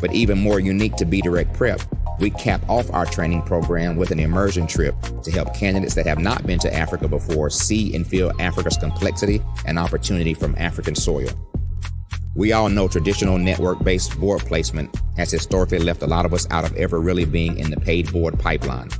But even more unique to Be Direct Prep, we cap off our training program with an immersion trip to help candidates that have not been to Africa before see and feel Africa's complexity and opportunity from African soil. We all know traditional network-based board placement has historically left a lot of us out of ever really being in the paid board pipeline.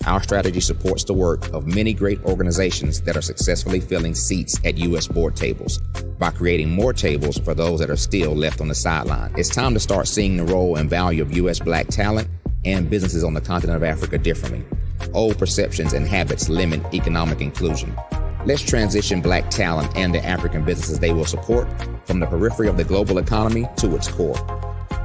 Our strategy supports the work of many great organizations that are successfully filling seats at U.S. board tables by creating more tables for those that are still left on the sideline. It's time to start seeing the role and value of U.S. Black talent and businesses on the continent of Africa differently. Old perceptions and habits limit economic inclusion. Let's transition Black talent and the African businesses they will support from the periphery of the global economy to its core.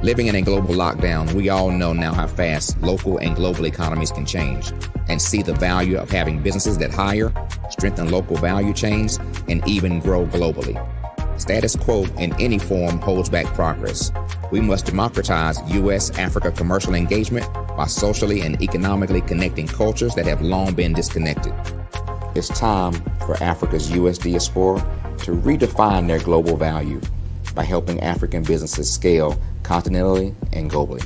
Living in a global lockdown, we all know now how fast local and global economies can change and see the value of having businesses that hire, strengthen local value chains, and even grow globally. Status quo in any form holds back progress. We must democratize U.S.-Africa commercial engagement by socially and economically connecting cultures that have long been disconnected. It's time for Africa's U.S. diaspora to redefine their global value by helping African businesses scale continentally and globally.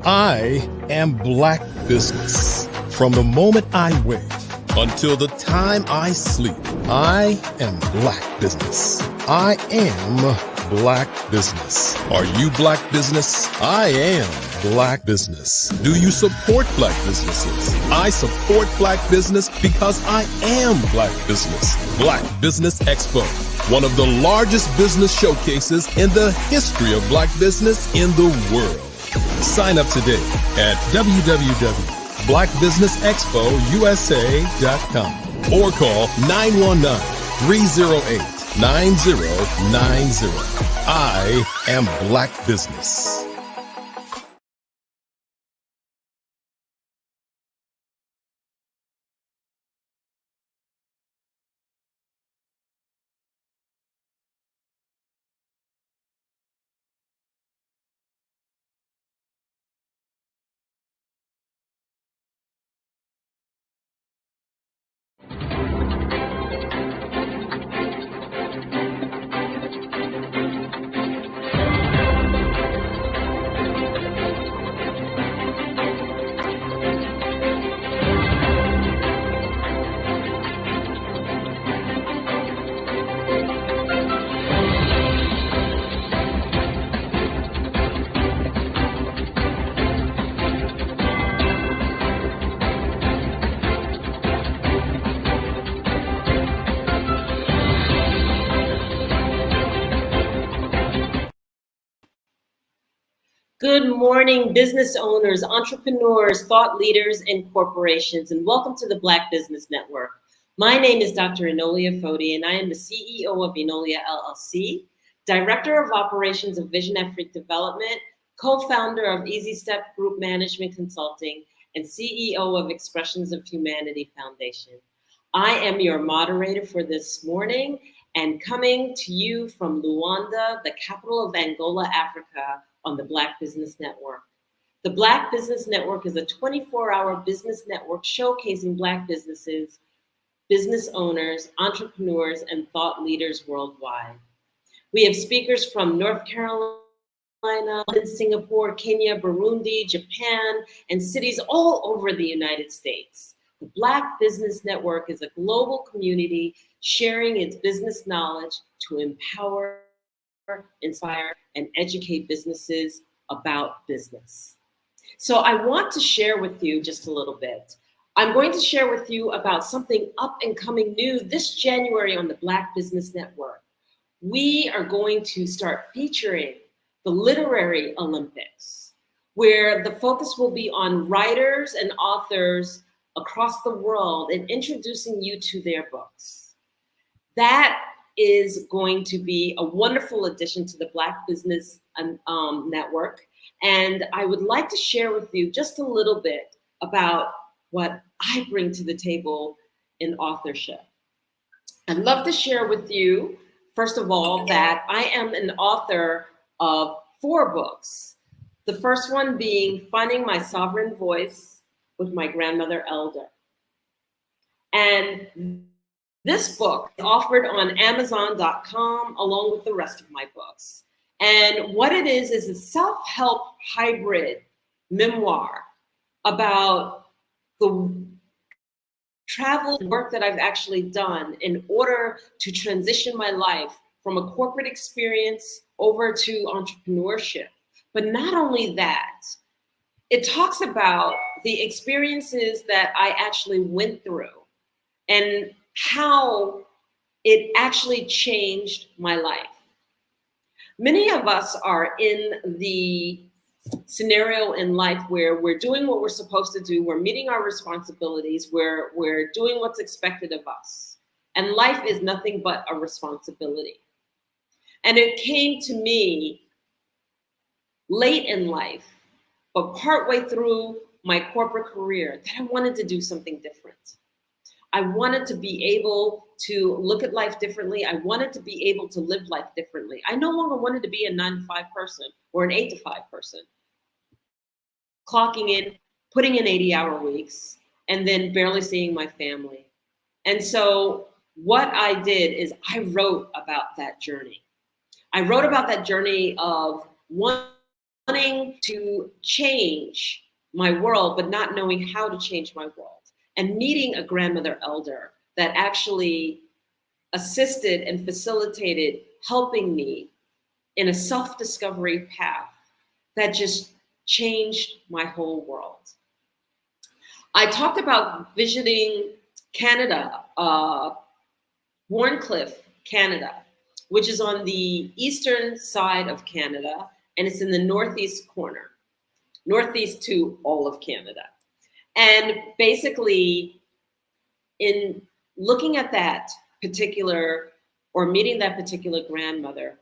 I am Black business. From the moment I wake until the time I sleep, I am Black business. I am Black business. Are you Black business? I am Black business. Do you support Black businesses? I support Black business because I am Black business. Black Business Expo, one of the largest business showcases in the history of Black business in the world. Sign up today at www.blackbusinessexpousa.com or call 919-308-9090. I am Black business. Good morning, business owners, entrepreneurs, thought leaders, and corporations, and welcome to the Black Business Network. My name is Dr. Enolia Foti, and I am the CEO of Enolia LLC, Director of Operations of Vision Africa Development, co-founder of Easy Step Group Management Consulting, and CEO of Expressions of Humanity Foundation. I am your moderator for this morning, and coming to you from Luanda, the capital of Angola, Africa, on the Black Business Network. The Black Business Network is a 24-hour business network showcasing Black businesses, business owners, entrepreneurs, and thought leaders worldwide. We have speakers from North Carolina, Singapore, Kenya, Burundi, Japan, and cities all over the United States. The Black Business Network is a global community sharing its business knowledge to empower, inspire, and educate businesses about business. So I want to share with you just a little bit. I'm going to share with you about something up and coming new this January on the Black Business Network. We are going to start featuring the Literary Olympics, where the focus will be on writers and authors across the world and introducing you to their books. That is going to be a wonderful addition to the Black Business Network. And I would like to share with you just a little bit about what I bring to the table in authorship. I'd love to share with you, first of all, that I am an author of 4 books. The first one being Finding My Sovereign Voice with My Grandmother Elder. And This book is offered on Amazon.com along with the rest of my books. And what it is a self-help hybrid memoir about the travel and work that I've actually done in order to transition my life from a corporate experience over to entrepreneurship. But not only that, it talks about the experiences that I actually went through and how it actually changed my life. Many of us are in the scenario in life where we're doing what we're supposed to do, we're meeting our responsibilities, we're doing what's expected of us. And life is nothing but a responsibility. And it came to me late in life, but partway through my corporate career, that I wanted to do something different. I wanted to be able to look at life differently. I wanted to be able to live life differently. I no longer wanted to be a 9-to-5 person or an 8-to-5 person, clocking in, putting in 80-hour weeks, and then barely seeing my family. And so what I did is I wrote about that journey. I wrote about that journey of wanting to change my world, but not knowing how to change my world. And meeting a grandmother elder that actually assisted and facilitated helping me in a self-discovery path that just changed my whole world. I talked about visiting Canada, Warncliffe, Canada, which is on the eastern side of Canada, and it's in the northeast corner, northeast to all of Canada. And basically, in looking at that particular, or meeting that particular grandmother,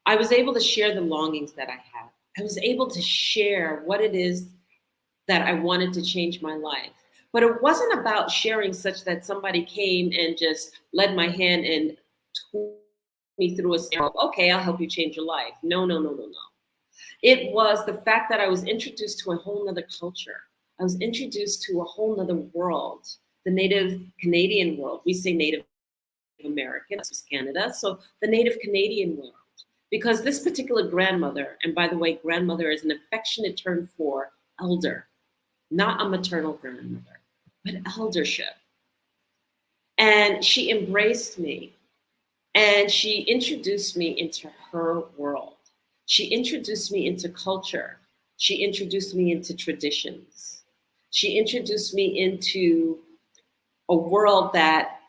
I was able to share the longings that I had. I was able to share what it is that I wanted to change my life. But it wasn't about sharing such that somebody came and just led my hand and took me through a step of, okay, I'll help you change your life. No, no, no, no, no. It was the fact that I was introduced to a whole nother culture. I was introduced to a whole nother world, the Native Canadian world. We say Native American, this is Canada, so the Native Canadian world. Because this particular grandmother, and by the way, grandmother is an affectionate term for elder, not a maternal grandmother, but eldership. And she embraced me, and she introduced me into her world. She introduced me into culture. She introduced me into traditions. She introduced me into a world that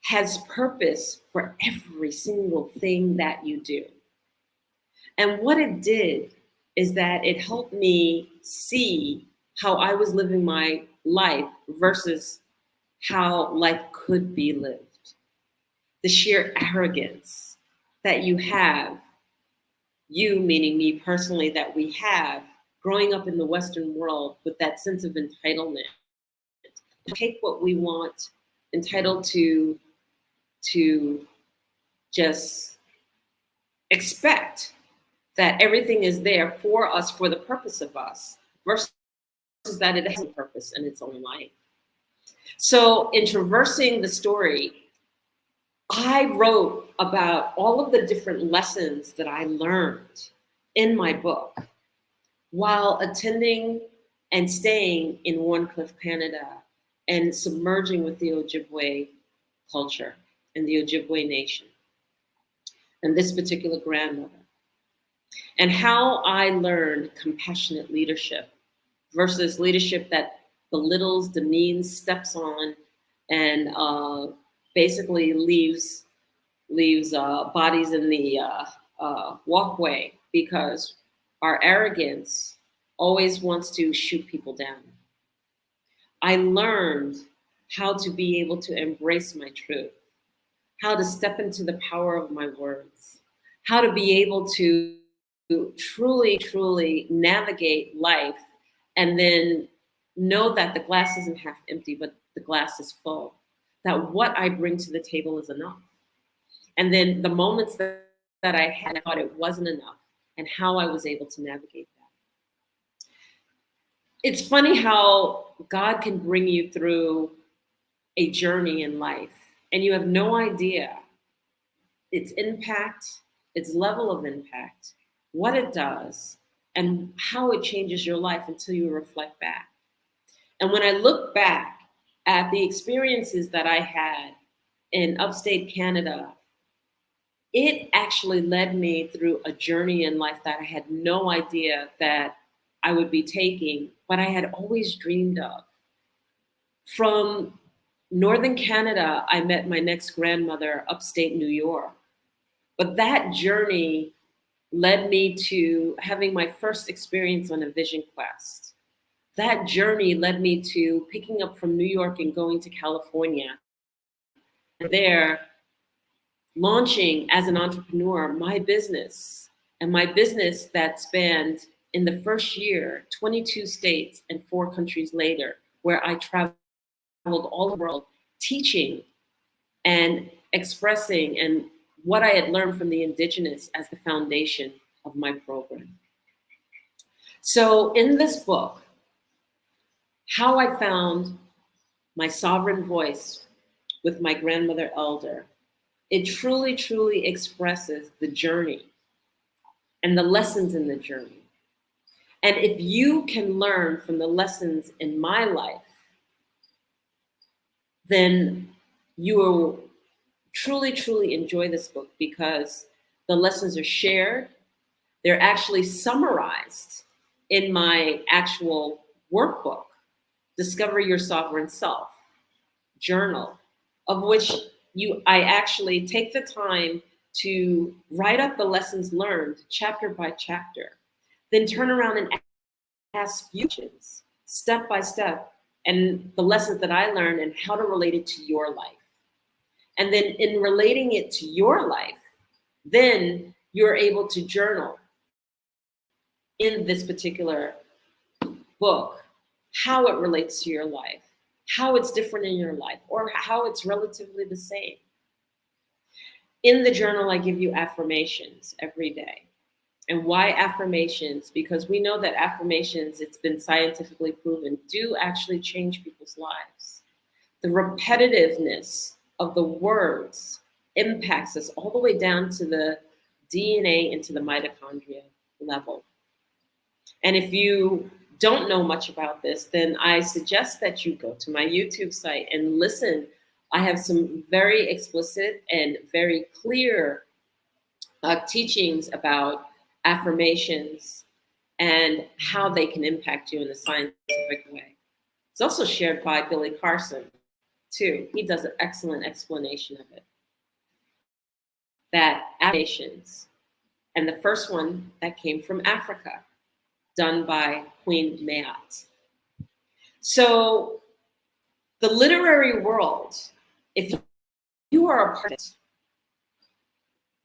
has purpose for every single thing that you do. And what it did is that it helped me see how I was living my life versus how life could be lived. The sheer arrogance that you have, you meaning me personally, that we have growing up in the Western world with that sense of entitlement, to take what we want, entitled to just expect that everything is there for us, for the purpose of us, versus that it has a purpose in its own life. So in traversing the story, I wrote about all of the different lessons that I learned in my book while attending and staying in Warncliffe, Canada, and submerging with the Ojibwe culture and the Ojibwe nation, and this particular grandmother, and how I learned compassionate leadership versus leadership that belittles, demeans, steps on, and basically leaves bodies in the walkway because our arrogance always wants to shoot people down. I learned how to be able to embrace my truth, how to step into the power of my words, how to be able to truly, truly navigate life and then know that the glass isn't half empty, but the glass is full, that what I bring to the table is enough. And then the moments that I had, I thought it wasn't enough, and how I was able to navigate that. It's funny how God can bring you through a journey in life and you have no idea its impact, its level of impact, what it does, and how it changes your life until you reflect back. And when I look back at the experiences that I had in upstate Canada, it actually led me through a journey in life that I had no idea that I would be taking, but I had always dreamed of. From Northern Canada, I met my next grandmother upstate New York. But that journey led me to having my first experience on a vision quest. That journey led me to picking up from New York and going to California. There, launching as an entrepreneur my business, and my business that spanned in the first year 22 states and 4 countries later, where I traveled all the world teaching and expressing and what I had learned from the indigenous as the foundation of my program. So in this book, How I Found My Sovereign Voice with My Grandmother Elder, it truly, truly expresses the journey and the lessons in the journey. And if you can learn from the lessons in my life, then you will truly, truly enjoy this book, because the lessons are shared. They're actually summarized in my actual workbook, Discover Your Sovereign Self journal, of which I actually take the time to write up the lessons learned chapter by chapter, then turn around and ask questions step by step, and the lessons that I learned and how to relate it to your life. And then in relating it to your life, then you're able to journal in this particular book how it relates to your life, how it's different in your life, or how it's relatively the same. In the journal, I give you affirmations every day. And why affirmations? Because we know that affirmations, it's been scientifically proven, do actually change people's lives. The repetitiveness of the words impacts us all the way down to the DNA and to the mitochondria level. And if you don't know much about this, then I suggest that you go to my YouTube site and listen. I have some very explicit and very clear teachings about affirmations and how they can impact you in a scientific way. It's also shared by Billy Carson, too. He does an excellent explanation of it. That affirmations, and the first one that came from Africa, done by Queen Mayat. So the literary world, if you are a part of it,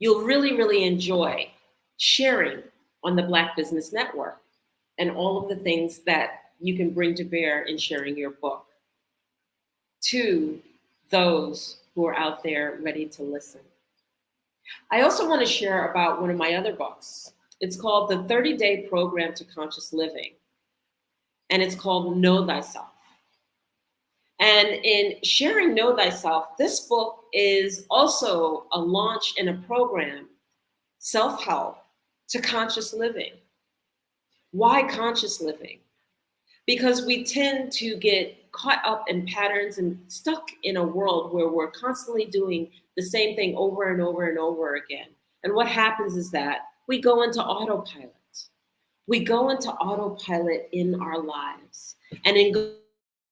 you'll really, really enjoy sharing on the Black Business Network and all of the things that you can bring to bear in sharing your book to those who are out there ready to listen. I also want to share about one of my other books. It's called The 30-Day Program to Conscious Living, and it's called Know Thyself. And in sharing Know Thyself, this book is also a launch in a program, self-help to conscious living. Why conscious living? Because we tend to get caught up in patterns and stuck in a world where we're constantly doing the same thing over and over and over again. And what happens is that we go into autopilot. We go into autopilot in our lives. And in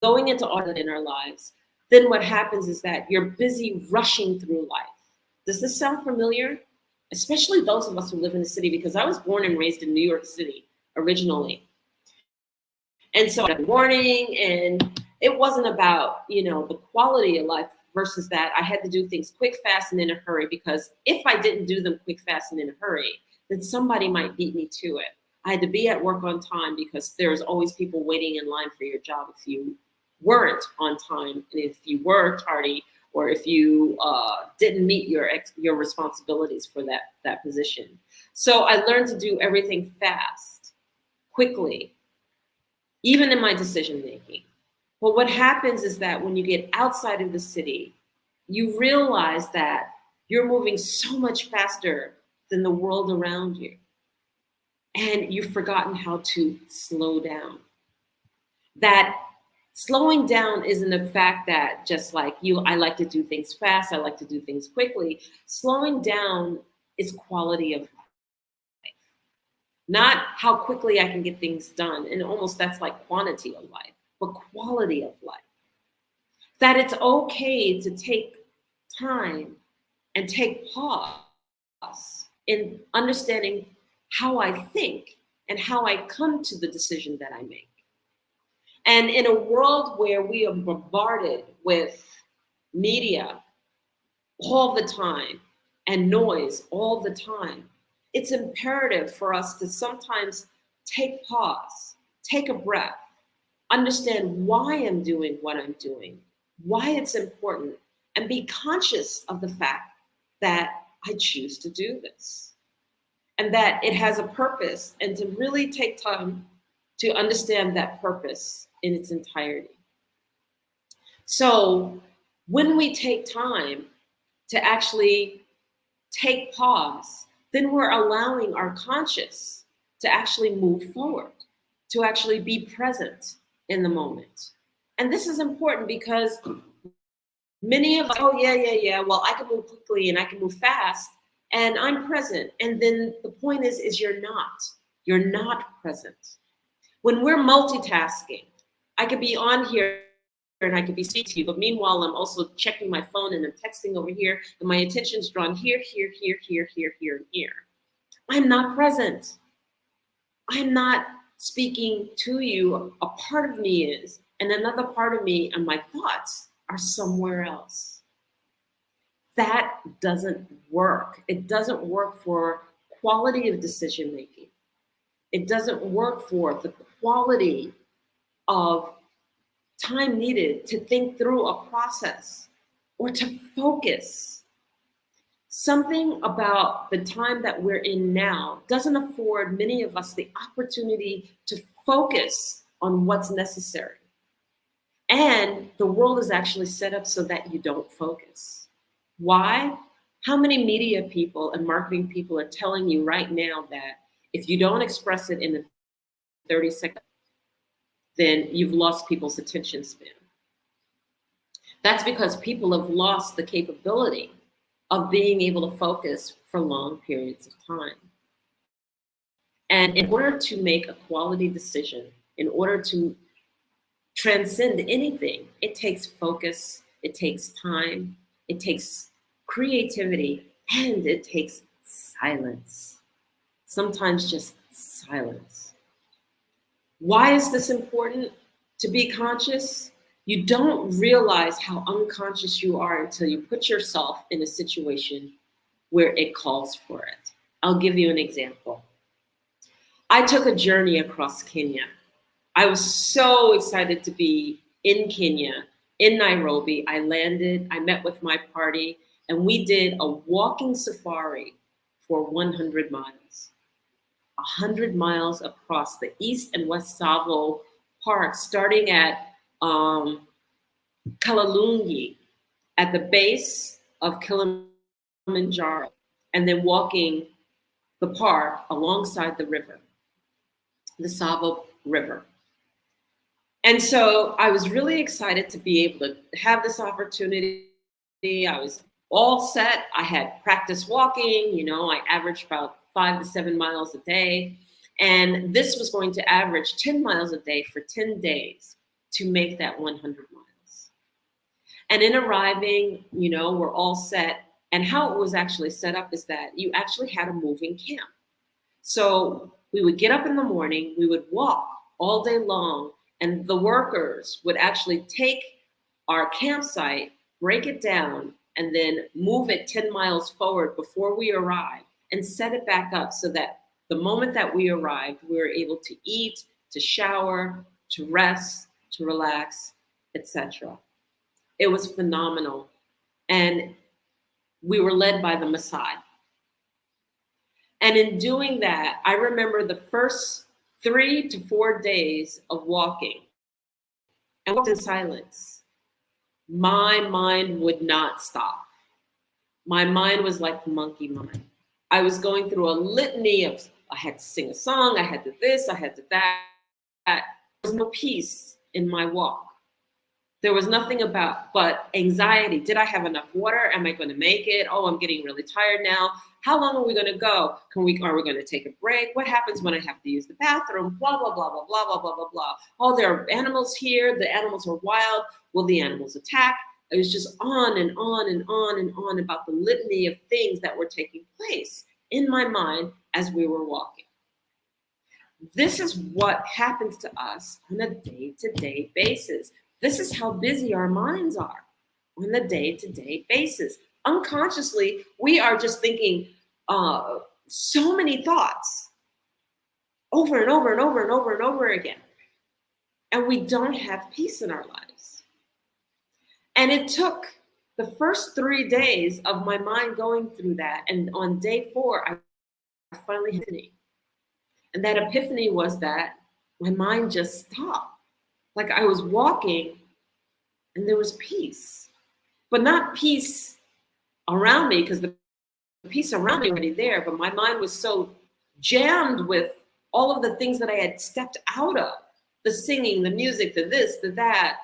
going into autopilot in our lives, then what happens is that you're busy rushing through life. Does this sound familiar? Especially those of us who live in the city, because I was born and raised in New York City originally. And so in the morning, and it wasn't about, the quality of life versus that I had to do things quick, fast, and in a hurry, because if I didn't do them quick, fast, and in a hurry, then somebody might beat me to it. I had to be at work on time because there's always people waiting in line for your job if you weren't on time, and if you were tardy, or if you didn't meet your responsibilities for that position. So I learned to do everything fast, quickly, even in my decision making. But what happens is that when you get outside of the city, you realize that you're moving so much faster than the world around you. And you've forgotten how to slow down. That slowing down isn't a fact that just like you, I like to do things fast, I like to do things quickly. Slowing down is quality of life. Not how quickly I can get things done. And almost that's like quantity of life, but quality of life. That it's okay to take time and take pause in understanding how I think and how I come to the decision that I make. And in a world where we are bombarded with media all the time and noise all the time, it's imperative for us to sometimes take pause, take a breath, understand why I'm doing what I'm doing, why it's important, and be conscious of the fact that I choose to do this and that it has a purpose, and to really take time to understand that purpose in its entirety. So when we take time to actually take pause, then we're allowing our conscious to actually move forward, to actually be present in the moment. And this is important because many of us, oh yeah, well, I can move quickly and I can move fast and I'm present. And then the point is you're not present. When we're multitasking, I could be on here and I could be speaking to you, but meanwhile, I'm also checking my phone and I'm texting over here and my attention's drawn here, here, here, here, here, here, and here. I'm not present. I'm not speaking to you. A part of me is, and another part of me and my thoughts are somewhere else. That doesn't work. It doesn't work for quality of decision making. It doesn't work for the quality of time needed to think through a process or to focus. Something about the time that we're in now doesn't afford many of us the opportunity to focus on what's necessary. And the world is actually set up so that you don't focus. Why? How many media people and marketing people are telling you right now that if you don't express it in 30 seconds, then you've lost people's attention span? That's because people have lost the capability of being able to focus for long periods of time. And in order to make a quality decision, in order to transcend anything, it takes focus, it takes time, it takes creativity, and it takes silence. Sometimes just silence. Why is this important to be conscious? You don't realize how unconscious you are until you put yourself in a situation where it calls for it. I'll give you an example. I took a journey across Kenya. I was so excited to be in Kenya, in Nairobi. I landed, I met with my party, and we did a walking safari for 100 miles. 100 miles across the East and West Tsavo Park, starting at Kalalungi, at the base of Kilimanjaro, and then walking the park alongside the river, the Tsavo River. And so I was really excited to be able to have this opportunity. I was all set. I had practiced walking, I averaged about 5 to 7 miles a day. And this was going to average 10 miles a day for 10 days to make that 100 miles. And in arriving, we're all set. And how it was actually set up is that you actually had a moving camp. So we would get up in the morning, we would walk all day long, and the workers would actually take our campsite, break it down, and then move it 10 miles forward before we arrived and set it back up so that the moment that we arrived, we were able to eat, to shower, to rest, to relax, etc. It was phenomenal. And we were led by the Maasai. And in doing that, I remember the first 3 to 4 days of walking and walked in silence. my mind would not stop. My mind was like the monkey mind. I was going through a litany of, I had to sing a song, I had to this, I had to that. There was no peace in my walk. There was nothing but anxiety. Did I have enough water? Am I going to make it? Oh, I'm getting really tired now. How long are we going to go? Are we going to take a break? What happens when I have to use the bathroom? Blah, blah, blah, blah, blah, blah, blah, blah, blah. Oh, there are animals here. The animals are wild. Will the animals attack? It was just on and on and on and on about the litany of things that were taking place in my mind as we were walking. This is what happens to us on a day-to-day basis. This is how busy our minds are on a day-to-day basis. Unconsciously, we are just thinking so many thoughts over and over and over and over and over again. And we don't have peace in our lives. And it took the first 3 days of my mind going through that. And on day 4, I finally had an epiphany. And that epiphany was that my mind just stopped. Like I was walking and there was peace, but not peace around me, because the peace around me was already there, but my mind was so jammed with all of the things that I had stepped out of, the singing, the music, the this, the that,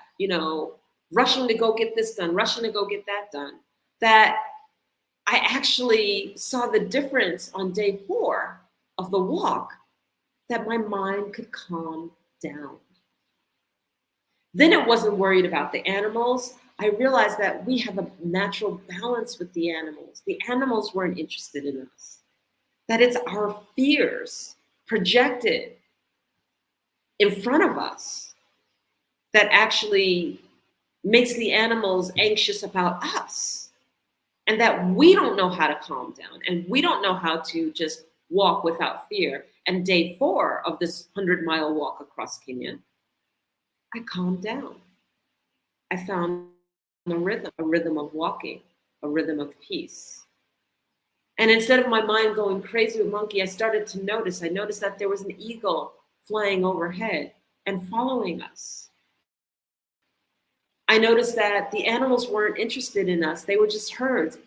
rushing to go get this done, rushing to go get that done, that I actually saw the difference on day 4 of the walk, that my mind could calm down. Then it wasn't worried about the animals. I realized that we have a natural balance with the animals. The animals weren't interested in us. That it's our fears projected in front of us that actually makes the animals anxious about us. And that we don't know how to calm down, and we don't know how to just walk without fear. And day 4 of this 100-mile walk across Kenya, I calmed down. I found a rhythm of walking, a rhythm of peace. And instead of my mind going crazy with monkey, I started to notice. I noticed that there was an eagle flying overhead and following us. I noticed that the animals weren't interested in us. They were just herds.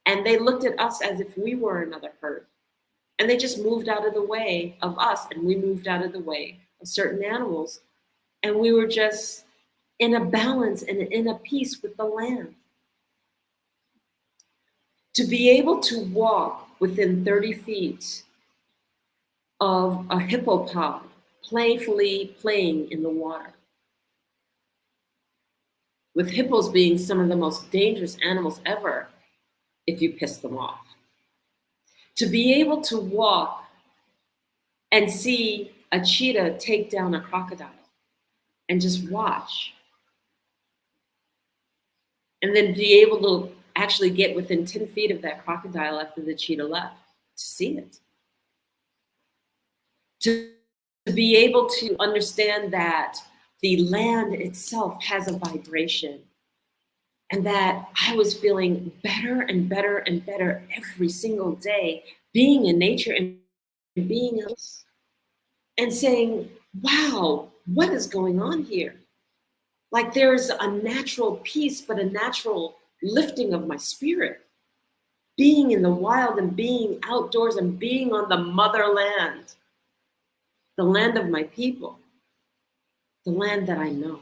And they looked at us as if we were another herd. And they just moved out of the way of us, and we moved out of the way of certain animals. And we were just in a balance and in a peace with the land. To be able to walk within 30 feet of a hippopod playfully playing in the water, with hippos being some of the most dangerous animals ever if you piss them off. To be able to walk and see a cheetah take down a crocodile and just watch. And then be able to actually get within 10 feet of that crocodile after the cheetah left to see it. To be able to understand that the land itself has a vibration, and that I was feeling better and better and better every single day, being in nature and being else, and saying, wow, what is going on here? Like there's a natural peace, but a natural lifting of my spirit. Being in the wild and being outdoors and being on the motherland, the land of my people, the land that I know,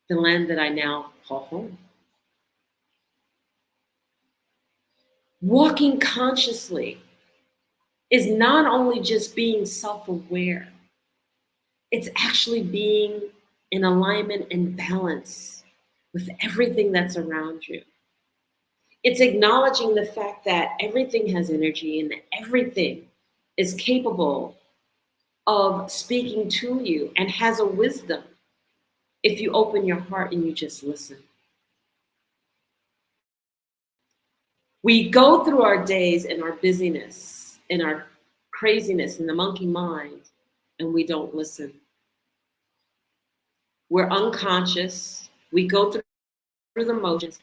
the land that I now call home. Walking consciously is not only just being self-aware, it's actually being in alignment and balance with everything that's around you. It's acknowledging the fact that everything has energy and that everything is capable of speaking to you and has a wisdom if you open your heart and you just listen. We go through our days and our busyness and our craziness and the monkey mind, and we don't listen. We're unconscious. We go through the motions,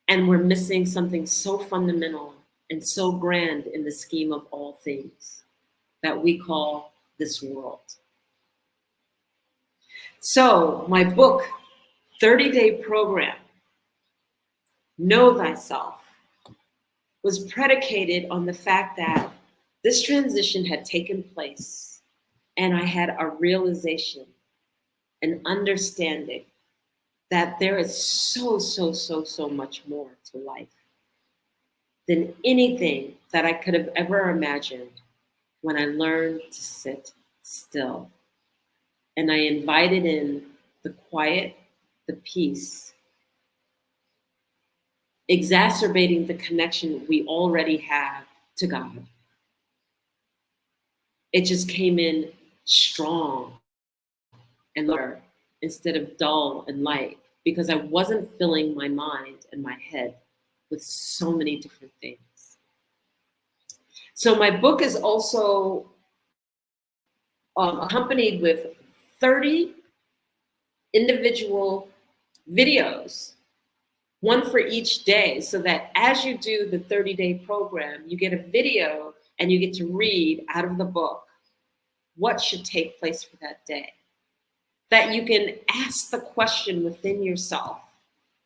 and we're missing something so fundamental and so grand in the scheme of all things that we call this world. So my book, 30-day program, Know Thyself, was predicated on the fact that this transition had taken place and I had a realization, an understanding that there is so much more to life than anything that I could have ever imagined when I learned to sit still. And I invited in the quiet, the peace, exacerbating the connection we already have to God. It just came in strong and lighter instead of dull and light, because I wasn't filling my mind and my head with so many different things. So my book is also accompanied with 30 individual videos, one for each day, so that as you do the 30-day program, you get a video and you get to read out of the book what should take place for that day. That you can ask the question within yourself,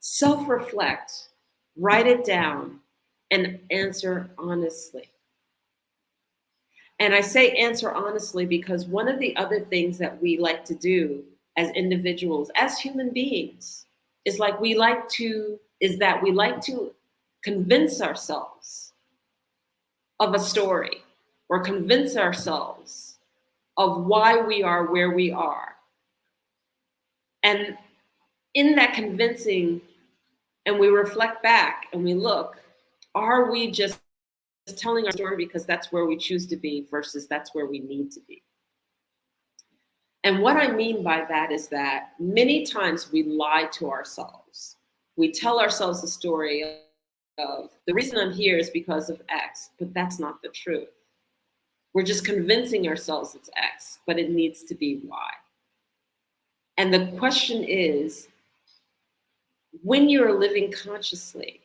self-reflect, write it down, and answer honestly. And I say answer honestly because one of the other things that we like to do as individuals, as human beings, is we like to convince ourselves of a story, or convince ourselves of why we are where we are. And in that convincing, and we reflect back and we look, are we just telling our story because that's where we choose to be versus that's where we need to be? And what I mean by that is that many times we lie to ourselves. We tell ourselves the story of the reason I'm here is because of X, but that's not the truth. We're just convincing ourselves it's X, but it needs to be Y. And the question is, when you're living consciously,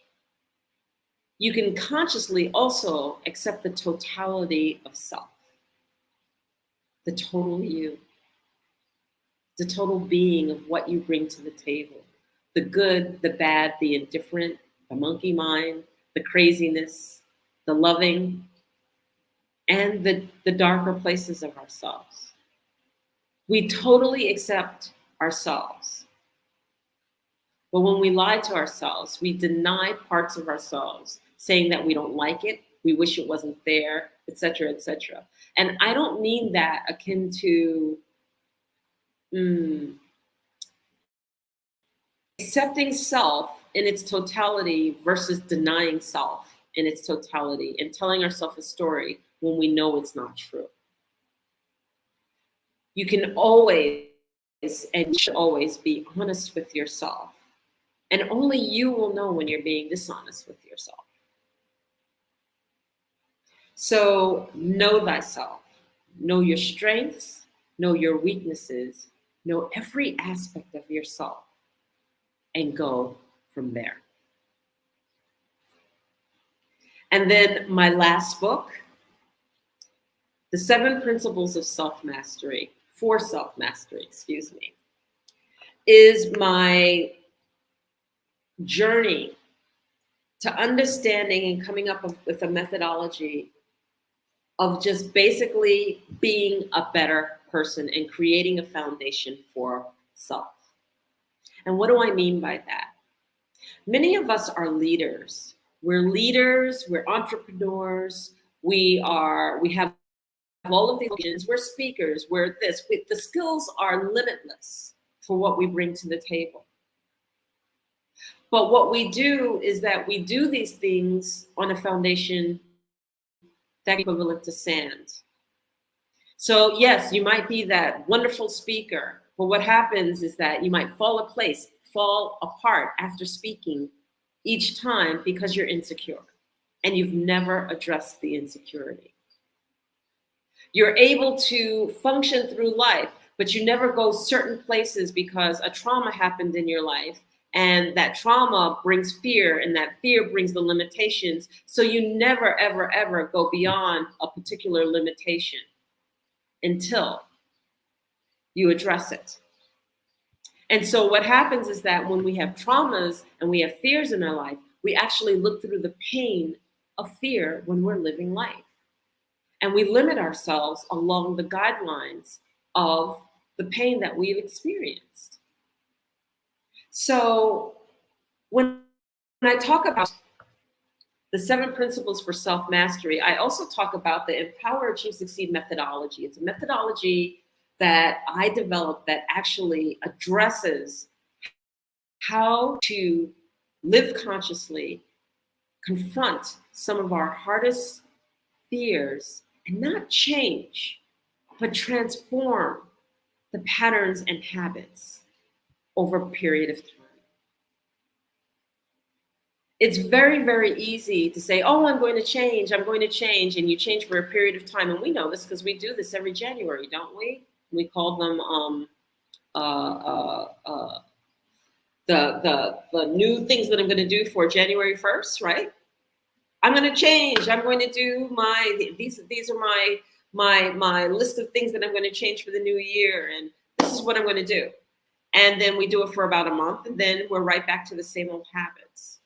you can consciously also accept the totality of self, the total you, the total being of what you bring to the table, the good, the bad, the indifferent, the monkey mind, the craziness, the loving, and the darker places of ourselves. We totally accept ourselves. But when we lie to ourselves, we deny parts of ourselves, saying that we don't like it, we wish it wasn't there, etc., etc. And I don't mean that akin to accepting self in its totality versus denying self in its totality and telling ourselves a story when we know it's not true. You can always and should always be honest with yourself. And only you will know when you're being dishonest with yourself. So know thyself, know your strengths, know your weaknesses, know every aspect of yourself, and go from there. And then my last book, The 7 Principles of Self-Mastery, for Self-Mastery, is my journey to understanding and coming up with a methodology of just basically being a better person and creating a foundation for self. And what do I mean by that? Many of us are leaders. We're leaders, we're entrepreneurs, we have all of these visions, we're speakers, we're this. The skills are limitless for what we bring to the table. But what we do is that we do these things on a foundation that's equivalent to sand. So yes, you might be that wonderful speaker, but what happens is that you might fall apart after speaking each time because you're insecure and you've never addressed the insecurity. You're able to function through life, but you never go certain places because a trauma happened in your life, and that trauma brings fear, and that fear brings the limitations. So you never, ever, ever go beyond a particular limitation until you address it. And so what happens is that when we have traumas and we have fears in our life, we actually look through the pain of fear when we're living life. And we limit ourselves along the guidelines of the pain that we've experienced. So when I talk about the 7 principles for self-mastery, I also talk about the Empower, Achieve, Succeed methodology. It's a methodology that I developed that actually addresses how to live consciously, confront some of our hardest fears, and not change, but transform the patterns and habits over a period of time. It's very, very easy to say, oh, I'm going to change, and you change for a period of time. And we know this because we do this every January, don't we? We call them the new things that I'm going to do for January 1st, right? I'm going to change. I'm going to do these are my list of things that I'm going to change for the new year, and this is what I'm going to do. And then we do it for about a month, and then we're right back to the same old habits.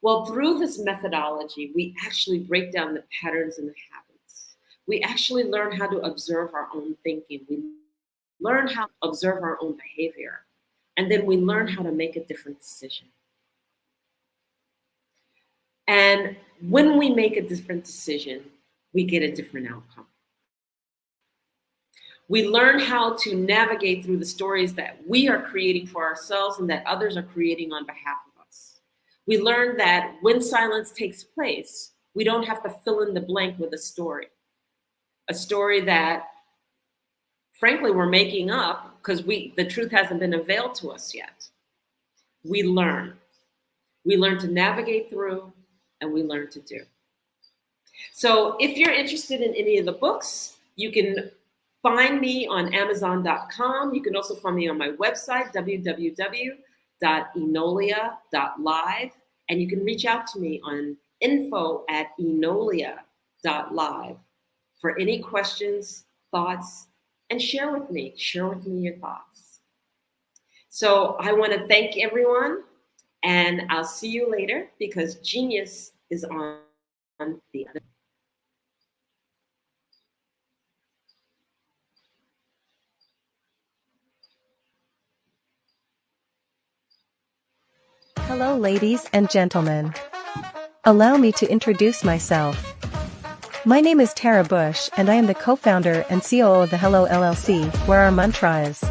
Well, through this methodology, we actually break down the patterns and the habits. We actually learn how to observe our own thinking. We learn how to observe our own behavior. And then we learn how to make a different decision. And when we make a different decision, we get a different outcome. We learn how to navigate through the stories that we are creating for ourselves and that others are creating on behalf of us. We learn that when silence takes place, we don't have to fill in the blank with a story that, frankly, we're making up because the truth hasn't been unveiled to us yet. We learn to navigate through, and we learn to do. So if you're interested in any of the books, you can find me on Amazon.com. You can also find me on my website, www.enolia.live. And you can reach out to me on info@enolia.live for any questions, thoughts, and share with me your thoughts. So I want to thank everyone, and I'll see you later because genius is on the other. Hello, ladies and gentlemen. Allow me to introduce myself. My name is Tara Bush, and I am the co-founder and COO of the Hello LLC, where our mantra is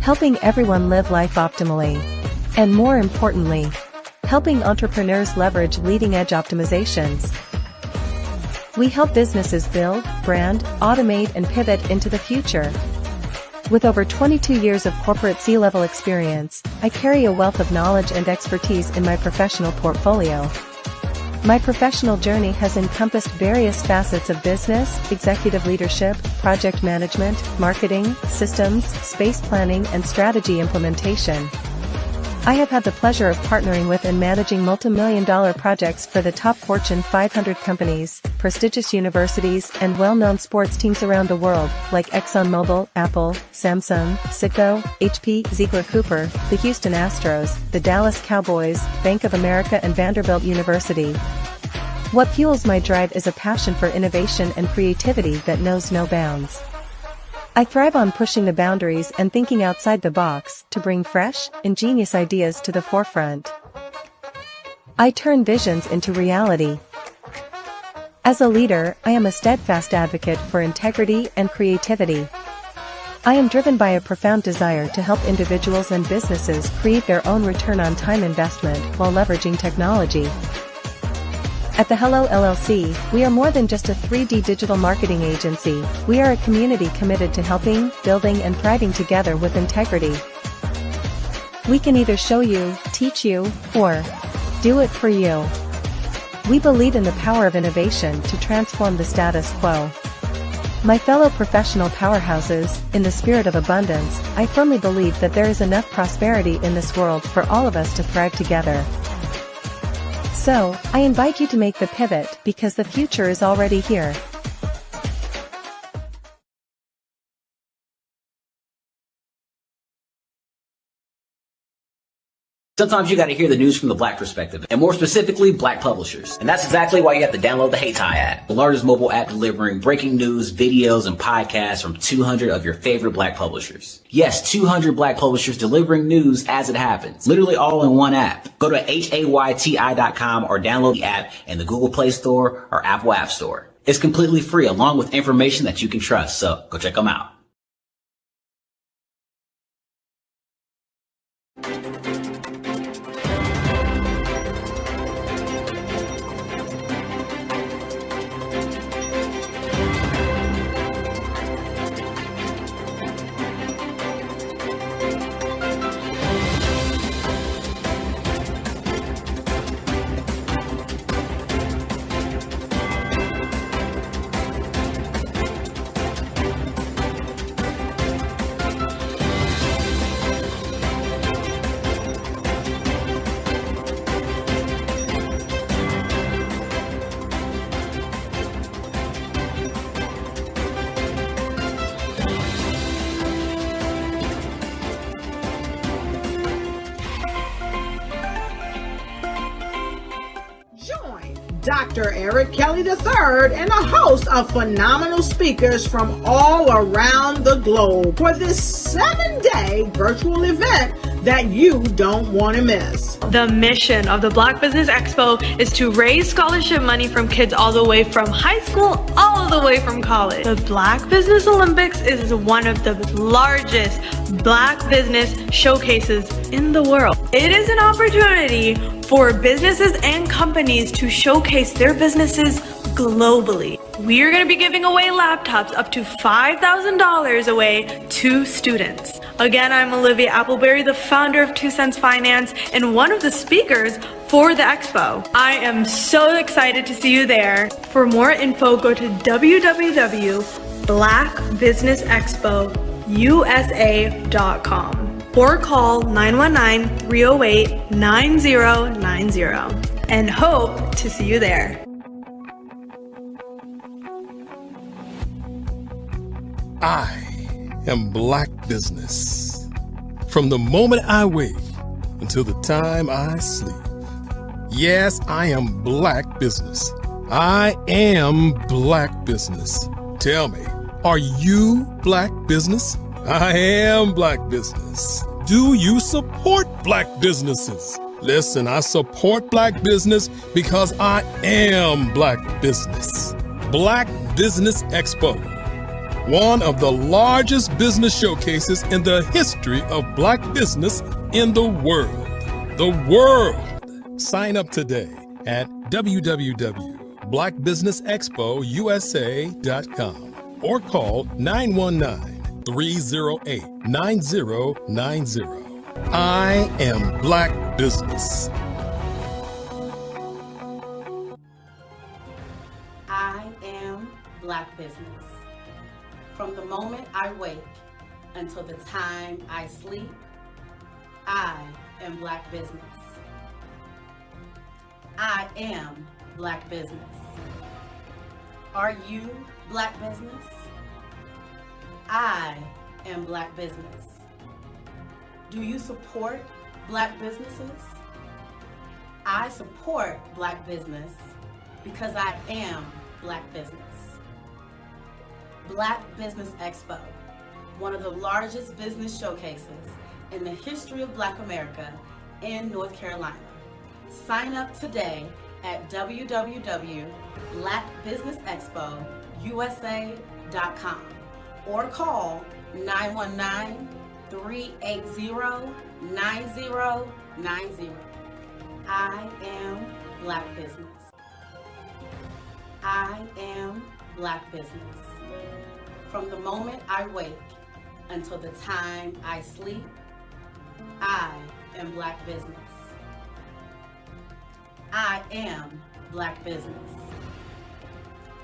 helping everyone live life optimally. And more importantly, helping entrepreneurs leverage leading-edge optimizations. We help businesses build, brand, automate, and pivot into the future. With over 22 years of corporate C-level experience, I carry a wealth of knowledge and expertise in my professional portfolio. My professional journey has encompassed various facets of business, executive leadership, project management, marketing, systems, space planning, and strategy implementation. I have had the pleasure of partnering with and managing multi-million-dollar projects for the top Fortune 500 companies, prestigious universities, and well-known sports teams around the world, like ExxonMobil, Apple, Samsung, Citgo, HP, Ziegler-Cooper, the Houston Astros, the Dallas Cowboys, Bank of America, and Vanderbilt University. What fuels my drive is a passion for innovation and creativity that knows no bounds. I thrive on pushing the boundaries and thinking outside the box to bring fresh, ingenious ideas to the forefront. I turn visions into reality. As a leader, I am a steadfast advocate for integrity and creativity. I am driven by a profound desire to help individuals and businesses create their own return on time investment while leveraging technology. At the Hello LLC, we are more than just a 3D digital marketing agency. We are a community committed to helping, building, and thriving together with integrity. We can either show you, teach you, or do it for you. We believe in the power of innovation to transform the status quo. My fellow professional powerhouses, in the spirit of abundance, I firmly believe that there is enough prosperity in this world for all of us to thrive together. So, I invite you to make the pivot because the future is already here. Sometimes you got to hear the news from the Black perspective, and more specifically, Black publishers. And that's exactly why you have to download the HeyTie app, the largest mobile app delivering breaking news, videos, and podcasts from 200 of your favorite Black publishers. Yes, 200 Black publishers delivering news as it happens, literally all in one app. Go to HAYTI.com or download the app in the Google Play Store or Apple App Store. It's completely free, along with information that you can trust, so go check them out. Dr. Eric Kelly III and a host of phenomenal speakers from all around the globe for this 7-day virtual event that you don't want to miss. The mission of the Black Business Expo is to raise scholarship money from kids all the way from high school, all the way from college. The Black Business Olympics is one of the largest Black business showcases in the world. It is an opportunity for businesses and companies to showcase their businesses globally. We are going to be giving away laptops up to $5,000 away to students. Again, I'm Olivia Appleberry, the founder of 2 Cents Finance and one of the speakers for the expo. I am so excited to see you there. For more info, go to www.blackbusinessexpousa.com or call 919-308-9090 and hope to see you there. I am Black business. From the moment I wake until the time I sleep. Yes, I am Black business. I am Black business. Tell me, are you Black business? I am Black business. Do you support Black businesses? Listen, I support Black business because I am Black business. Black Business Expo, one of the largest business showcases in the history of Black business in the world. The world! Sign up today at www.blackbusinessexpousa.com or call 919-308-9090. I am Black business. I am Black business. From the moment I wake until the time I sleep, I am Black business. I am Black business. Are you Black business? I am Black business. Do you support Black businesses? I support Black business because I am Black business. Black Business Expo, one of the largest business showcases in the history of Black America in North Carolina. Sign up today at www.blackbusinessexpousa.com or call 919-380-9090. I am Black business. I am Black business. From the moment I wake until the time I sleep, I am Black business. I am Black business.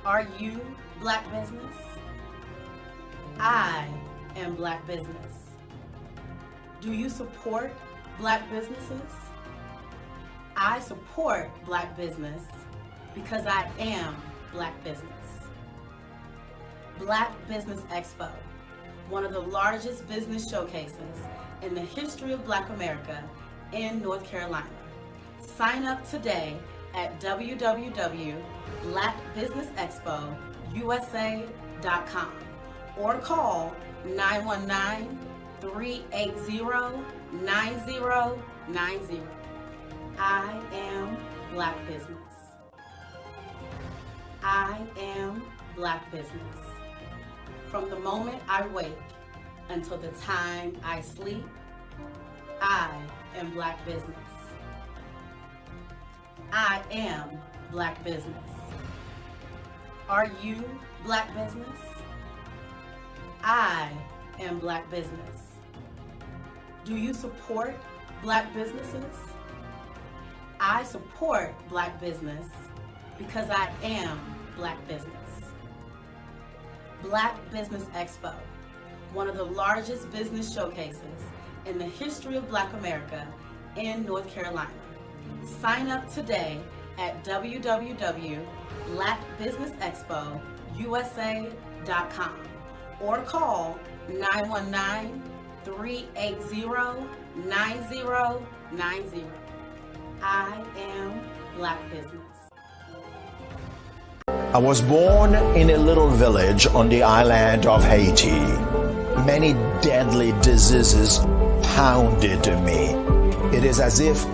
Are you Black business? I am Black business. Do you support Black businesses? I support Black business because I am Black business. Black Business Expo, one of the largest business showcases in the history of Black America in North Carolina. Sign up today at www.blackbusinessexpousa.com or call 919-380-9090. I am Black Business. I am Black Business. From the moment I wake until the time I sleep, I am Black Business. I am Black Business. Are you Black Business? I am Black Business. Do you support Black businesses? I support Black business because I am Black Business. Black Business Expo, one of the largest business showcases in the history of Black America in North Carolina. Sign up today at www.blackbusinessexpousa.com or call 919-380-9090. I am Black Business. I was born in a little village on the island of Haiti. Many deadly diseases pounded me. It is as if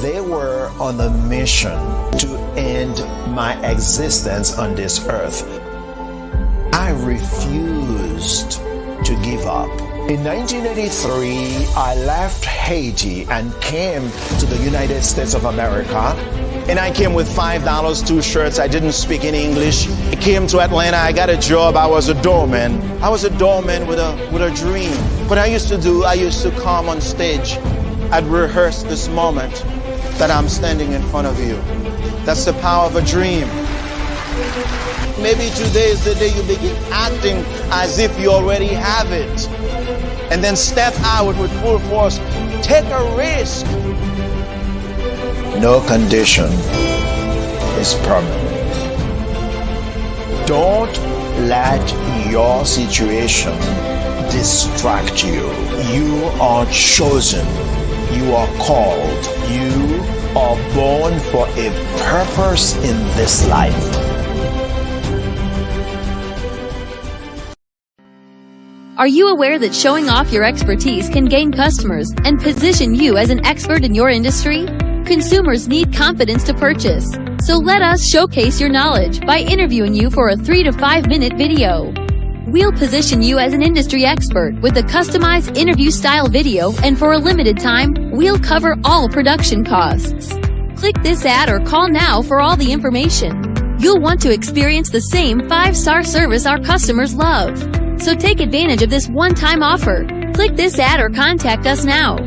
they were on a mission to end my existence on this earth. I refused to give up. In 1983, I left Haiti and came to the United States of America. And I came with $5, 2 shirts. I didn't speak any English. I came to Atlanta. I got a job. I was a doorman. I was a doorman with a dream. What I used to come on stage. I'd rehearse this moment that I'm standing in front of you. That's the power of a dream. Maybe today is the day you begin acting as if you already have it. And then step out with full force. Take a risk. No condition is permanent. Don't let your situation distract you. You are chosen. You are called. You are born for a purpose in this life. Are you aware that showing off your expertise can gain customers and position you as an expert in your industry? Consumers need confidence to purchase. So let us showcase your knowledge by interviewing you for a 3 to 5 minute video. We'll position you as an industry expert with a customized interview style video, and for a limited time, we'll cover all production costs. Click this ad or call now for all the information. You'll want to experience the same 5-star service our customers love. So take advantage of this one-time offer. Click this ad or contact us now.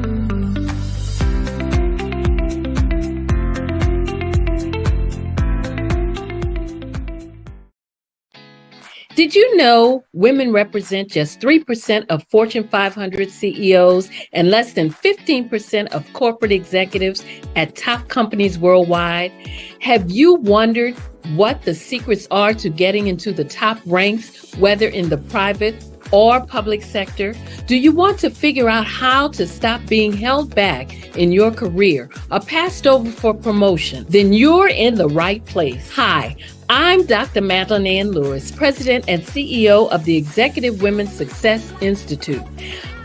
Did you know women represent just 3% of Fortune 500 CEOs and less than 15% of corporate executives at top companies worldwide? Have you wondered what the secrets are to getting into the top ranks, whether in the private or public sector? Do you want to figure out how to stop being held back in your career or passed over for promotion? Then you're in the right place. Hi, I'm Dr. Madeline Ann Lewis, President and CEO of the Executive Women's Success Institute.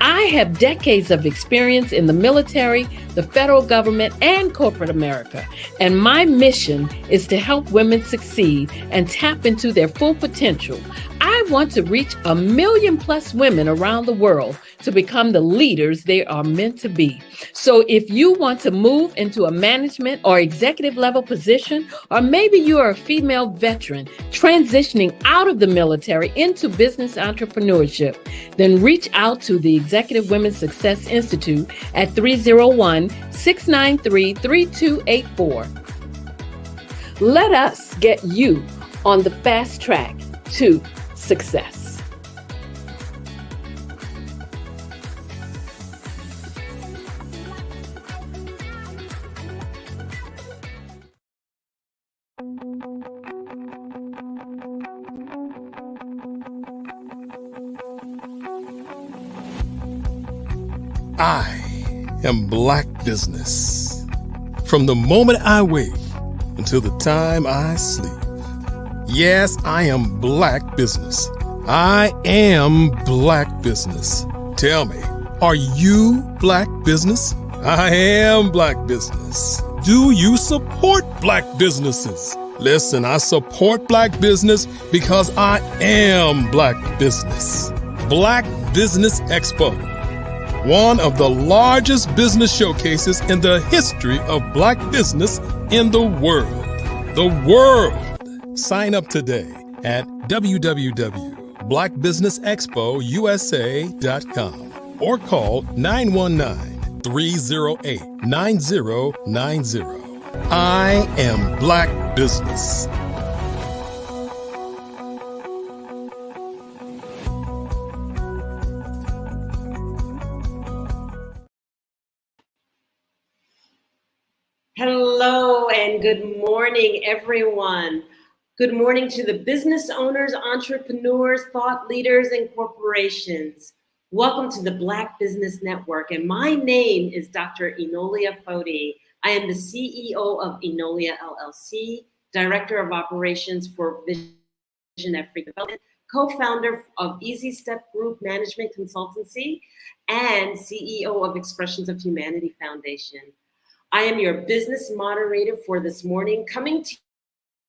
I have decades of experience in the military, the federal government, and corporate America, and my mission is to help women succeed and tap into their full potential. I want to reach 1 million+ women around the world to become the leaders they are meant to be. So if you want to move into a management or executive level position, or maybe you are a female veteran transitioning out of the military into business entrepreneurship, then reach out to the Executive Women's Success Institute at 301-693-3284. Let us get you on the fast track to success. I am Black business. From the moment I wake until the time I sleep. Yes, I am Black business. I am Black business. Tell me, are you Black business? I am Black business. Do you support Black businesses? Listen, I support Black business because I am Black business. Black Business Expo, one of the largest business showcases in the history of Black business in the world. The world! Sign up today at www.blackbusinessexpousa.com or call 919-308-9090. I am Black business. Hello and good morning, everyone. Good morning to the business owners, entrepreneurs, thought leaders, and corporations. Welcome to the Black Business Network, and my name is Dr. Enolia Foti. I am the CEO of Enolia LLC, Director of Operations for Vision Africa Development, co-founder of Easy Step Group Management Consultancy, and CEO of Expressions of Humanity Foundation. I am your business moderator for this morning, coming to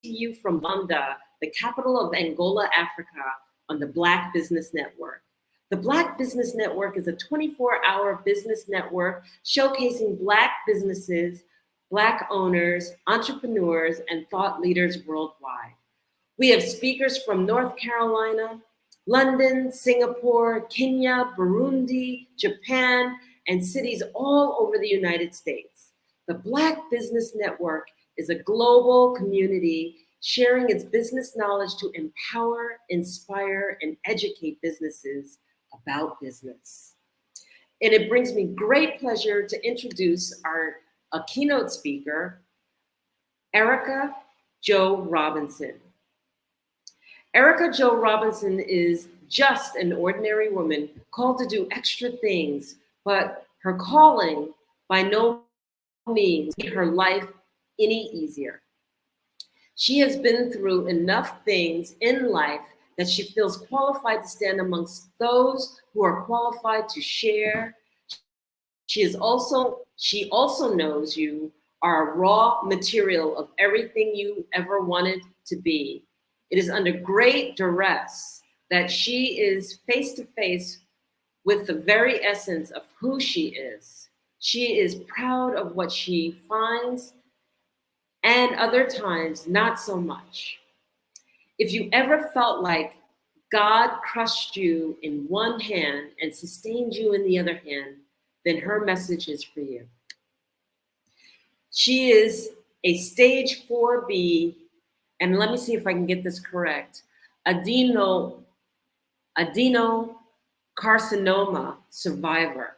you from Luanda, the capital of Angola, Africa, on the Black Business Network. The Black Business Network is a 24-hour business network showcasing Black businesses, Black owners, entrepreneurs, and thought leaders worldwide. We have speakers from North Carolina, London, Singapore, Kenya, Burundi, Japan, and cities all over the United States. The Black Business Network is a global community sharing its business knowledge to empower, inspire, and educate businesses about business. And it brings me great pleasure to introduce our keynote speaker, Erica Jo Robinson. Erica Jo Robinson is just an ordinary woman called to do extra things, but her calling by no means made her life any easier. She has been through enough things in life that she feels qualified to stand amongst those who are qualified to share. She also knows you are a raw material of everything you ever wanted to be. It is under great duress that she is face to face with the very essence of who she is. She is proud of what she finds, and other times, not so much. If you ever felt like God crushed you in one hand and sustained you in the other hand, then her message is for you. She is a stage 4B, and let me see if I can get this correct, adenocarcinoma survivor.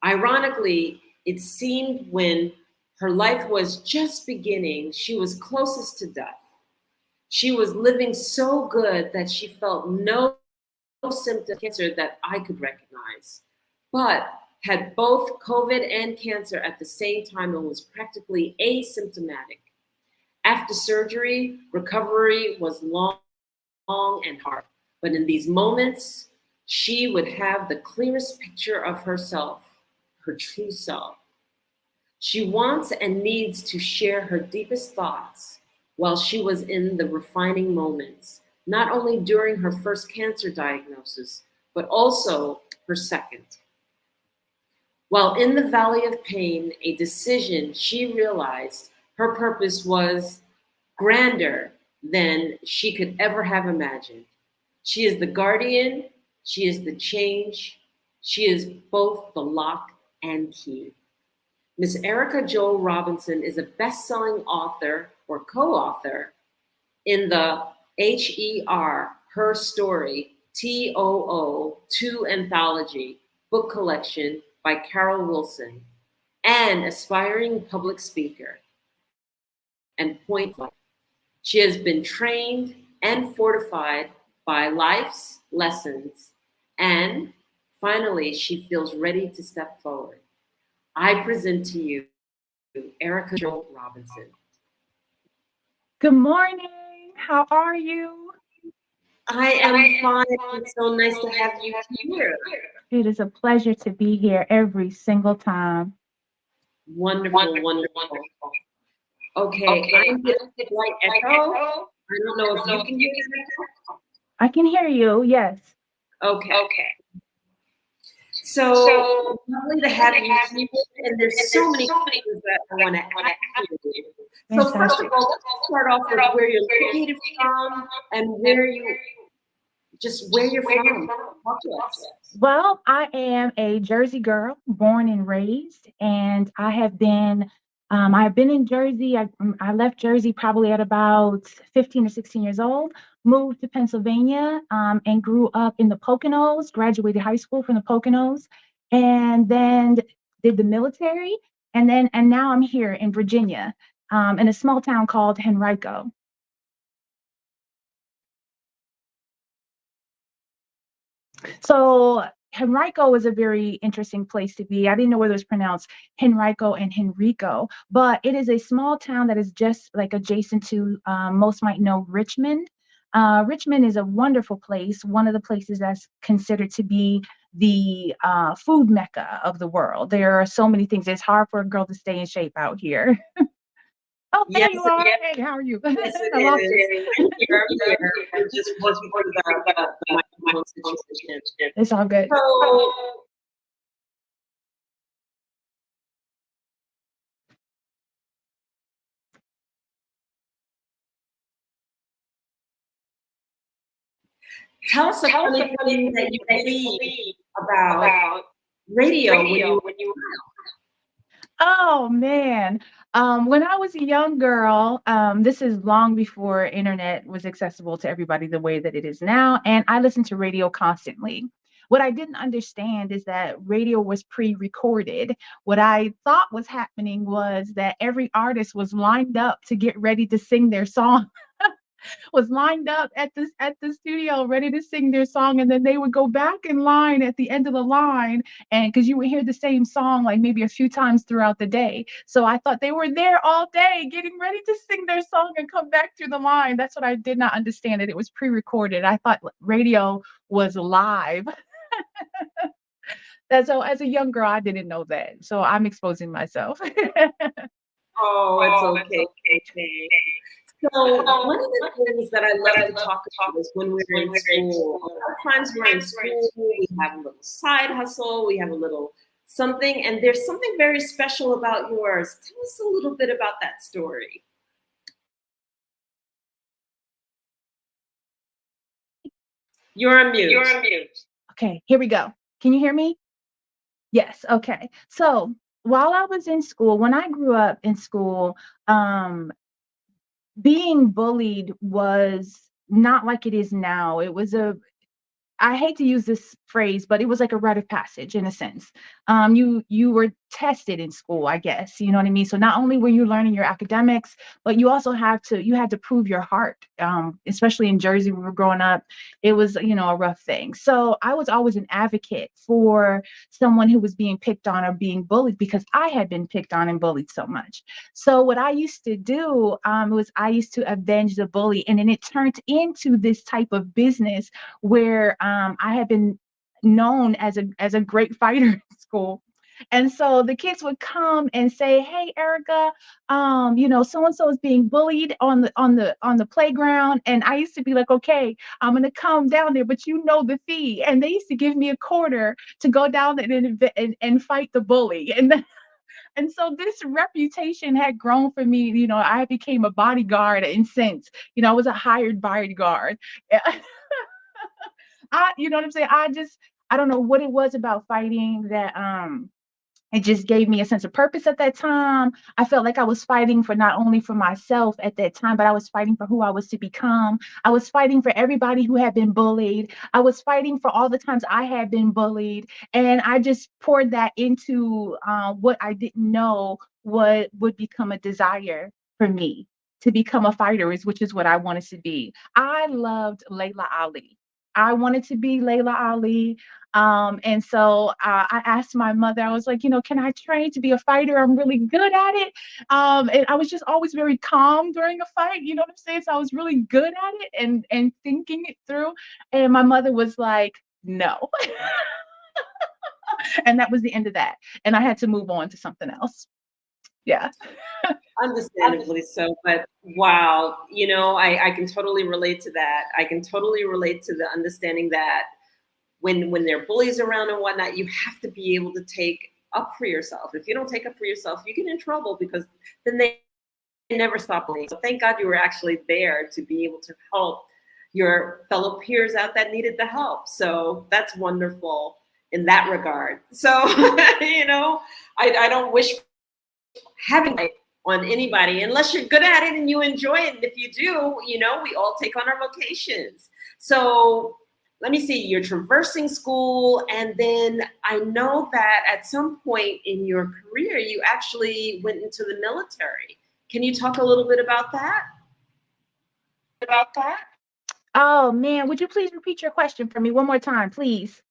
Ironically, it seemed when her life was just beginning, she was closest to death. She was living so good that she felt no symptom of cancer that I could recognize, but had both COVID and cancer at the same time and was practically asymptomatic. After surgery, recovery was long and hard, but in these moments, she would have the clearest picture of herself, her true self. She wants and needs to share her deepest thoughts while she was in the refining moments, not only during her first cancer diagnosis, but also her second. While in the valley of pain, a decision she realized her purpose was grander than she could ever have imagined. She is the guardian, she is the change, she is both the lock and key. Ms. Erica Jo Robinson is a best-selling author or co-author in the HER, Her Story, TOO 2 anthology book collection by Carol Wilson, and aspiring public speaker and point blank. She has been trained and fortified by life's lessons, and finally, she feels ready to step forward. I present to you Erica Jo Robinson. Good morning. How are you? I am fine. It's so nice to have you here. It is a pleasure to be here every single time. Wonderful, wonderful. Okay, I'm getting a slight echo. I don't know if you can hear that. I can hear you, yes. Okay. So lovely to have you here, and there's so many things that I want to ask you. So first of all, let's start off with where you're located from and where you're from. Talk to us. Well, I am a Jersey girl, born and raised, and I have been in Jersey. I left Jersey probably at about 15 or 16 years old, moved to Pennsylvania, and grew up in the Poconos, graduated high school from the Poconos, and then did the military. And now I'm here in Virginia, in a small town called Henrico. So Henrico is a very interesting place to be. I didn't know whether it was pronounced Henrico and Henrico, but it is a small town that is just like adjacent to, most might know, Richmond. Richmond is a wonderful place, one of the places that's considered to be the food mecca of the world. There are so many things. It's hard for a girl to stay in shape out here. Oh, there you are. Hey, how are you? Yes, I lost it is. I'm here. I'm just working for the microphone situation. It's all good. So, tell us a funny thing that you believe about radio when you Oh man. When I was a young girl, this is long before internet was accessible to everybody the way that it is now, and I listened to radio constantly. What I didn't understand is that radio was pre-recorded. What I thought was happening was that every artist was lined up to get ready to sing their song. Was lined up at the studio ready to sing their song, and then they would go back in line at the end of the line, and because you would hear the same song like maybe a few times throughout the day. So I thought they were there all day getting ready to sing their song and come back through the line. That's what I did not understand, that it was pre-recorded. I thought radio was live. And so as a young girl, I didn't know that, so I'm exposing myself. Oh, it's okay. So one of the things that I love to talk about is when we're in school. A lot of times we're in school, we have a little side hustle, we have a little something, and there's something very special about yours. Tell us a little bit about that story. You're on mute. Okay, here we go. Can you hear me? Yes, okay. So while I was in school, when I grew up in school, being bullied was not like it is now. It was I hate to use this phrase, but it was like a rite of passage in a sense. You were tested in school, I guess. You know what I mean? So not only were you learning your academics, but you also had to prove your heart. Especially in Jersey, when we were growing up, it was, a rough thing. So I was always an advocate for someone who was being picked on or being bullied, because I had been picked on and bullied so much. So what I used to do was I used to avenge the bully, and then it turned into this type of business where I had been known as a great fighter in school. And so the kids would come and say, "Hey, Erica, so and so is being bullied on the playground." And I used to be like, "Okay, I'm gonna come down there, but you know the fee." And they used to give me a quarter to go down there and fight the bully. And so this reputation had grown for me. I became a bodyguard in sense. I was a hired bodyguard. You know what I'm saying? I don't know what it was about fighting that it just gave me a sense of purpose at that time. I felt like I was fighting for not only for myself at that time, but I was fighting for who I was to become. I was fighting for everybody who had been bullied. I was fighting for all the times I had been bullied. And I just poured that into what I didn't know what would become a desire for me to become a fighter, which is what I wanted to be. I loved Layla Ali. I wanted to be Layla Ali. And so I asked my mother, I was like, can I train to be a fighter? I'm really good at it. And I was just always very calm during a fight. You know what I'm saying? So I was really good at it and thinking it through. And my mother was like, no. And that was the end of that. And I had to move on to something else. Yeah. Understandably so, but wow, I can totally relate to that. I can totally relate to the understanding that when there are bullies around and whatnot, you have to be able to take up for yourself. If you don't take up for yourself, you get in trouble because then they never stop bullying. So thank God you were actually there to be able to help your fellow peers out that needed the help. So that's wonderful in that regard. So, I don't wish having it on anybody unless you're good at it and you enjoy it. And if you do, we all take on our vocations. So let me see, you're traversing school, and then I know that at some point in your career, you actually went into the military. Can you talk a little bit about that? Oh man, would you please repeat your question for me one more time, please?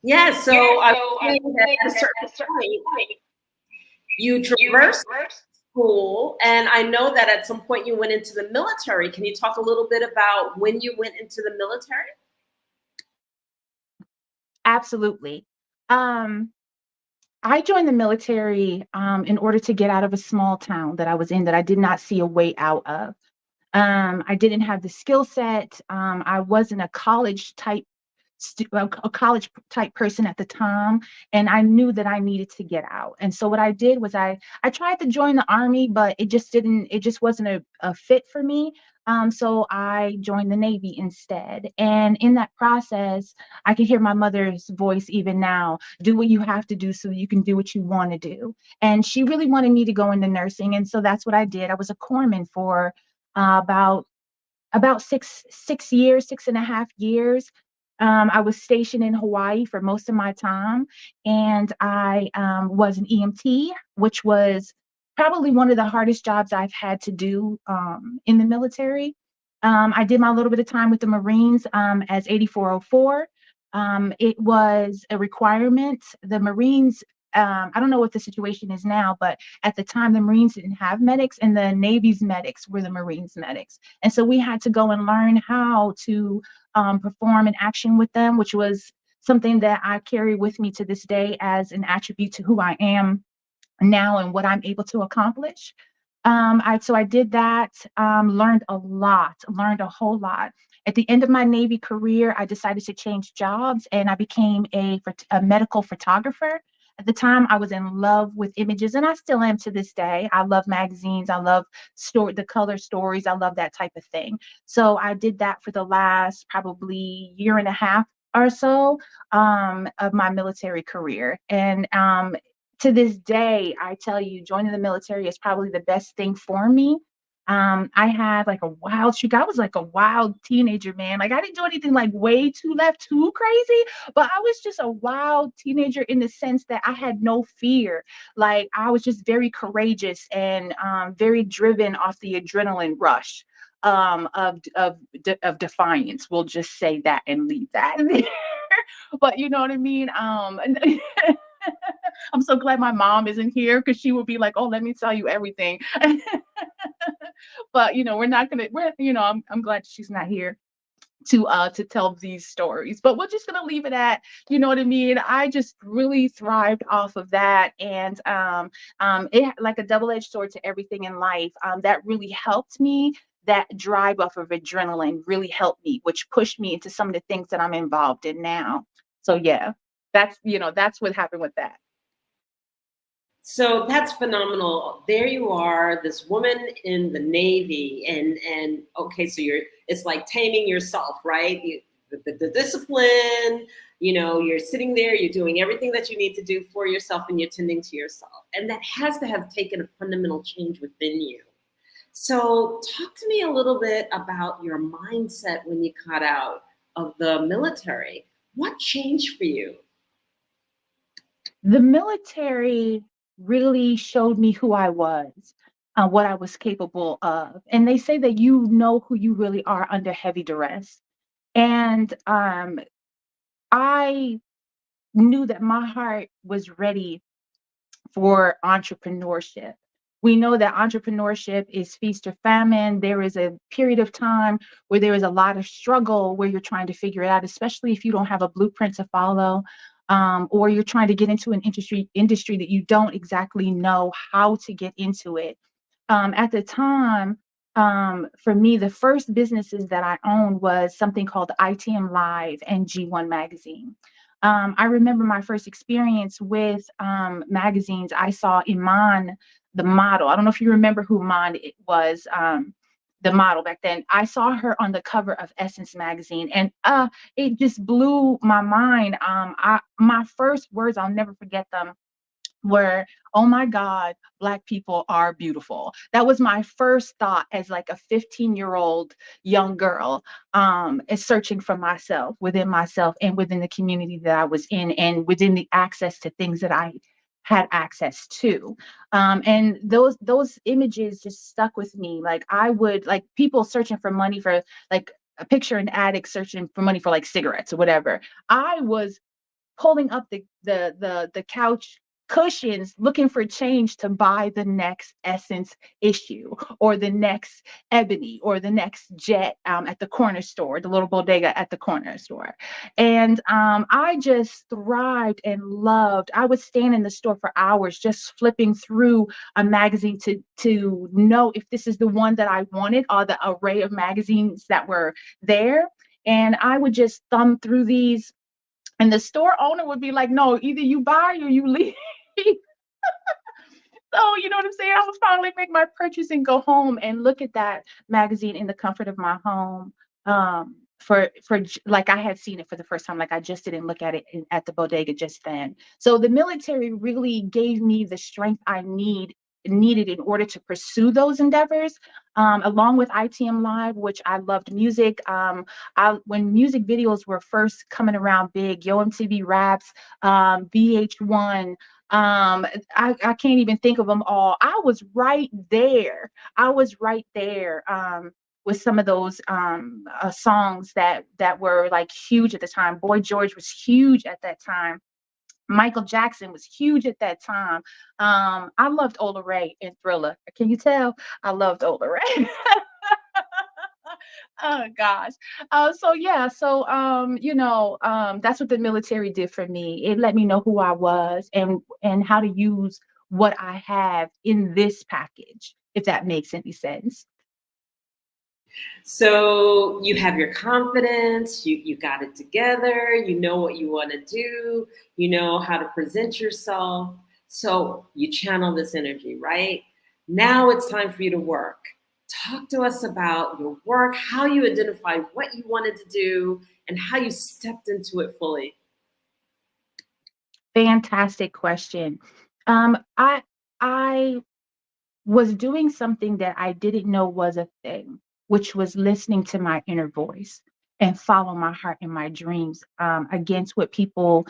Yeah, so I was saying that at a certain point, you traversed school, and I know that at some point you went into the military. Can you talk a little bit about when you went into the military? Absolutely. I joined the military in order to get out of a small town that I was in that I did not see a way out of. I didn't have the skill set. I wasn't a college type person at the time, and I knew that I needed to get out. And so what I did was I tried to join the army, but it just wasn't a fit for me. So I joined the Navy instead. And in that process, I can hear my mother's voice even now: do what you have to do so you can do what you want to do. And she really wanted me to go into nursing, and so that's what I did. I was a corpsman for about 6 years, 6.5 years. I was stationed in Hawaii for most of my time, and I was an EMT, which was probably one of the hardest jobs I've had to do in the military. I did my little bit of time with the Marines as 8404. It was a requirement. The Marines, I don't know what the situation is now, but at the time, the Marines didn't have medics, and the Navy's medics were the Marines medics. And so we had to go and learn how to perform an action with them, which was something that I carry with me to this day as an attribute to who I am now and what I'm able to accomplish. So I did that, learned a whole lot. At the end of my Navy career, I decided to change jobs, and I became a medical photographer. At the time, I was in love with images, and I still am to this day. I love magazines. I love the color stories. I love that type of thing. So I did that for the last probably year and a half or so of my military career. And to this day, I tell you, joining the military is probably the best thing for me. I had like a wild streak. I was like a wild teenager, man. Like I didn't do anything like way too left, too crazy, but I was just a wild teenager in the sense that I had no fear. Like I was just very courageous and very driven off the adrenaline rush of defiance. We'll just say that and leave that there. But you know what I mean? I'm so glad my mom isn't here because she would be like, "Oh, let me tell you everything." But we're not gonna. I'm glad she's not here to tell these stories. But we're just gonna leave it at, you know what I mean. I just really thrived off of that, and it like a double-edged sword to everything in life. That really helped me. That drive off of adrenaline really helped me, which pushed me into some of the things that I'm involved in now. So yeah, that's what happened with that. So that's phenomenal. There you are, this woman in the Navy, and okay, so it's like taming yourself, right? The discipline, you're sitting there, you're doing everything that you need to do for yourself, and you're tending to yourself. And that has to have taken a fundamental change within you. So talk to me a little bit about your mindset when you got out of the military. What changed for you? The military really showed me who I was, what I was capable of. And they say that you know who you really are under heavy duress. And I knew that my heart was ready for entrepreneurship. We know that entrepreneurship is feast or famine. There is a period of time where there is a lot of struggle where you're trying to figure it out, especially if you don't have a blueprint to follow, or you're trying to get into an industry that you don't exactly know how to get into it. At the time, for me, the first businesses that I owned was something called ITM Live and G1 Magazine. I remember my first experience with magazines. I saw Iman, the model. I don't know if you remember who Iman it was, the model back then. I saw her on the cover of Essence magazine, and it just blew my mind. My first words, I'll never forget them, were, oh my God, Black people are beautiful. That was my first thought as like a 15-year-old young girl, is searching for myself and within the community that I was in and within the access to things that I had access to. And those images just stuck with me. Like I would, like people searching for money for, like a picture an addict searching for money for like cigarettes or whatever. I was pulling up the couch cushions looking for change to buy the next Essence issue or the next Ebony or the next Jet at the corner store, the little bodega at the corner store. And I just thrived and loved. I would stand in the store for hours just flipping through a magazine to know if this is the one that I wanted, or the array of magazines that were there. And I would just thumb through these, and the store owner would be like, no, either you buy or you leave. So, you know what I'm saying? I would finally make my purchase and go home and look at that magazine in the comfort of my home. Like I had seen it for the first time, like I just didn't look at it at the bodega just then. So the military really gave me the strength I needed in order to pursue those endeavors, along with ITM Live, which I loved music. When music videos were first coming around big, Yo MTV Raps, VH1, I can't even think of them all. I was right there. With some of those songs that were like huge at the time. Boy George was huge at that time. Michael Jackson was huge at that time. I loved Ola Ray and Thriller. Can you tell? I loved Ola Ray. Oh gosh. That's what the military did for me. It let me know who I was and how to use what I have in this package, if that makes any sense. So you have your confidence, you got it together, you know what you want to do, you know how to present yourself. So you channel this energy, right? Now it's time for you to work. Talk to us about your work, how you identified what you wanted to do, and how you stepped into it fully. Fantastic question. I was doing something that I didn't know was a thing, which was listening to my inner voice and follow my heart and my dreams, against what people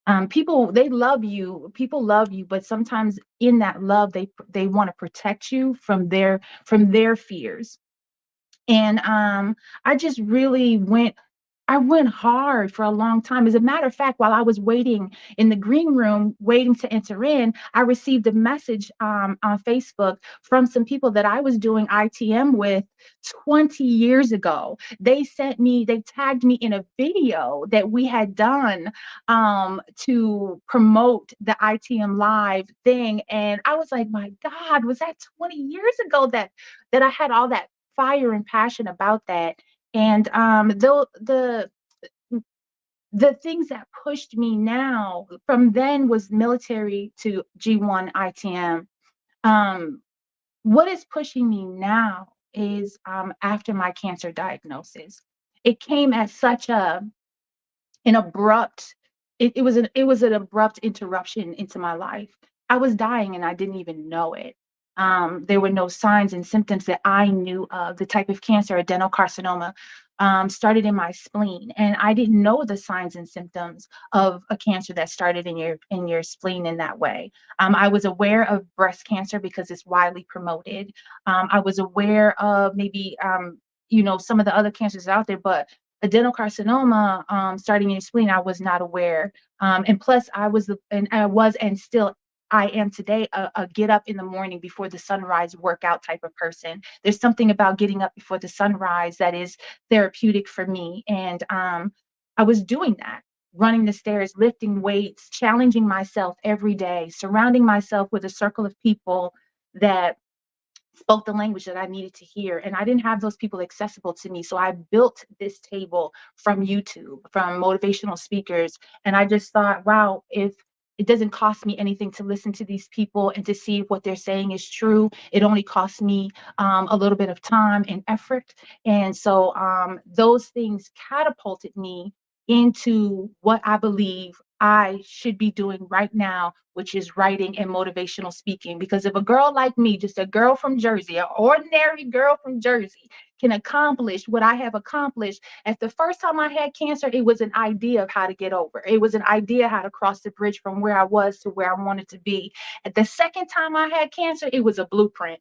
they love you. People love you, but sometimes in that love, they want to protect you from their fears. And I just really I went hard for a long time. As a matter of fact, while I was waiting in the green room, waiting to enter in, I received a message on Facebook from some people that I was doing ITM with 20 years ago. They tagged me in a video that we had done to promote the ITM Live thing. And I was like, my God, was that 20 years ago that I had all that fire and passion about that? And the things that pushed me now from then was military to G1 ITM. What is pushing me now is after my cancer diagnosis. It came as such an abrupt. It was an abrupt interruption into my life. I was dying and I didn't even know it. There were no signs and symptoms that I knew of. The type of cancer, adenocarcinoma, started in my spleen, and I didn't know the signs and symptoms of a cancer that started in your spleen in that way. I was aware of breast cancer because it's widely promoted. I was aware of maybe some of the other cancers out there, but adenocarcinoma starting in your spleen, I was not aware. And plus, I was and still I am today a get up in the morning before the sunrise workout type of person. There's something about getting up before the sunrise that is therapeutic for me. And I was doing that, running the stairs, lifting weights, challenging myself every day, surrounding myself with a circle of people that spoke the language that I needed to hear. And I didn't have those people accessible to me. So I built this table from YouTube, from motivational speakers. And I just thought, wow, if it doesn't cost me anything to listen to these people and to see if what they're saying is true, it only costs me a little bit of time and effort. And so those things catapulted me into what I believe I should be doing right now, which is writing and motivational speaking. Because if a girl like me, just a girl from Jersey, an ordinary girl from Jersey, can accomplish what I have accomplished, at the first time I had cancer, it was an idea of how to get over. It was an idea how to cross the bridge from where I was to where I wanted to be. At the second time I had cancer, it was a blueprint.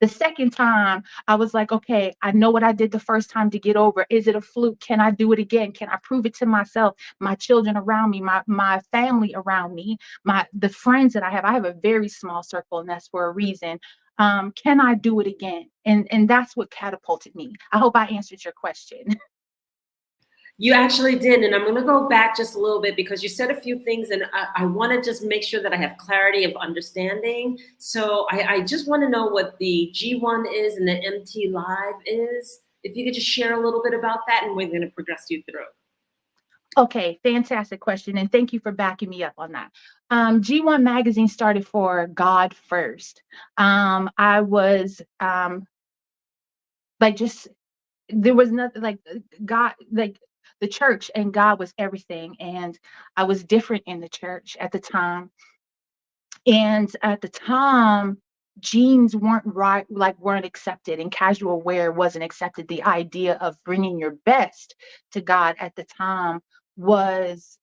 The second time, I was like, okay, I know what I did the first time to get over. Is it a fluke? Can I do it again? Can I prove it to myself, my children around me, my family around me, the friends that I have? I have a very small circle, and that's for a reason. Can I do it again? And that's what catapulted me. I hope I answered your question. You actually did. And I'm going to go back just a little bit because you said a few things and I want to just make sure that I have clarity of understanding. So I just want to know what the G1 is and the MT Live is. If you could just share a little bit about that, and we're going to progress you through. Okay, fantastic question. And thank you for backing me up on that. G1 magazine started for God first. I was there was nothing like God, like the church and God was everything. And I was different in the church at the time. And at the time, jeans weren't accepted, and casual wear wasn't accepted. The idea of bringing your best to God at the time was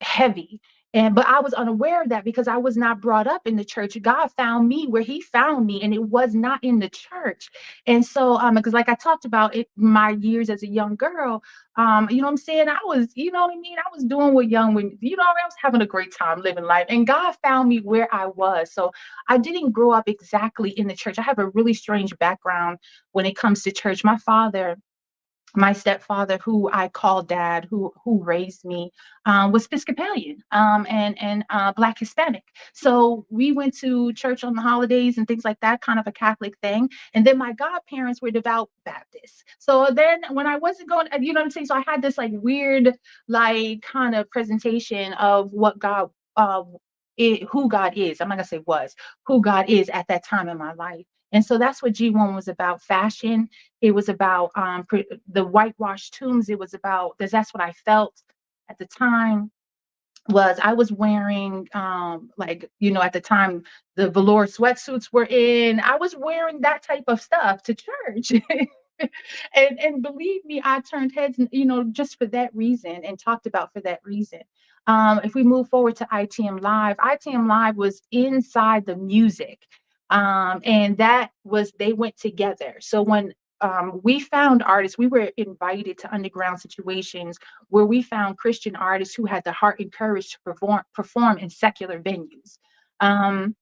heavy. But I was unaware of that because I was not brought up in the church. God found me where he found me, and it was not in the church. And so, because like I talked about it, my years as a young girl, you know what I'm saying? I was, you know what I mean? I was doing what young women, you know, I was having a great time living life, and God found me where I was. So I didn't grow up exactly in the church. I have a really strange background when it comes to church. My stepfather, who I call dad, who raised me, was Episcopalian and Black Hispanic. So we went to church on the holidays and things like that, kind of a Catholic thing. And then my godparents were devout Baptists. So then when I wasn't going, you know what I'm saying? So I had this like weird, like kind of presentation of what God, who God is. I'm not gonna say was, who God is at that time in my life. And so that's what G1 was about: fashion. It was about the whitewashed tombs. It was about, that's what I felt at the time. I was wearing like, you know, at the time the velour sweatsuits were in. I was wearing that type of stuff to church. And believe me, I turned heads, you know, just for that reason, and talked about for that reason. If we move forward to ITM Live was inside the music. And that was, they went together. So when we found artists, we were invited to underground situations where we found Christian artists who had the heart and courage to perform in secular venues. And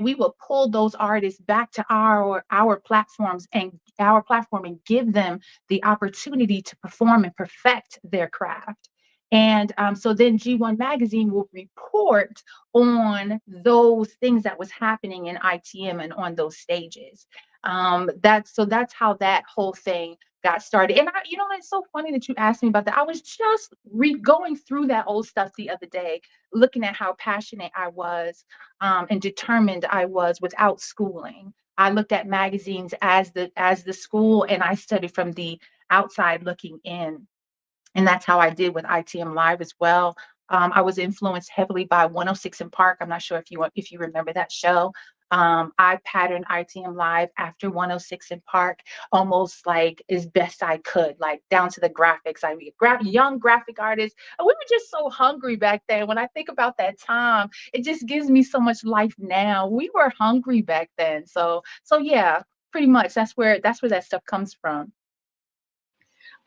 we will pull those artists back to our platforms and our platform and give them the opportunity to perform and perfect their craft. And so then G1 magazine will report on those things that was happening in ITM and on those stages. That's how that whole thing got started. And you know, it's so funny that you asked me about that. I was just going through that old stuff the other day, looking at how passionate I was and determined I was without schooling. I looked at magazines as the school, and I studied from the outside looking in. And that's how I did with ITM Live as well. I was influenced heavily by 106 in Park. I'm not sure if you remember that show. I patterned ITM Live after 106 in Park, almost like as best I could, like down to the graphics. I mean, young graphic artists. We were just so hungry back then. When I think about that time, it just gives me so much life now. We were hungry back then. So yeah, pretty much that's where that stuff comes from.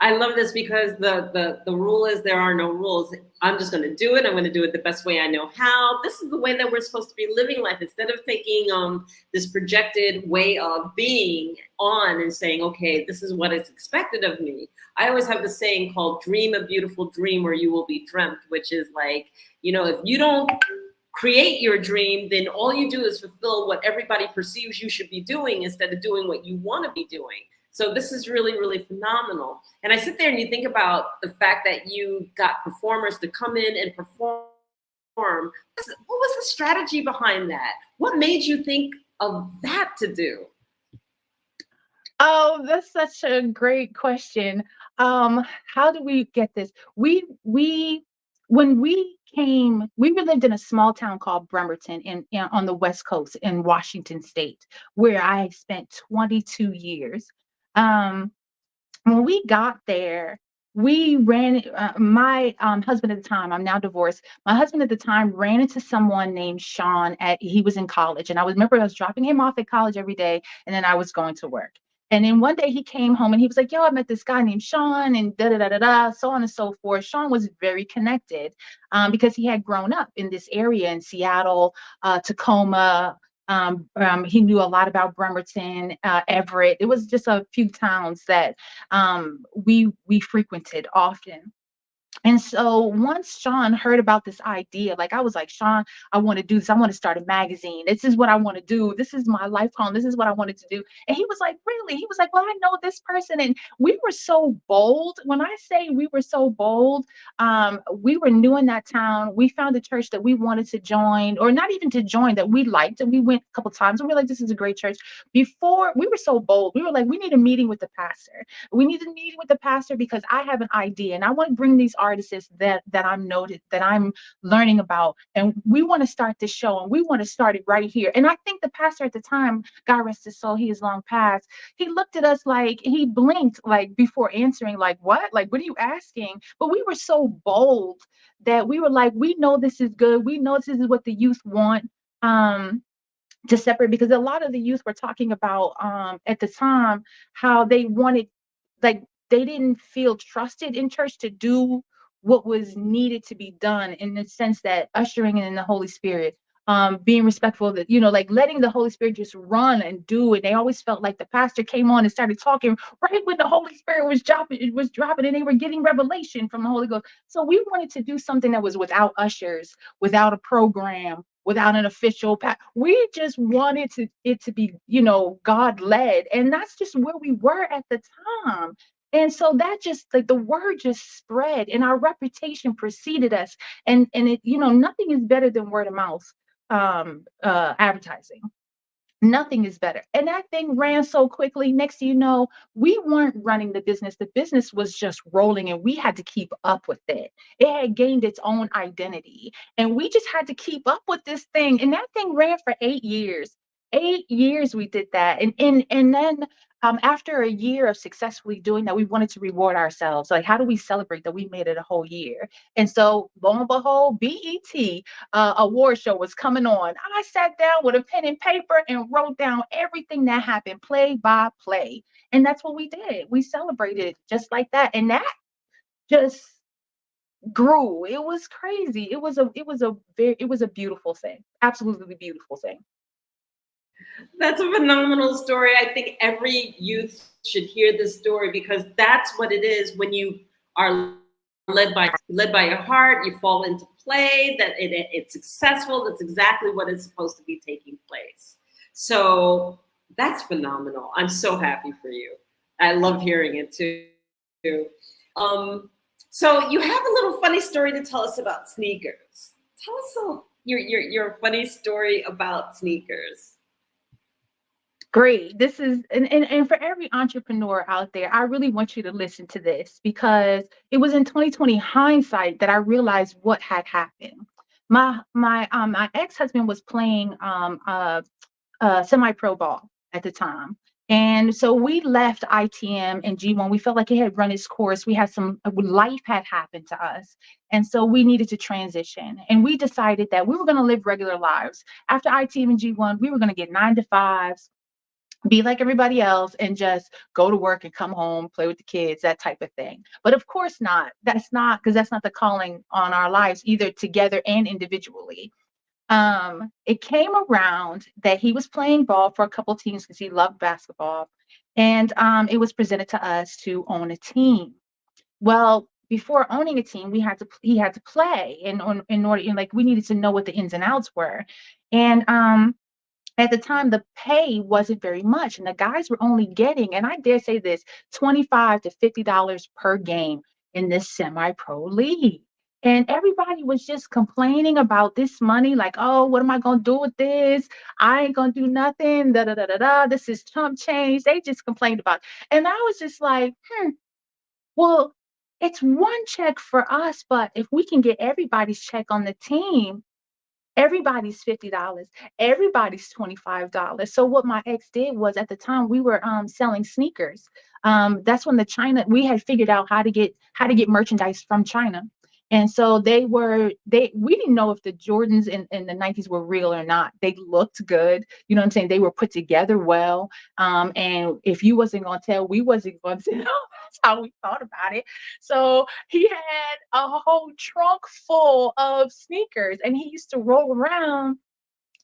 I love this because the rule is there are no rules. I'm just going to do it. I'm going to do it the best way I know how. This is the way that we're supposed to be living life, instead of taking this projected way of being on and saying, okay, this is what is expected of me. I always have the saying called dream a beautiful dream or you will be dreamt, which is like, if you don't create your dream, then all you do is fulfill what everybody perceives you should be doing instead of doing what you want to be doing. So this is really, really phenomenal. And I sit there and you think about the fact that you got performers to come in and perform. What was the strategy behind that? What made you think of that to do? Oh, that's such a great question. How do we get this? When we came, we lived in a small town called Bremerton on the West Coast in Washington State, where I spent 22 years. When we got there, we ran, my husband at the time, I'm now divorced. My husband at the time ran into someone named Sean he was in college. And I remember I was dropping him off at college every day. And then I was going to work. And then one day he came home and he was like, yo, I met this guy named Sean and da da da da da, so on and so forth. Sean was very connected because he had grown up in this area in Seattle, Tacoma. He knew a lot about Bremerton, Everett. It was just a few towns that we frequented often. And so once Sean heard about this idea, like I was like, Sean, I want to do this. I want to start a magazine. This is what I want to do. This is my life home. This is what I wanted to do. And he was like, really? He was like, well, I know this person. And we were so bold. When I say we were so bold, we were new in that town. We found a church that we wanted to join, or not even to join, that we liked. And we went a couple times and we were like, this is a great church. Before, we were so bold. We were like, we need a meeting with the pastor. We need a meeting with the pastor because I have an idea and I want to bring these artists that I'm noted, that I'm learning about, and we want to start this show and we want to start it right here. And I think the pastor at the time, God rest his soul, he is long past, he looked at us like, he blinked like before answering, like what are you asking? But we were so bold that we were like, we know this is good, we know this is what the youth want, to separate, because a lot of the youth were talking about at the time how they wanted, like, they didn't feel trusted in church to do what was needed to be done, in the sense that ushering in the Holy Spirit, being respectful, that, like letting the Holy Spirit just run and do it. They always felt like the pastor came on and started talking right when the Holy Spirit was dropping, and they were getting revelation from the Holy Ghost. So we wanted to do something that was without ushers, without a program, without an official we just wanted it to be, God led. And that's just where we were at the time. And so that just, like, the word just spread and our reputation preceded us. And it, nothing is better than word of mouth advertising. Nothing is better. And that thing ran so quickly. Next thing you know, we weren't running the business. The business was just rolling and we had to keep up with it. It had gained its own identity and we just had to keep up with this thing. And that thing ran for 8 years. 8 years we did that. And then after a year of successfully doing that, we wanted to reward ourselves. Like, how do we celebrate that we made it a whole year? And so, lo and behold, BET award show was coming on. I sat down with a pen and paper and wrote down everything that happened, play by play. And that's what we did. We celebrated just like that. And that just grew. It was crazy. It was a beautiful thing. Absolutely beautiful thing. That's a phenomenal story. I think every youth should hear this story, because that's what it is when you are led by your heart. You fall into play, that it's successful. That's exactly what is supposed to be taking place. So that's phenomenal. I'm so happy for you. I love hearing it too. So you have a little funny story to tell us about sneakers. Tell us your funny story about sneakers. Great. This is, and for every entrepreneur out there, I really want you to listen to this, because it was in 2020 hindsight that I realized what had happened. My ex-husband was playing semi-pro ball at the time. And so we left ITM and G1. We felt like it had run its course. We had life had happened to us. And so we needed to transition. And we decided that we were going to live regular lives. After ITM and G1, we were going to get 9 to 5s. be like everybody else and just go to work and come home, play with the kids, that type of thing. But of course not. That's not, because that's not the calling on our lives, either together and individually. It came around that he was playing ball for a couple teams because he loved basketball. And it was presented to us to own a team. Well, before owning a team, he had to play in order, and like we needed to know what the ins and outs were. And at the time, the pay wasn't very much, and the guys were only getting, and I dare say this, $25 to $50 per game in this semi-pro league. And everybody was just complaining about this money, like, oh, what am I gonna do with this? I ain't gonna do nothing. Da da da da da. This is chump change. They just complained about it. And I was just like, well, it's one check for us, but if we can get everybody's check on the team, everybody's $50, everybody's $25. So what my ex did was, at the time we were selling sneakers. That's when we had figured out how to get merchandise from China. And so we didn't know if the Jordans in the Nikes were real or not. They looked good. You know what I'm saying? They were put together well. And if you wasn't going to tell, we wasn't going to tell. That's how we thought about it. So he had a whole trunk full of sneakers, and he used to roll around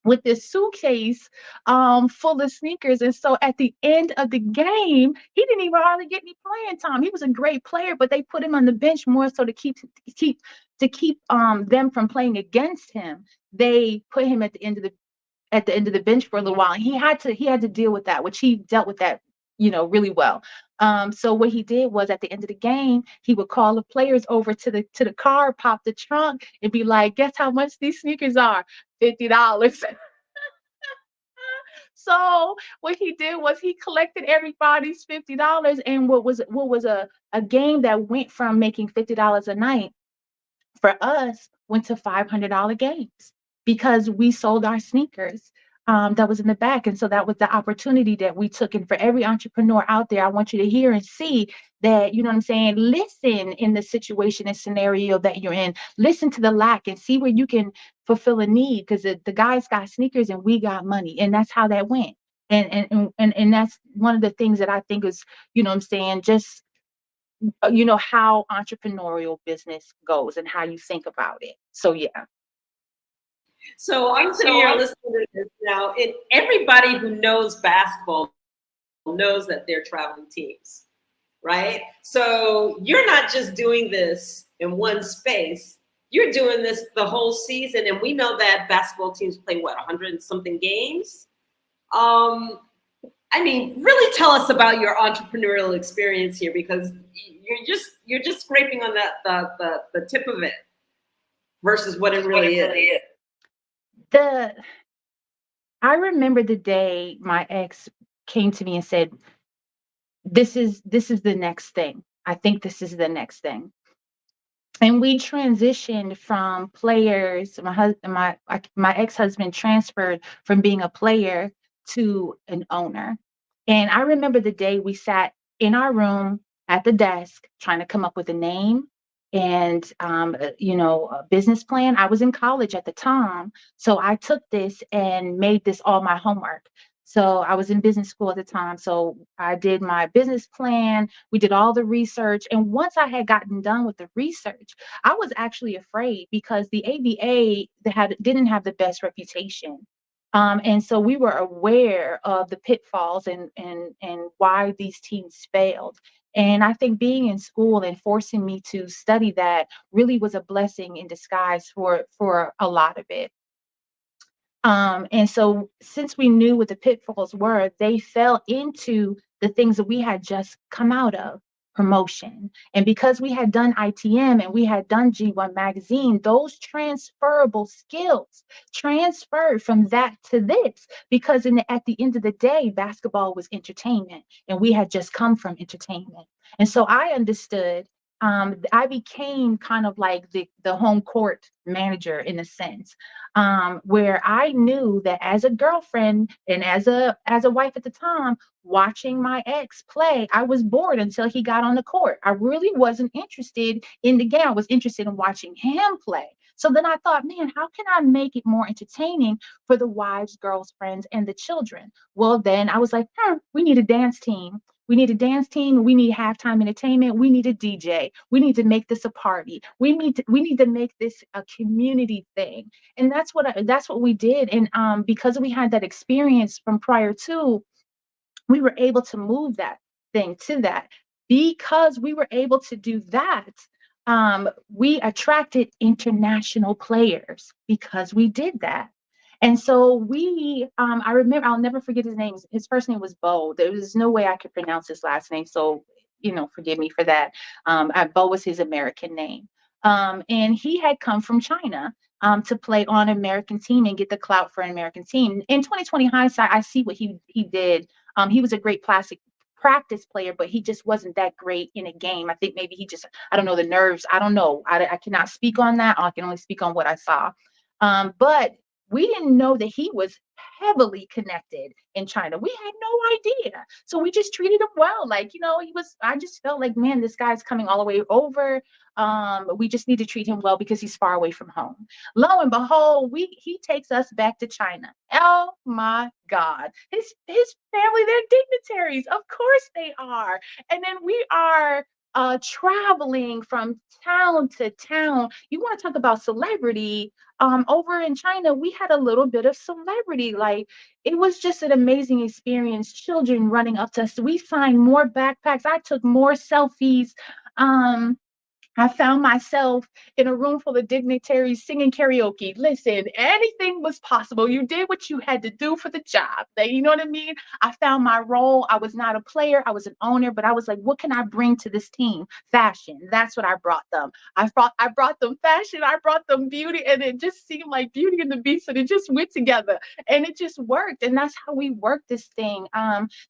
with this suitcase full of sneakers. And so at the end of the game, he didn't even hardly get any playing time. He was a great player, but they put him on the bench more so to keep them from playing against him. They put him at the end of the bench for a little while, and he had to deal with that, which he dealt with that, really well. So what he did was, at the end of the game, he would call the players over to the car, pop the trunk, and be like, guess how much these sneakers are? $50. So what he did was he collected everybody's $50, and what was a game that went from making $50 a night for us went to $500 games, because we sold our sneakers that was in the back. And so that was the opportunity that we took. And for every entrepreneur out there, I want you to hear and see that, you know what I'm saying? Listen in the situation and scenario that you're in. Listen to the lack and see where you can fulfill a need, because the guys got sneakers and we got money. And that's how that went. And that's one of the things that I think is, you know what I'm saying, just how entrepreneurial business goes and how you think about it. So yeah. So I'm sitting here listening to this now, and everybody who knows basketball knows that they're traveling teams, right? So you're not just doing this in one space, you're doing this the whole season. And we know that basketball teams play, 100 and something games? Really tell us about your entrepreneurial experience here, because you're just scraping on the tip of it versus what it really is. I remember the day my ex came to me and said, this is the next thing. I think this is the next thing. And we transitioned from players. My ex-husband transferred from being a player to an owner. And I remember the day we sat in our room at the desk trying to come up with a name and a business plan. I was in college at the time, so I took this and made this all my homework. So I was in business school at the time, so I did my business plan. We did all the research, and once I had gotten done with the research, I was actually afraid, because the ABA didn't have the best reputation. And so we were aware of the pitfalls and why these teams failed. And I think being in school and forcing me to study that really was a blessing in disguise for a lot of it. And so since we knew what the pitfalls were, they fell into the things that we had just come out of, promotion. And because we had done ITM and we had done G1 magazine, those transferable skills transferred from that to this, because at the end of the day, basketball was entertainment and we had just come from entertainment. And so I understood, I became kind of like the home court manager in a sense, where I knew that as a girlfriend and as a wife at the time, watching my ex play, I was bored until he got on the court. I really wasn't interested in the game. I was interested in watching him play. So then I thought, man, how can I make it more entertaining for the wives, girlfriends, and the children? Well, then I was like, we need a dance team. We need a dance team. We need halftime entertainment. We need a DJ. We need to make this a party. We need to make this a community thing. And that's what we did. And because we had that experience from prior to, we were able to move that thing to that. Because we were able to do that, we attracted international players because we did that. And so I remember, I'll never forget his name. His first name was Bo. There was no way I could pronounce his last name. So, forgive me for that. Bo was his American name. And he had come from China to play on an American team and get the clout for an American team. In 2020 hindsight, I see what he did. He was a great practice player, but he just wasn't that great in a game. I think maybe I don't know, the nerves. I don't know. I cannot speak on that. I can only speak on what I saw. But we didn't know that he was heavily connected in China. We had no idea. So we just treated him well. Like, I just felt like, man, this guy's coming all the way over. We just need to treat him well because he's far away from home. Lo and behold, he takes us back to China. Oh my God. His family, they're dignitaries. Of course they are. And then we are traveling from town to town. You want to talk about celebrity? Over in China, we had a little bit of celebrity. Like, it was just an amazing experience. Children running up to us. We signed more backpacks. I took more selfies. I found myself in a room full of dignitaries singing karaoke. Listen, anything was possible. You did what you had to do for the job. You know what I mean? I found my role. I was not a player. I was an owner, but I was like, what can I bring to this team? Fashion. That's what I brought them. I brought them fashion. I brought them beauty. And it just seemed like Beauty and the Beast. And it just went together. And it just worked. And that's how we worked this thing.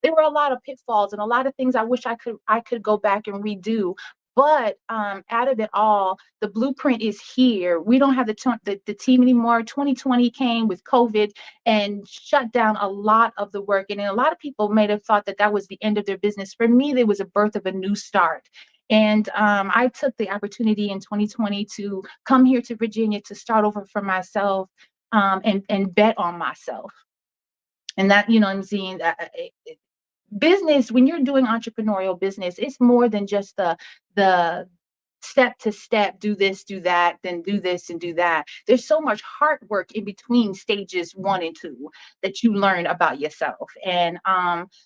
There were a lot of pitfalls and a lot of things I wish I could go back and redo. But out of it all, the blueprint is here. We don't have the team anymore. 2020 came with COVID and shut down a lot of the work. And a lot of people may have thought that was the end of their business. For me, there was a birth of a new start. And I took the opportunity in 2020 to come here to Virginia to start over for myself and bet on myself. And that, I'm seeing business, when you're doing entrepreneurial business, it's more than just the step to step, do this, do that, then do this and do that. There's so much hard work in between stages 1 and 2 that you learn about yourself. And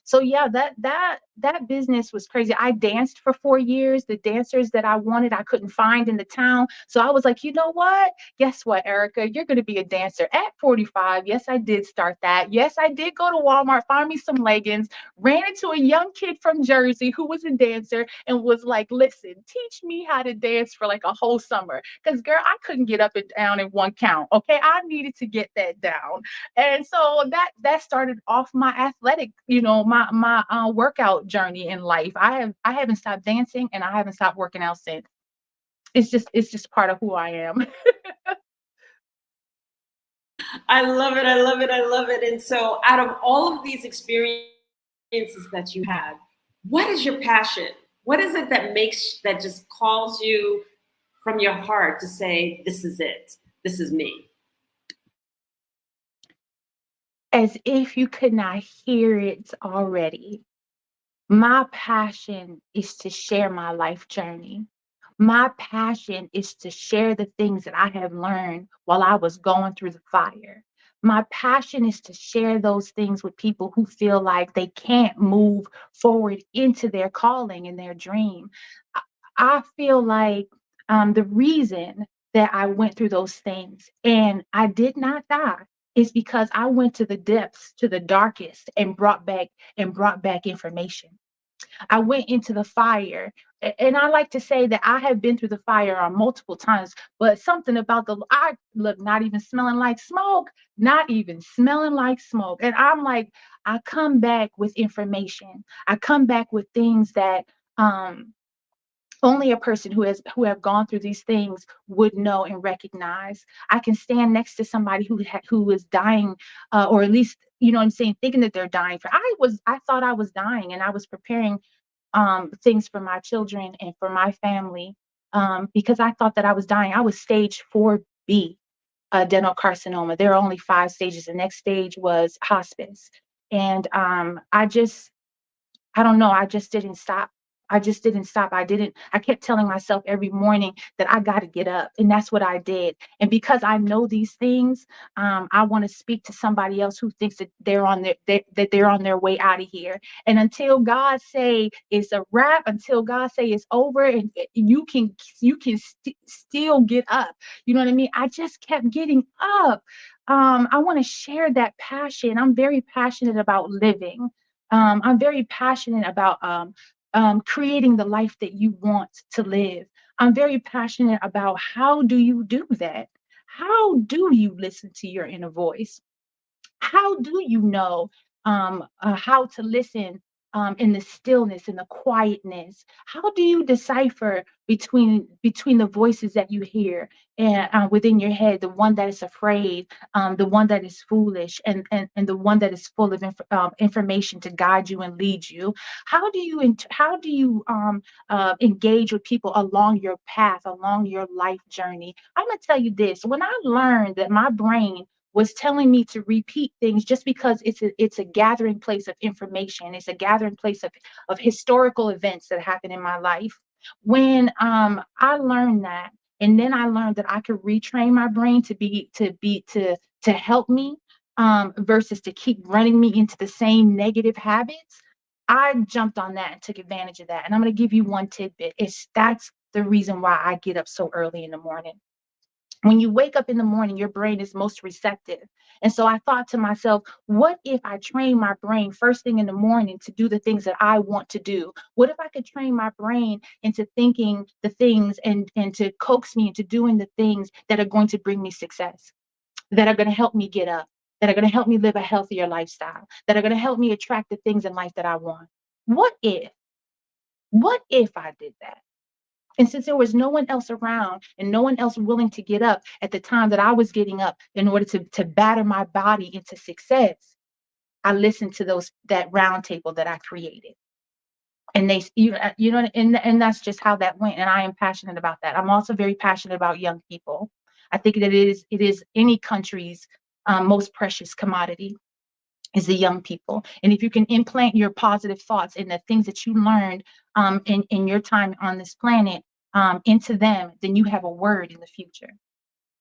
so yeah, that business was crazy. I danced for 4 years. The dancers that I wanted, I couldn't find in the town. So I was like, you know what? Guess what, Erica? You're going to be a dancer at 45. Yes, I did start that. Yes, I did go to Walmart, find me some leggings, ran into a young kid from Jersey who was a dancer and was like, listen, teach me how to dance for like a whole summer. Because girl, I couldn't get up and down in one count. Okay. I needed to get that down. And so that started off my athletic, my workout journey in life. I haven't stopped dancing and I haven't stopped working out since. It's just part of who I am. I love it. I love it. I love it. And so out of all of these experiences that you had, what is your passion? What is it that just calls you from your heart to say, this is it, this is me? As if you could not hear it already, my passion is to share my life journey. My passion is to share the things that I have learned while I was going through the fire. My passion is to share those things with people who feel like they can't move forward into their calling and their dream. I feel like the reason that I went through those things and I did not die is because I went to the depths, to the darkest, and brought back information. I went into the fire. And I like to say that I have been through the fire on multiple times, but something about I look not even smelling like smoke, not even smelling like smoke. And I'm like, I come back with information. I come back with things that only a person who have gone through these things would know and recognize. I can stand next to somebody who is dying, or at least, I'm saying, thinking that they're dying. I thought I was dying, and I was preparing things for my children and for my family, because I thought that I was dying. I was stage 4 B, adenocarcinoma. There are only 5 stages. The next stage was hospice. And I don't know, I just didn't stop. I just didn't stop. I kept telling myself every morning that I got to get up. And that's what I did. And because I know these things, I want to speak to somebody else who thinks that that they're on their way out of here. And until God say it's a wrap, until God say it's over, and still get up. You know what I mean? I just kept getting up. I want to share that passion. I'm very passionate about living. I'm very passionate about creating the life that you want to live. I'm very passionate about how do you do that? How do you listen to your inner voice? How do you know how to listen in the stillness, in the quietness? How do you decipher between the voices that you hear and within your head, the one that is afraid, the one that is foolish, and the one that is full of information to guide you and lead you? How do you engage with people along your path, along your life journey? I'm gonna tell you this: when I learned that my brain was telling me to repeat things just because it's a gathering place of information. It's a gathering place of historical events that happen in my life. When I learned that, and then I learned that I could retrain my brain to help me versus to keep running me into the same negative habits. I jumped on that and took advantage of that. And I'm going to give you one tidbit. That's the reason why I get up so early in the morning. When you wake up in the morning, your brain is most receptive. And so I thought to myself, what if I train my brain first thing in the morning to do the things that I want to do? What if I could train my brain into thinking the things and to coax me into doing the things that are going to bring me success, that are going to help me get up, that are going to help me live a healthier lifestyle, that are going to help me attract the things in life that I want? What if I did that? And since there was no one else around and no one else willing to get up at the time that I was getting up in order to batter my body into success, I listened to that round table that I created. And and that's just how that went. And I am passionate about that. I'm also very passionate about young people. I think that it is any country's most precious commodity is the young people. And if you can implant your positive thoughts and the things that you learned in your time on this planet into them, then you have a word in the future.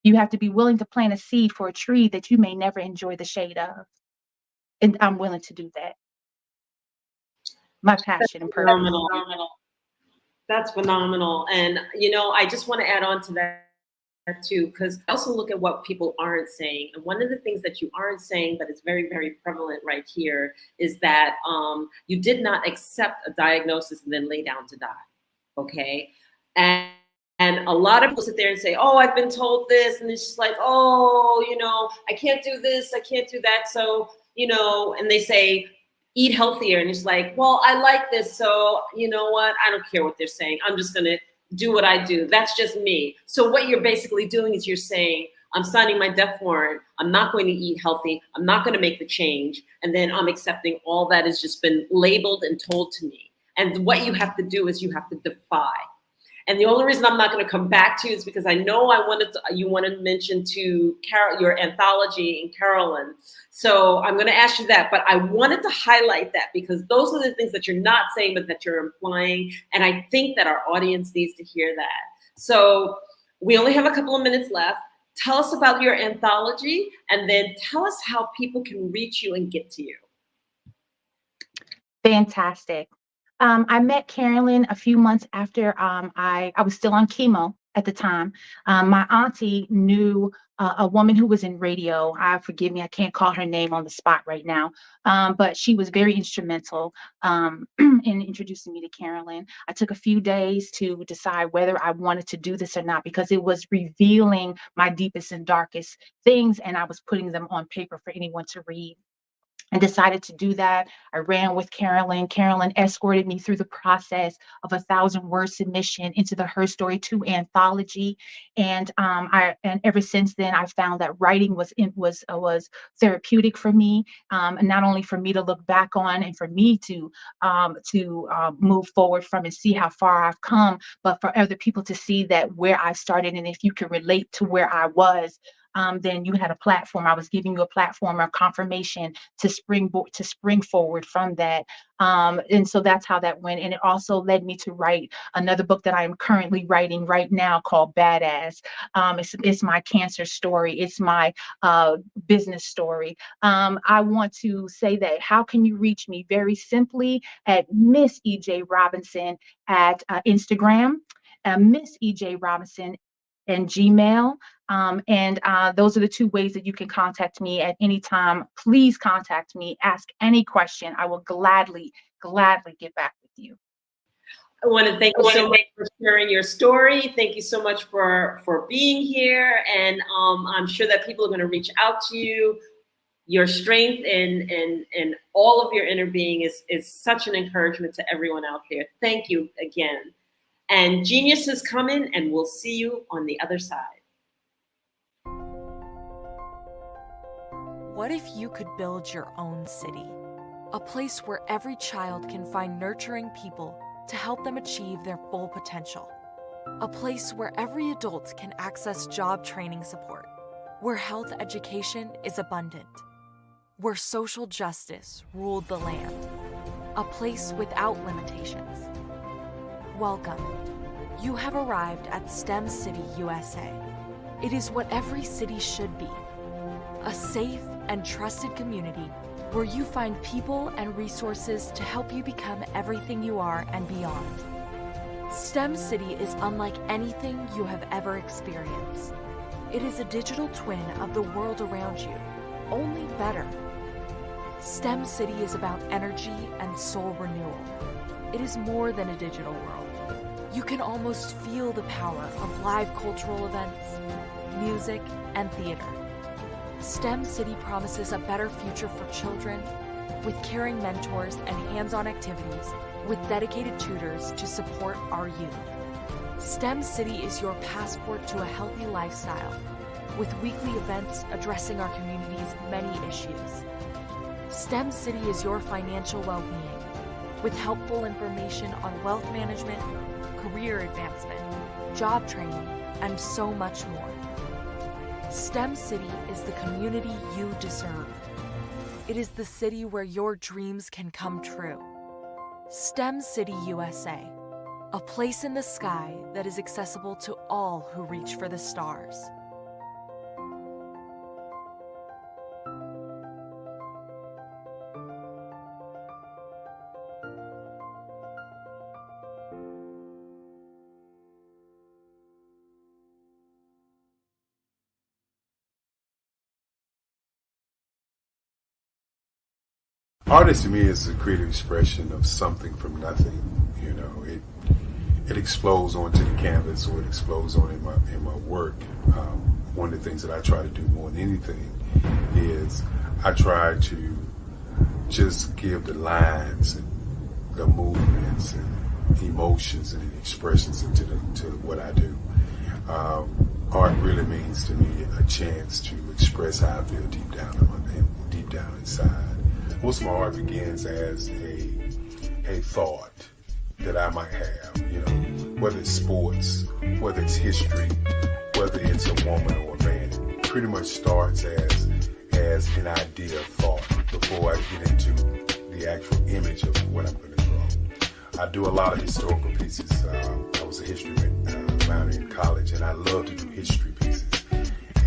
You have to be willing to plant a seed for a tree that you may never enjoy the shade of. And I'm willing to do that. My passion and purpose. That's phenomenal. And, I just want to add on to that too, because I also look at what people aren't saying. And one of the things that you aren't saying, but it's very, very prevalent right here, is that you did not accept a diagnosis and then lay down to die. Okay. And a lot of people sit there and say, oh, I've been told this. And it's just like, oh, I can't do this. I can't do that. So, and they say, eat healthier. And it's like, well, I like this. So you know what? I don't care what they're saying. I'm just going to do what I do. That's just me. So what you're basically doing is you're saying, I'm signing my death warrant. I'm not going to eat healthy. I'm not going to make the change. And then I'm accepting all that has just been labeled and told to me. And what you have to do is you have to defy. And the only reason I'm not going to come back to you is because I know you wanted to mention to Carol, your anthology in Carolyn. So I'm going to ask you that, but I wanted to highlight that because those are the things that you're not saying, but that you're implying. And I think that our audience needs to hear that. So we only have a couple of minutes left. Tell us about your anthology and then tell us how people can reach you and get to you. Fantastic. I met Carolyn a few months after I was still on chemo at the time. My auntie knew a woman who was in radio. Forgive me, I can't call her name on the spot right now, but she was very instrumental in introducing me to Carolyn. I took a few days to decide whether I wanted to do this or not because it was revealing my deepest and darkest things, and I was putting them on paper for anyone to read. and decided to do that. I ran with Carolyn. Carolyn escorted me through the process of 1,000-word submission into the Her Story 2 anthology. And ever since then, I found that writing was therapeutic for me, and not only for me to look back on and for me to move forward from and see how far I've come, but for other people to see that where I started, and if you can relate to where I was, then you had a platform. I was giving you a platform or confirmation to spring forward from that. And so that's how that went. And it also led me to write another book that I am currently writing right now called Badass. It's my cancer story. It's my business story. I want to say that how can you reach me? Very simply at Miss EJ Robinson at Instagram, Miss EJ Robinson and Gmail. Those are the two ways that you can contact me at any time. Please contact me, ask any question. I will gladly get back with you. I want to thank you so much for sharing your story. Thank you so much for being here. And I'm sure that people are going to reach out to you. Your strength and all of your inner being is such an encouragement to everyone out there. Thank you again. And genius is coming, and we'll see you on the other side. What if you could build your own city? A place where every child can find nurturing people to help them achieve their full potential. A place where every adult can access job training support. Where health education is abundant. Where social justice ruled the land. A place without limitations. Welcome. You have arrived at STEM City, USA. It is what every city should be. A safe and trusted community where you find people and resources to help you become everything you are and beyond. STEM City is unlike anything you have ever experienced. It is a digital twin of the world around you, only better. STEM City is about energy and soul renewal. It is more than a digital world. You can almost feel the power of live cultural events, music, and theater. STEM City promises a better future for children with caring mentors and hands-on activities with dedicated tutors to support our youth. STEM City is your passport to a healthy lifestyle with weekly events addressing our community's many issues. STEM City is your financial well-being with helpful information on wealth management, career advancement, job training, and so much more. STEM City is the community you deserve. It is the city where your dreams can come true. STEM City USA, a place in the sky that is accessible to all who reach for the stars. Artist to me is a creative expression of something from nothing. You know, it explodes onto the canvas, or it explodes on in my work. One of the things that I try to do more than anything is I try to just give the lines and the movements and emotions and expressions into what I do. Art really means to me a chance to express how I feel deep down inside. Most of my art begins as a thought that I might have, you know, whether it's sports, whether it's history, whether it's a woman or a man. It pretty much starts as an idea of thought before I get into the actual image of what I'm going to draw. I do a lot of historical pieces. I was a history minor in college, and I love to do history pieces.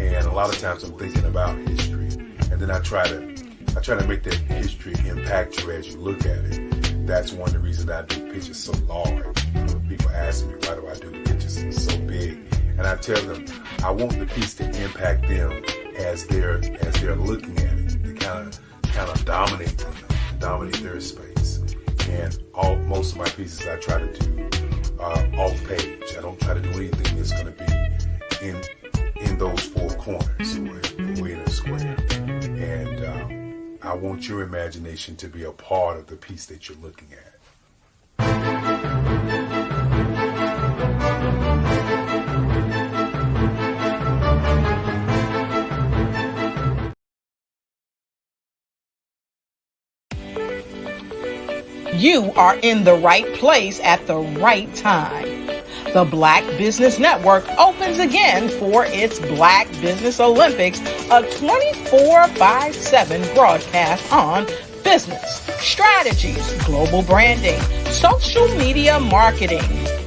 And a lot of times I'm thinking about history, and then I try to make that history impact you as you look at it. That's one of the reasons I do pictures so large. You know, people ask me, why do I do the pictures so big? And I tell them, I want the piece to impact them as they're looking at it, to kind of dominate them, dominate their space. And most of my pieces I try to do off page. I don't try to do anything that's going to be in those four corners or in a square. And I want your imagination to be a part of the piece that you're looking at. You are in the right place at the right time. The Black Business Network opens again for its Black Business Olympics, a 24/7 broadcast on business, strategies, global branding, social media marketing,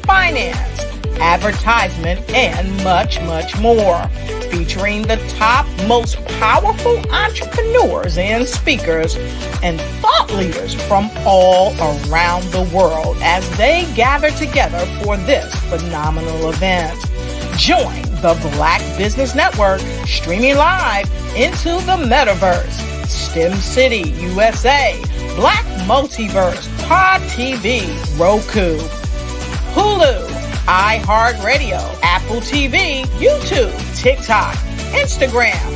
finance, advertisement, and much, much more. Featuring the top, most powerful entrepreneurs and speakers and thought leaders from all around the world as they gather together for this phenomenal event. Join the Black Business Network streaming live into the metaverse, STEM City, USA, Black Multiverse, Pod TV, Roku, Hulu, iHeartRadio, Apple TV, YouTube, TikTok, Instagram,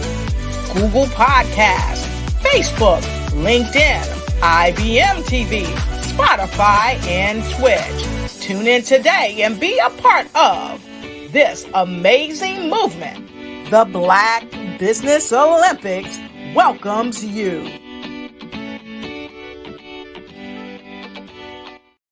Google Podcasts, Facebook, LinkedIn, IBM TV, Spotify, and Twitch. Tune in today and be a part of this amazing movement. The Black Business Olympics welcomes you.